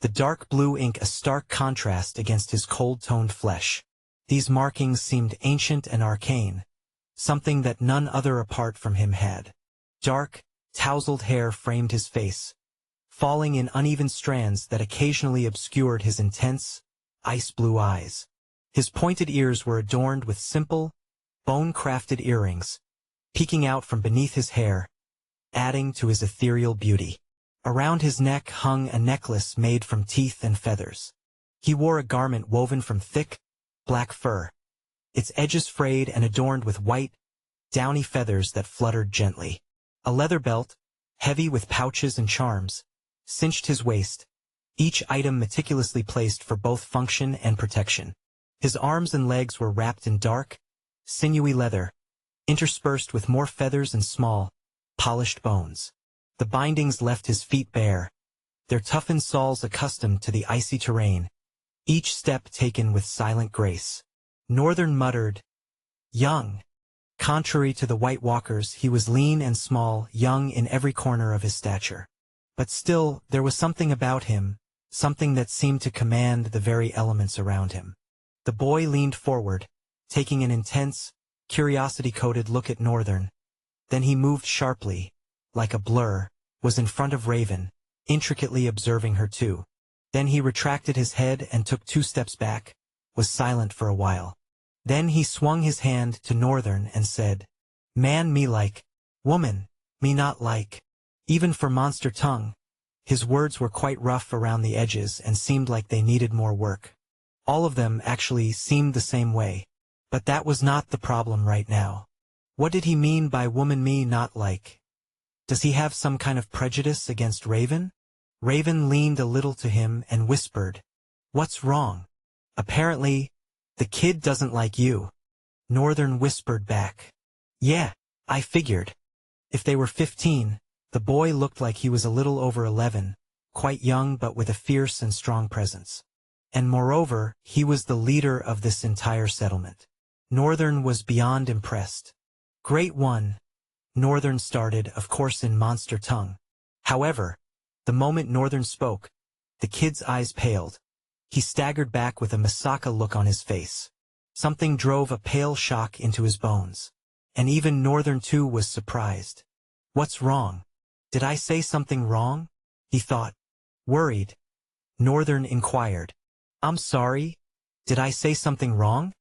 the dark blue ink a stark contrast against his cold-toned flesh. These markings seemed ancient and arcane, something that none other apart from him had. Dark, tousled hair framed his face, falling in uneven strands that occasionally obscured his intense, ice-blue eyes. His pointed ears were adorned with simple, bone-crafted earrings, peeking out from beneath his hair, adding to his ethereal beauty. Around his neck hung a necklace made from teeth and feathers. He wore a garment woven from thick, black fur, its edges frayed and adorned with white, downy feathers that fluttered gently. A leather belt, heavy with pouches and charms, cinched his waist, each item meticulously placed for both function and protection. His arms and legs were wrapped in dark, sinewy leather, interspersed with more feathers and small, polished bones. The bindings left his feet bare, their toughened soles accustomed to the icy terrain, each step taken with silent grace. Northern muttered, "Young." Contrary to the White Walkers, he was lean and small, young in every corner of his stature. But still, there was something about him, something that seemed to command the very elements around him. The boy leaned forward, taking an intense, curiosity-coated look at Northern. Then he moved sharply, like a blur, was in front of Raven, intricately observing her too. Then he retracted his head and took 2 steps back, was silent for a while. Then he swung his hand to Northern and said, "Man me like, woman, me not like." Even for monster tongue, his words were quite rough around the edges and seemed like they needed more work. All of them actually seemed the same way. But that was not the problem right now. What did he mean by woman me not like? Does he have some kind of prejudice against Raven? Raven leaned a little to him and whispered, "What's wrong?" "Apparently, the kid doesn't like you." Northern whispered back, "Yeah, I figured." If they were 15, the boy looked like he was a little over 11, quite young but with a fierce and strong presence. And moreover, he was the leader of this entire settlement. Northern was beyond impressed. "Great one," Northern started, of course in monster tongue. However, the moment Northern spoke, the kid's eyes paled. He staggered back with a Masaka look on his face. Something drove a pale shock into his bones. And even Northern too was surprised. "What's wrong? Did I say something wrong?" he thought. Worried, Northern inquired, "I'm sorry, did I say something wrong?"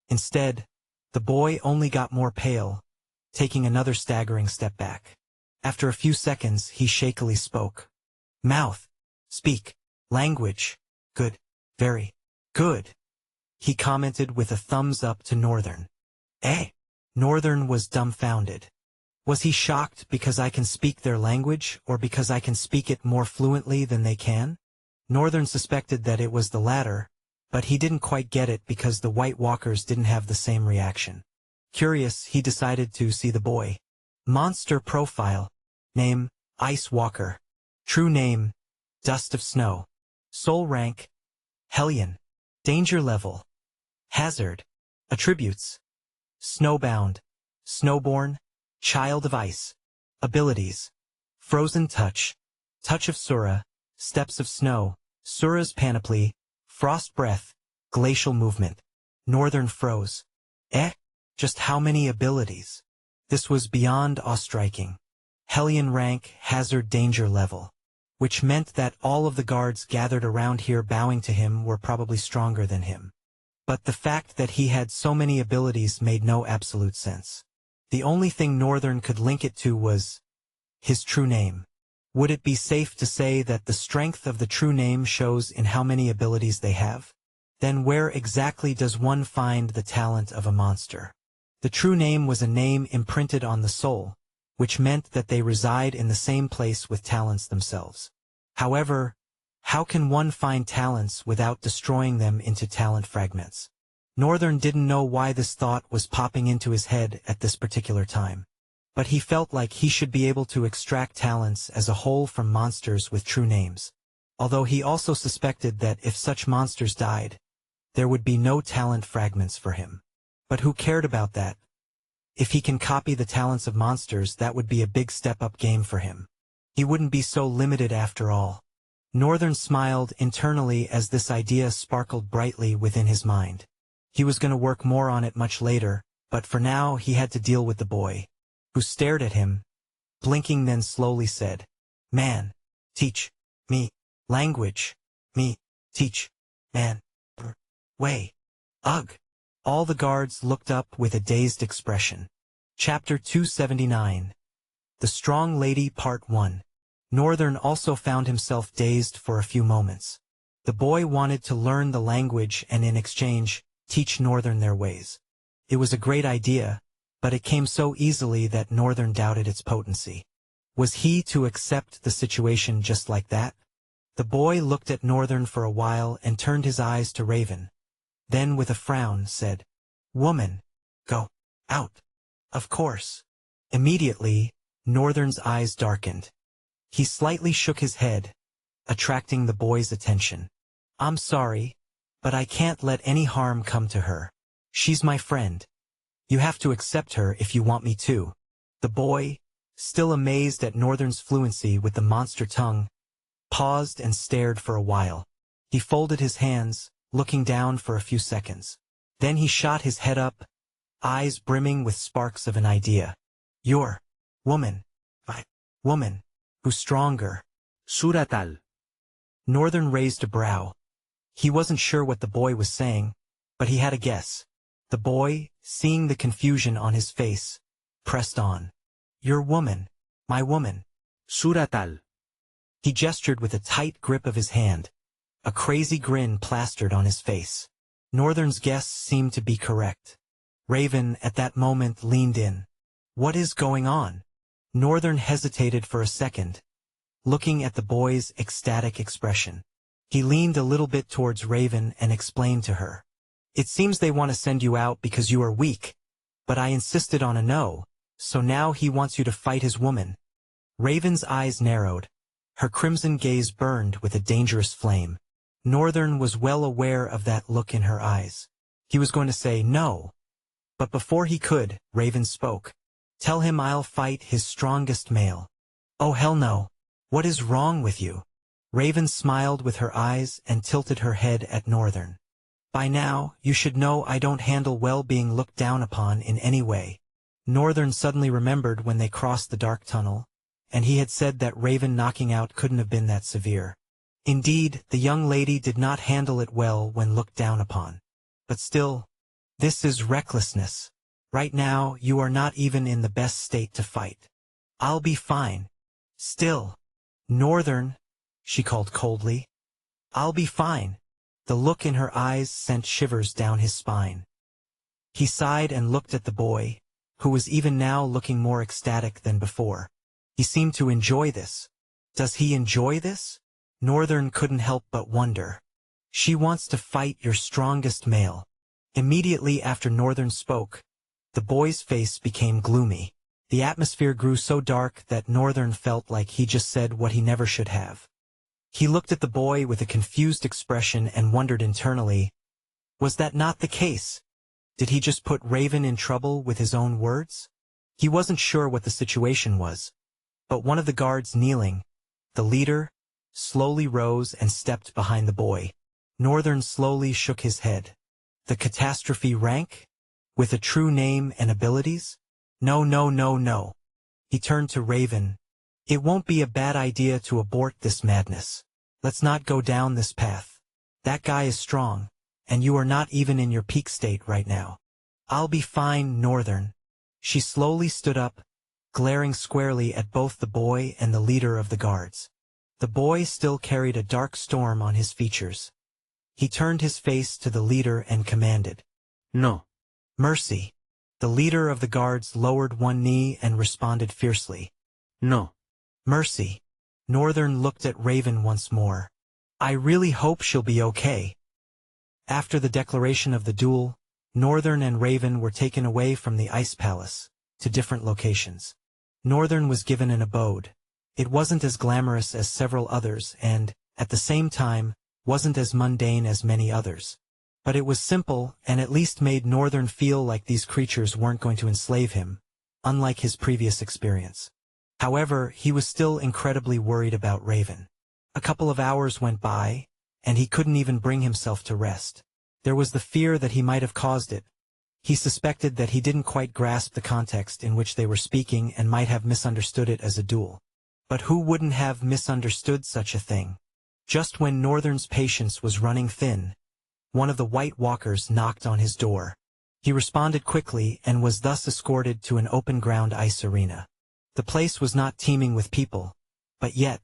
Instead, the boy only got more pale, taking another staggering step back. After a few seconds, he shakily spoke. "Mouth. Speak. Language. Good. Very good," he commented with a thumbs up to Northern. "Eh?" Northern was dumbfounded. Was he shocked because I can speak their language, or because I can speak it more fluently than they can? Northern suspected that it was the latter, but he didn't quite get it because the White Walkers didn't have the same reaction. Curious, he decided to see the boy. Monster profile. Name, Ice Walker. True name, Dust of snow. Soul rank. Hellion. Danger level. Hazard. Attributes. Snowbound. Snowborn. Child of ice. Abilities. Frozen touch. Touch of Sura. Steps of snow. Sura's panoply. Frost breath. Glacial movement. Northern froze. Just how many abilities? This was beyond awe-striking. Hellion rank, hazard danger level. Which meant that all of the guards gathered around here bowing to him were probably stronger than him. But the fact that he had so many abilities made no absolute sense. The only thing Northern could link it to was his true name. Would it be safe to say that the strength of the true name shows in how many abilities they have? Then where exactly does one find the talent of a monster? The true name was a name imprinted on the soul, which meant that they reside in the same place with talents themselves. However, how can one find talents without destroying them into talent fragments? Northern didn't know why this thought was popping into his head at this particular time. But he felt like he should be able to extract talents as a whole from monsters with true names. Although he also suspected that if such monsters died, there would be no talent fragments for him. But who cared about that? If he can copy the talents of monsters, that would be a big step-up game for him. He wouldn't be so limited after all. Northern smiled internally as this idea sparkled brightly within his mind. He was going to work more on it much later, but for now he had to deal with the boy, who stared at him, blinking, then slowly said, "Man, teach me language. Me, teach, man, way. Ugh." All the guards looked up with a dazed expression. Chapter 279. The Strong Lady Part 1. Northern also found himself dazed for a few moments. The boy wanted to learn the language and in exchange, teach Northern their ways. It was a great idea, but it came so easily that Northern doubted its potency. Was he to accept the situation just like that? The boy looked at Northern for a while and turned his eyes to Raven. Then with a frown said, "Woman, go out." Of course. Immediately, Northern's eyes darkened. He slightly shook his head, attracting the boy's attention. "I'm sorry, but I can't let any harm come to her. She's my friend. You have to accept her if you want me to." The boy, still amazed at Northern's fluency with the monster tongue, paused and stared for a while. He folded his hands, looking down for a few seconds. Then he shot his head up, eyes brimming with sparks of an idea. "You're woman. Woman. Who's stronger?" Suratal. Northern raised a brow. He wasn't sure what the boy was saying, but he had a guess. The boy, seeing the confusion on his face, pressed on. "Your woman. My woman." Suratal. He gestured with a tight grip of his hand. A crazy grin plastered on his face. Northern's guess seemed to be correct. Raven, at that moment, leaned in. "What is going on?" Northern hesitated for a second, looking at the boy's ecstatic expression. He leaned a little bit towards Raven and explained to her. "It seems they want to send you out because you are weak, but I insisted on a no, so now he wants you to fight his woman." Raven's eyes narrowed. Her crimson gaze burned with a dangerous flame. Northern was well aware of that look in her eyes. He was going to say no. But before he could, Raven spoke. "Tell him I'll fight his strongest male." "Oh hell no. What is wrong with you?" Raven smiled with her eyes and tilted her head at Northern. "By now, you should know I don't handle well being looked down upon in any way." Northern suddenly remembered when they crossed the dark tunnel, and he had said that Raven knocking out couldn't have been that severe. Indeed, the young lady did not handle it well when looked down upon. But still, this is recklessness. Right now, you are not even in the best state to fight. "I'll be fine." "Still." "Northern," she called coldly. "I'll be fine." The look in her eyes sent shivers down his spine. He sighed and looked at the boy, who was even now looking more ecstatic than before. He seemed to enjoy this. Does he enjoy this? Northern couldn't help but wonder. "She wants to fight your strongest male." Immediately after Northern spoke, the boy's face became gloomy. The atmosphere grew so dark that Northern felt like he just said what he never should have. He looked at the boy with a confused expression and wondered internally, was that not the case? Did he just put Raven in trouble with his own words? He wasn't sure what the situation was, but one of the guards kneeling, the leader, slowly rose and stepped behind the boy. Northern slowly shook his head. The catastrophe rank? With a true name and abilities? No, no, no, no. He turned to Raven. It won't be a bad idea to abort this madness. Let's not go down this path. That guy is strong, and you are not even in your peak state right now. I'll be fine, Northern. She slowly stood up, glaring squarely at both the boy and the leader of the guards. The boy still carried a dark storm on his features. He turned his face to the leader and commanded, No. Mercy. The leader of the guards lowered one knee and responded fiercely, No. Mercy. Northern looked at Raven once more. I really hope she'll be okay. After the declaration of the duel, Northern and Raven were taken away from the Ice Palace, to different locations. Northern was given an abode. It wasn't as glamorous as several others and, at the same time, wasn't as mundane as many others. But it was simple and at least made Northern feel like these creatures weren't going to enslave him, unlike his previous experience. However, he was still incredibly worried about Raven. A couple of hours went by, and he couldn't even bring himself to rest. There was the fear that he might have caused it. He suspected that he didn't quite grasp the context in which they were speaking and might have misunderstood it as a duel. But who wouldn't have misunderstood such a thing? Just when Northern's patience was running thin, one of the White Walkers knocked on his door. He responded quickly and was thus escorted to an open-ground ice arena. The place was not teeming with people, but yet,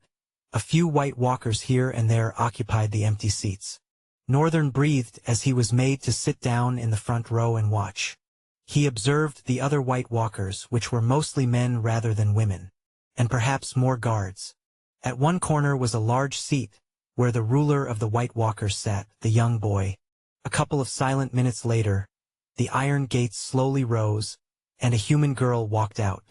a few White Walkers here and there occupied the empty seats. Northern breathed as he was made to sit down in the front row and watch. He observed the other White Walkers, which were mostly men rather than women, and perhaps more guards. At one corner was a large seat, where the ruler of the White Walkers sat, the young boy. A couple of silent minutes later, the iron gates slowly rose, and a human girl walked out.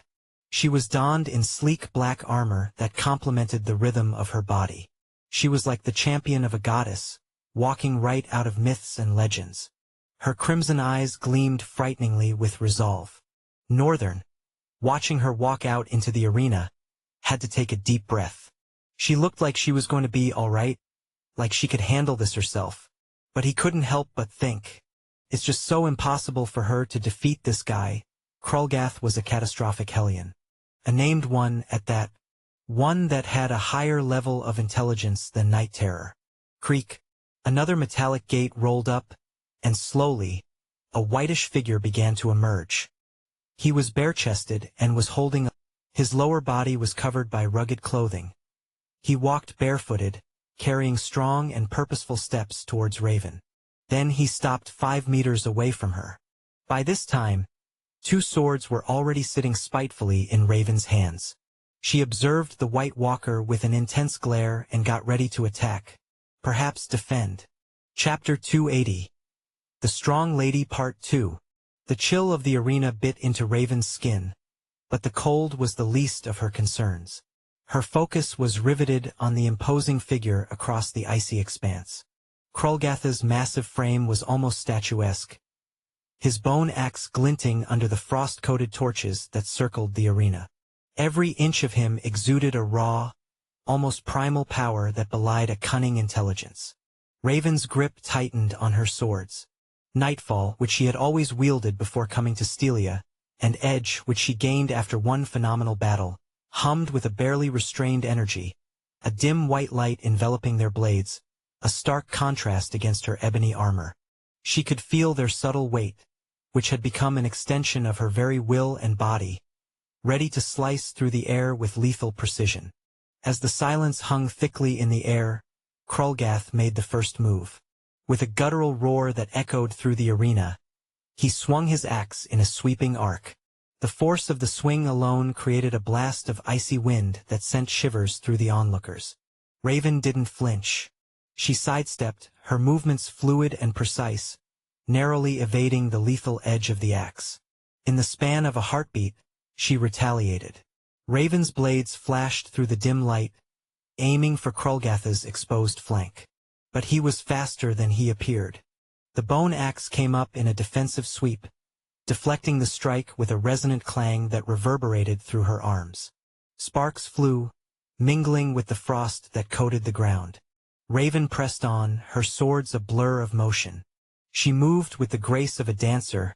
She was donned in sleek black armor that complemented the rhythm of her body. She was like the champion of a goddess, walking right out of myths and legends. Her crimson eyes gleamed frighteningly with resolve. Northern, watching her walk out into the arena, had to take a deep breath. She looked like she was going to be all right, like she could handle this herself. But he couldn't help but think, it's just so impossible for her to defeat this guy. Krulgath was a catastrophic Hellion. A named one at that. One that had a higher level of intelligence than Night Terror. Creak. Another metallic gate rolled up, and slowly, a whitish figure began to emerge. He was bare-chested and was holding up. His lower body was covered by rugged clothing. He walked barefooted, carrying strong and purposeful steps towards Raven. Then he stopped 5 meters away from her. By this time, 2 swords were already sitting spitefully in Raven's hands. She observed the White Walker with an intense glare and got ready to attack. Perhaps defend. Chapter 280. The Strong Lady Part 2. The chill of the arena bit into Raven's skin, but the cold was the least of her concerns. Her focus was riveted on the imposing figure across the icy expanse. Krulgath's massive frame was almost statuesque, his bone axe glinting under the frost-coated torches that circled the arena. Every inch of him exuded a raw, almost primal power that belied a cunning intelligence. Raven's grip tightened on her swords. Nightfall, which she had always wielded before coming to Stelia, and Edge, which she gained after one phenomenal battle, hummed with a barely restrained energy, a dim white light enveloping their blades, a stark contrast against her ebony armor. She could feel their subtle weight, which had become an extension of her very will and body, ready to slice through the air with lethal precision. As the silence hung thickly in the air, Krulgath made the first move. With a guttural roar that echoed through the arena, he swung his axe in a sweeping arc. The force of the swing alone created a blast of icy wind that sent shivers through the onlookers. Raven didn't flinch. She sidestepped, her movements fluid and precise, narrowly evading the lethal edge of the axe. In the span of a heartbeat, she retaliated. Raven's blades flashed through the dim light, aiming for Krolgatha's exposed flank. But he was faster than he appeared. The bone axe came up in a defensive sweep, deflecting the strike with a resonant clang that reverberated through her arms. Sparks flew, mingling with the frost that coated the ground. Raven pressed on, her swords a blur of motion. She moved with the grace of a dancer,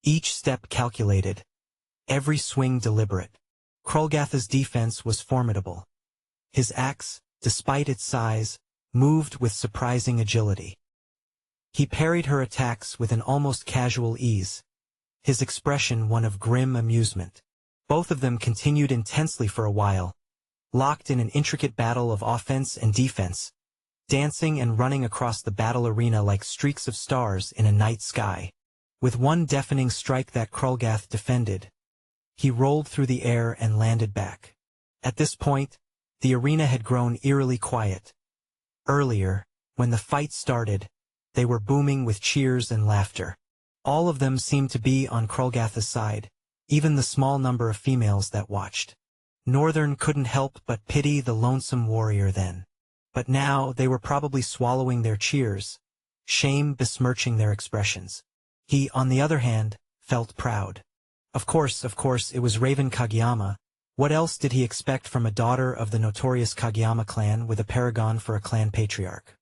each step calculated, every swing deliberate. Krolgatha's defense was formidable. His axe, despite its size, moved with surprising agility. He parried her attacks with an almost casual ease, his expression one of grim amusement. Both of them continued intensely for a while, locked in an intricate battle of offense and defense, dancing and running across the battle arena like streaks of stars in a night sky. With one deafening strike that Krolgath defended, he rolled through the air and landed back. At this point, the arena had grown eerily quiet. Earlier, when the fight started, they were booming with cheers and laughter. All of them seemed to be on Krolgatha's side, even the small number of females that watched. Northern couldn't help but pity the lonesome warrior then. But now they were probably swallowing their cheers, shame besmirching their expressions. He, on the other hand, felt proud. Of course, it was Raven Kageyama. What else did he expect from a daughter of the notorious Kageyama clan with a paragon for a clan patriarch?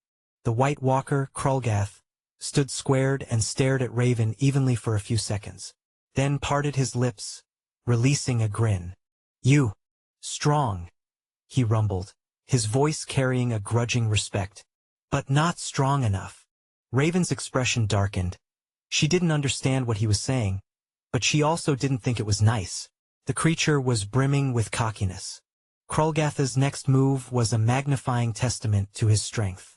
The White Walker, Krolgath, stood squared and stared at Raven evenly for a few seconds, then parted his lips, releasing a grin. "You, strong," he rumbled, his voice carrying a grudging respect. "But not strong enough." Raven's expression darkened. She didn't understand what he was saying, but she also didn't think it was nice. The creature was brimming with cockiness. Krolgatha's next move was a magnifying testament to his strength.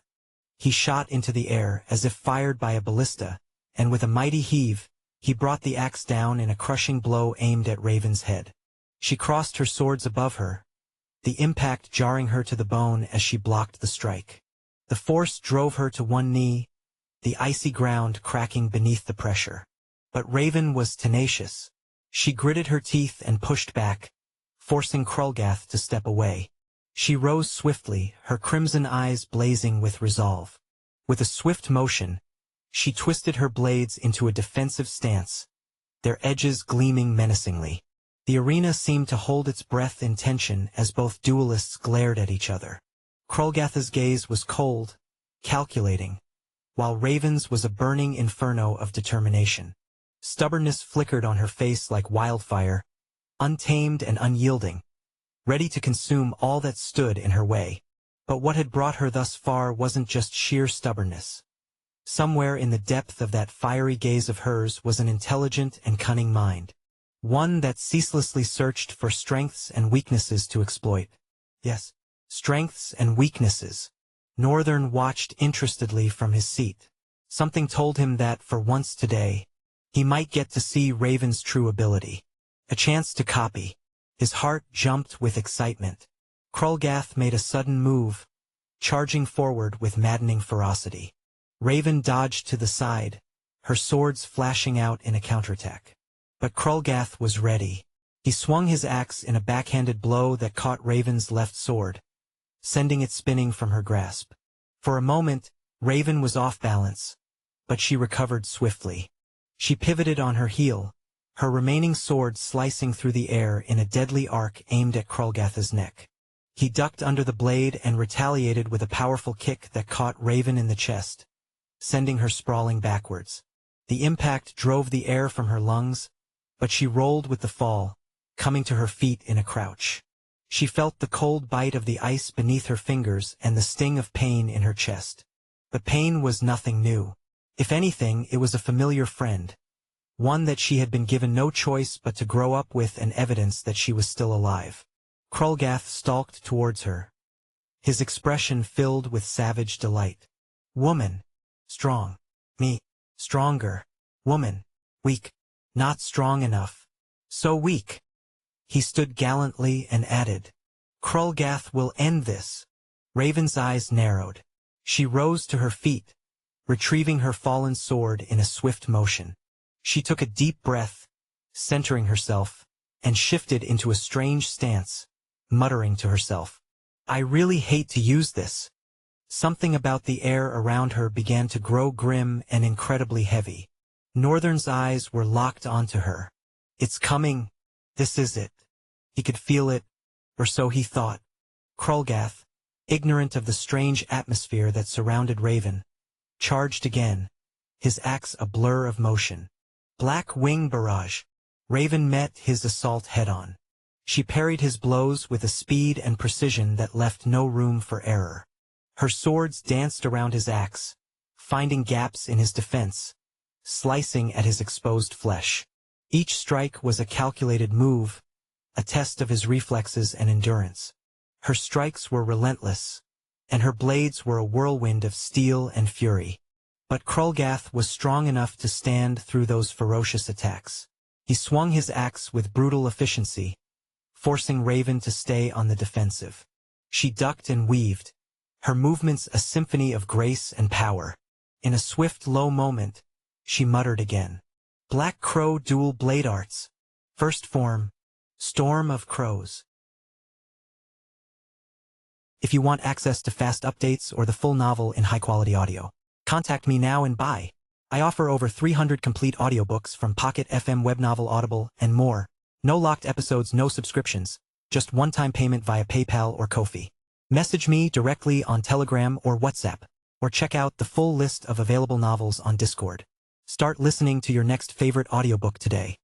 He shot into the air as if fired by a ballista, and with a mighty heave, he brought the axe down in a crushing blow aimed at Raven's head. She crossed her swords above her, the impact jarring her to the bone as she blocked the strike. The force drove her to one knee, the icy ground cracking beneath the pressure. But Raven was tenacious. She gritted her teeth and pushed back, forcing Krolgath to step away. She rose swiftly, her crimson eyes blazing with resolve. With a swift motion, she twisted her blades into a defensive stance, their edges gleaming menacingly. The arena seemed to hold its breath in tension as both duelists glared at each other. Krolgatha's gaze was cold, calculating, while Raven's was a burning inferno of determination. Stubbornness flickered on her face like wildfire, untamed and unyielding, ready to consume all that stood in her way. But what had brought her thus far wasn't just sheer stubbornness. Somewhere in the depth of that fiery gaze of hers was an intelligent and cunning mind. One that ceaselessly searched for strengths and weaknesses to exploit. Yes, strengths and weaknesses. Northern watched interestedly from his seat. Something told him that, for once today, he might get to see Raven's true ability. A chance to copy. His heart jumped with excitement. Krolgath made a sudden move, charging forward with maddening ferocity. Raven dodged to the side, her swords flashing out in a counterattack. But Krolgath was ready. He swung his axe in a backhanded blow that caught Raven's left sword, sending it spinning from her grasp. For a moment, Raven was off balance, but she recovered swiftly. She pivoted on her heel, her remaining sword slicing through the air in a deadly arc aimed at Krolgatha's neck. He ducked under the blade and retaliated with a powerful kick that caught Raven in the chest, sending her sprawling backwards. The impact drove the air from her lungs, but she rolled with the fall, coming to her feet in a crouch. She felt the cold bite of the ice beneath her fingers and the sting of pain in her chest. But pain was nothing new. If anything, it was a familiar friend, one that she had been given no choice but to grow up with and evidence that she was still alive. Krolgath stalked towards her, his expression filled with savage delight. Woman. Strong. Me. Stronger. Woman. Weak. Not strong enough. So weak. He stood gallantly and added, "Krolgath will end this." Raven's eyes narrowed. She rose to her feet, retrieving her fallen sword in a swift motion. She took a deep breath, centering herself, and shifted into a strange stance, muttering to herself, I really hate to use this. Something about the air around her began to grow grim and incredibly heavy. Northern's eyes were locked onto her. It's coming. This is it. He could feel it, or so he thought. Krulgath, ignorant of the strange atmosphere that surrounded Raven, charged again, his axe a blur of motion. Black wing barrage. Raven met his assault head-on. She parried his blows with a speed and precision that left no room for error. Her swords danced around his axe, finding gaps in his defense, slicing at his exposed flesh. Each strike was a calculated move, a test of his reflexes and endurance. Her strikes were relentless, and her blades were a whirlwind of steel and fury. But Krulgath was strong enough to stand through those ferocious attacks. He swung his axe with brutal efficiency, forcing Raven to stay on the defensive. She ducked and weaved, her movements a symphony of grace and power. In a swift, low moment, she muttered again. Black Crow Dual Blade Arts. First Form, Storm of Crows. If you want access to fast updates or the full novel in high-quality audio, contact me now and buy. I offer over 300 complete audiobooks from Pocket FM, Webnovel, Audible, and more. No locked episodes, no subscriptions, just one-time payment via PayPal or Ko-fi. Message me directly on Telegram or WhatsApp, or check out the full list of available novels on Discord. Start listening to your next favorite audiobook today.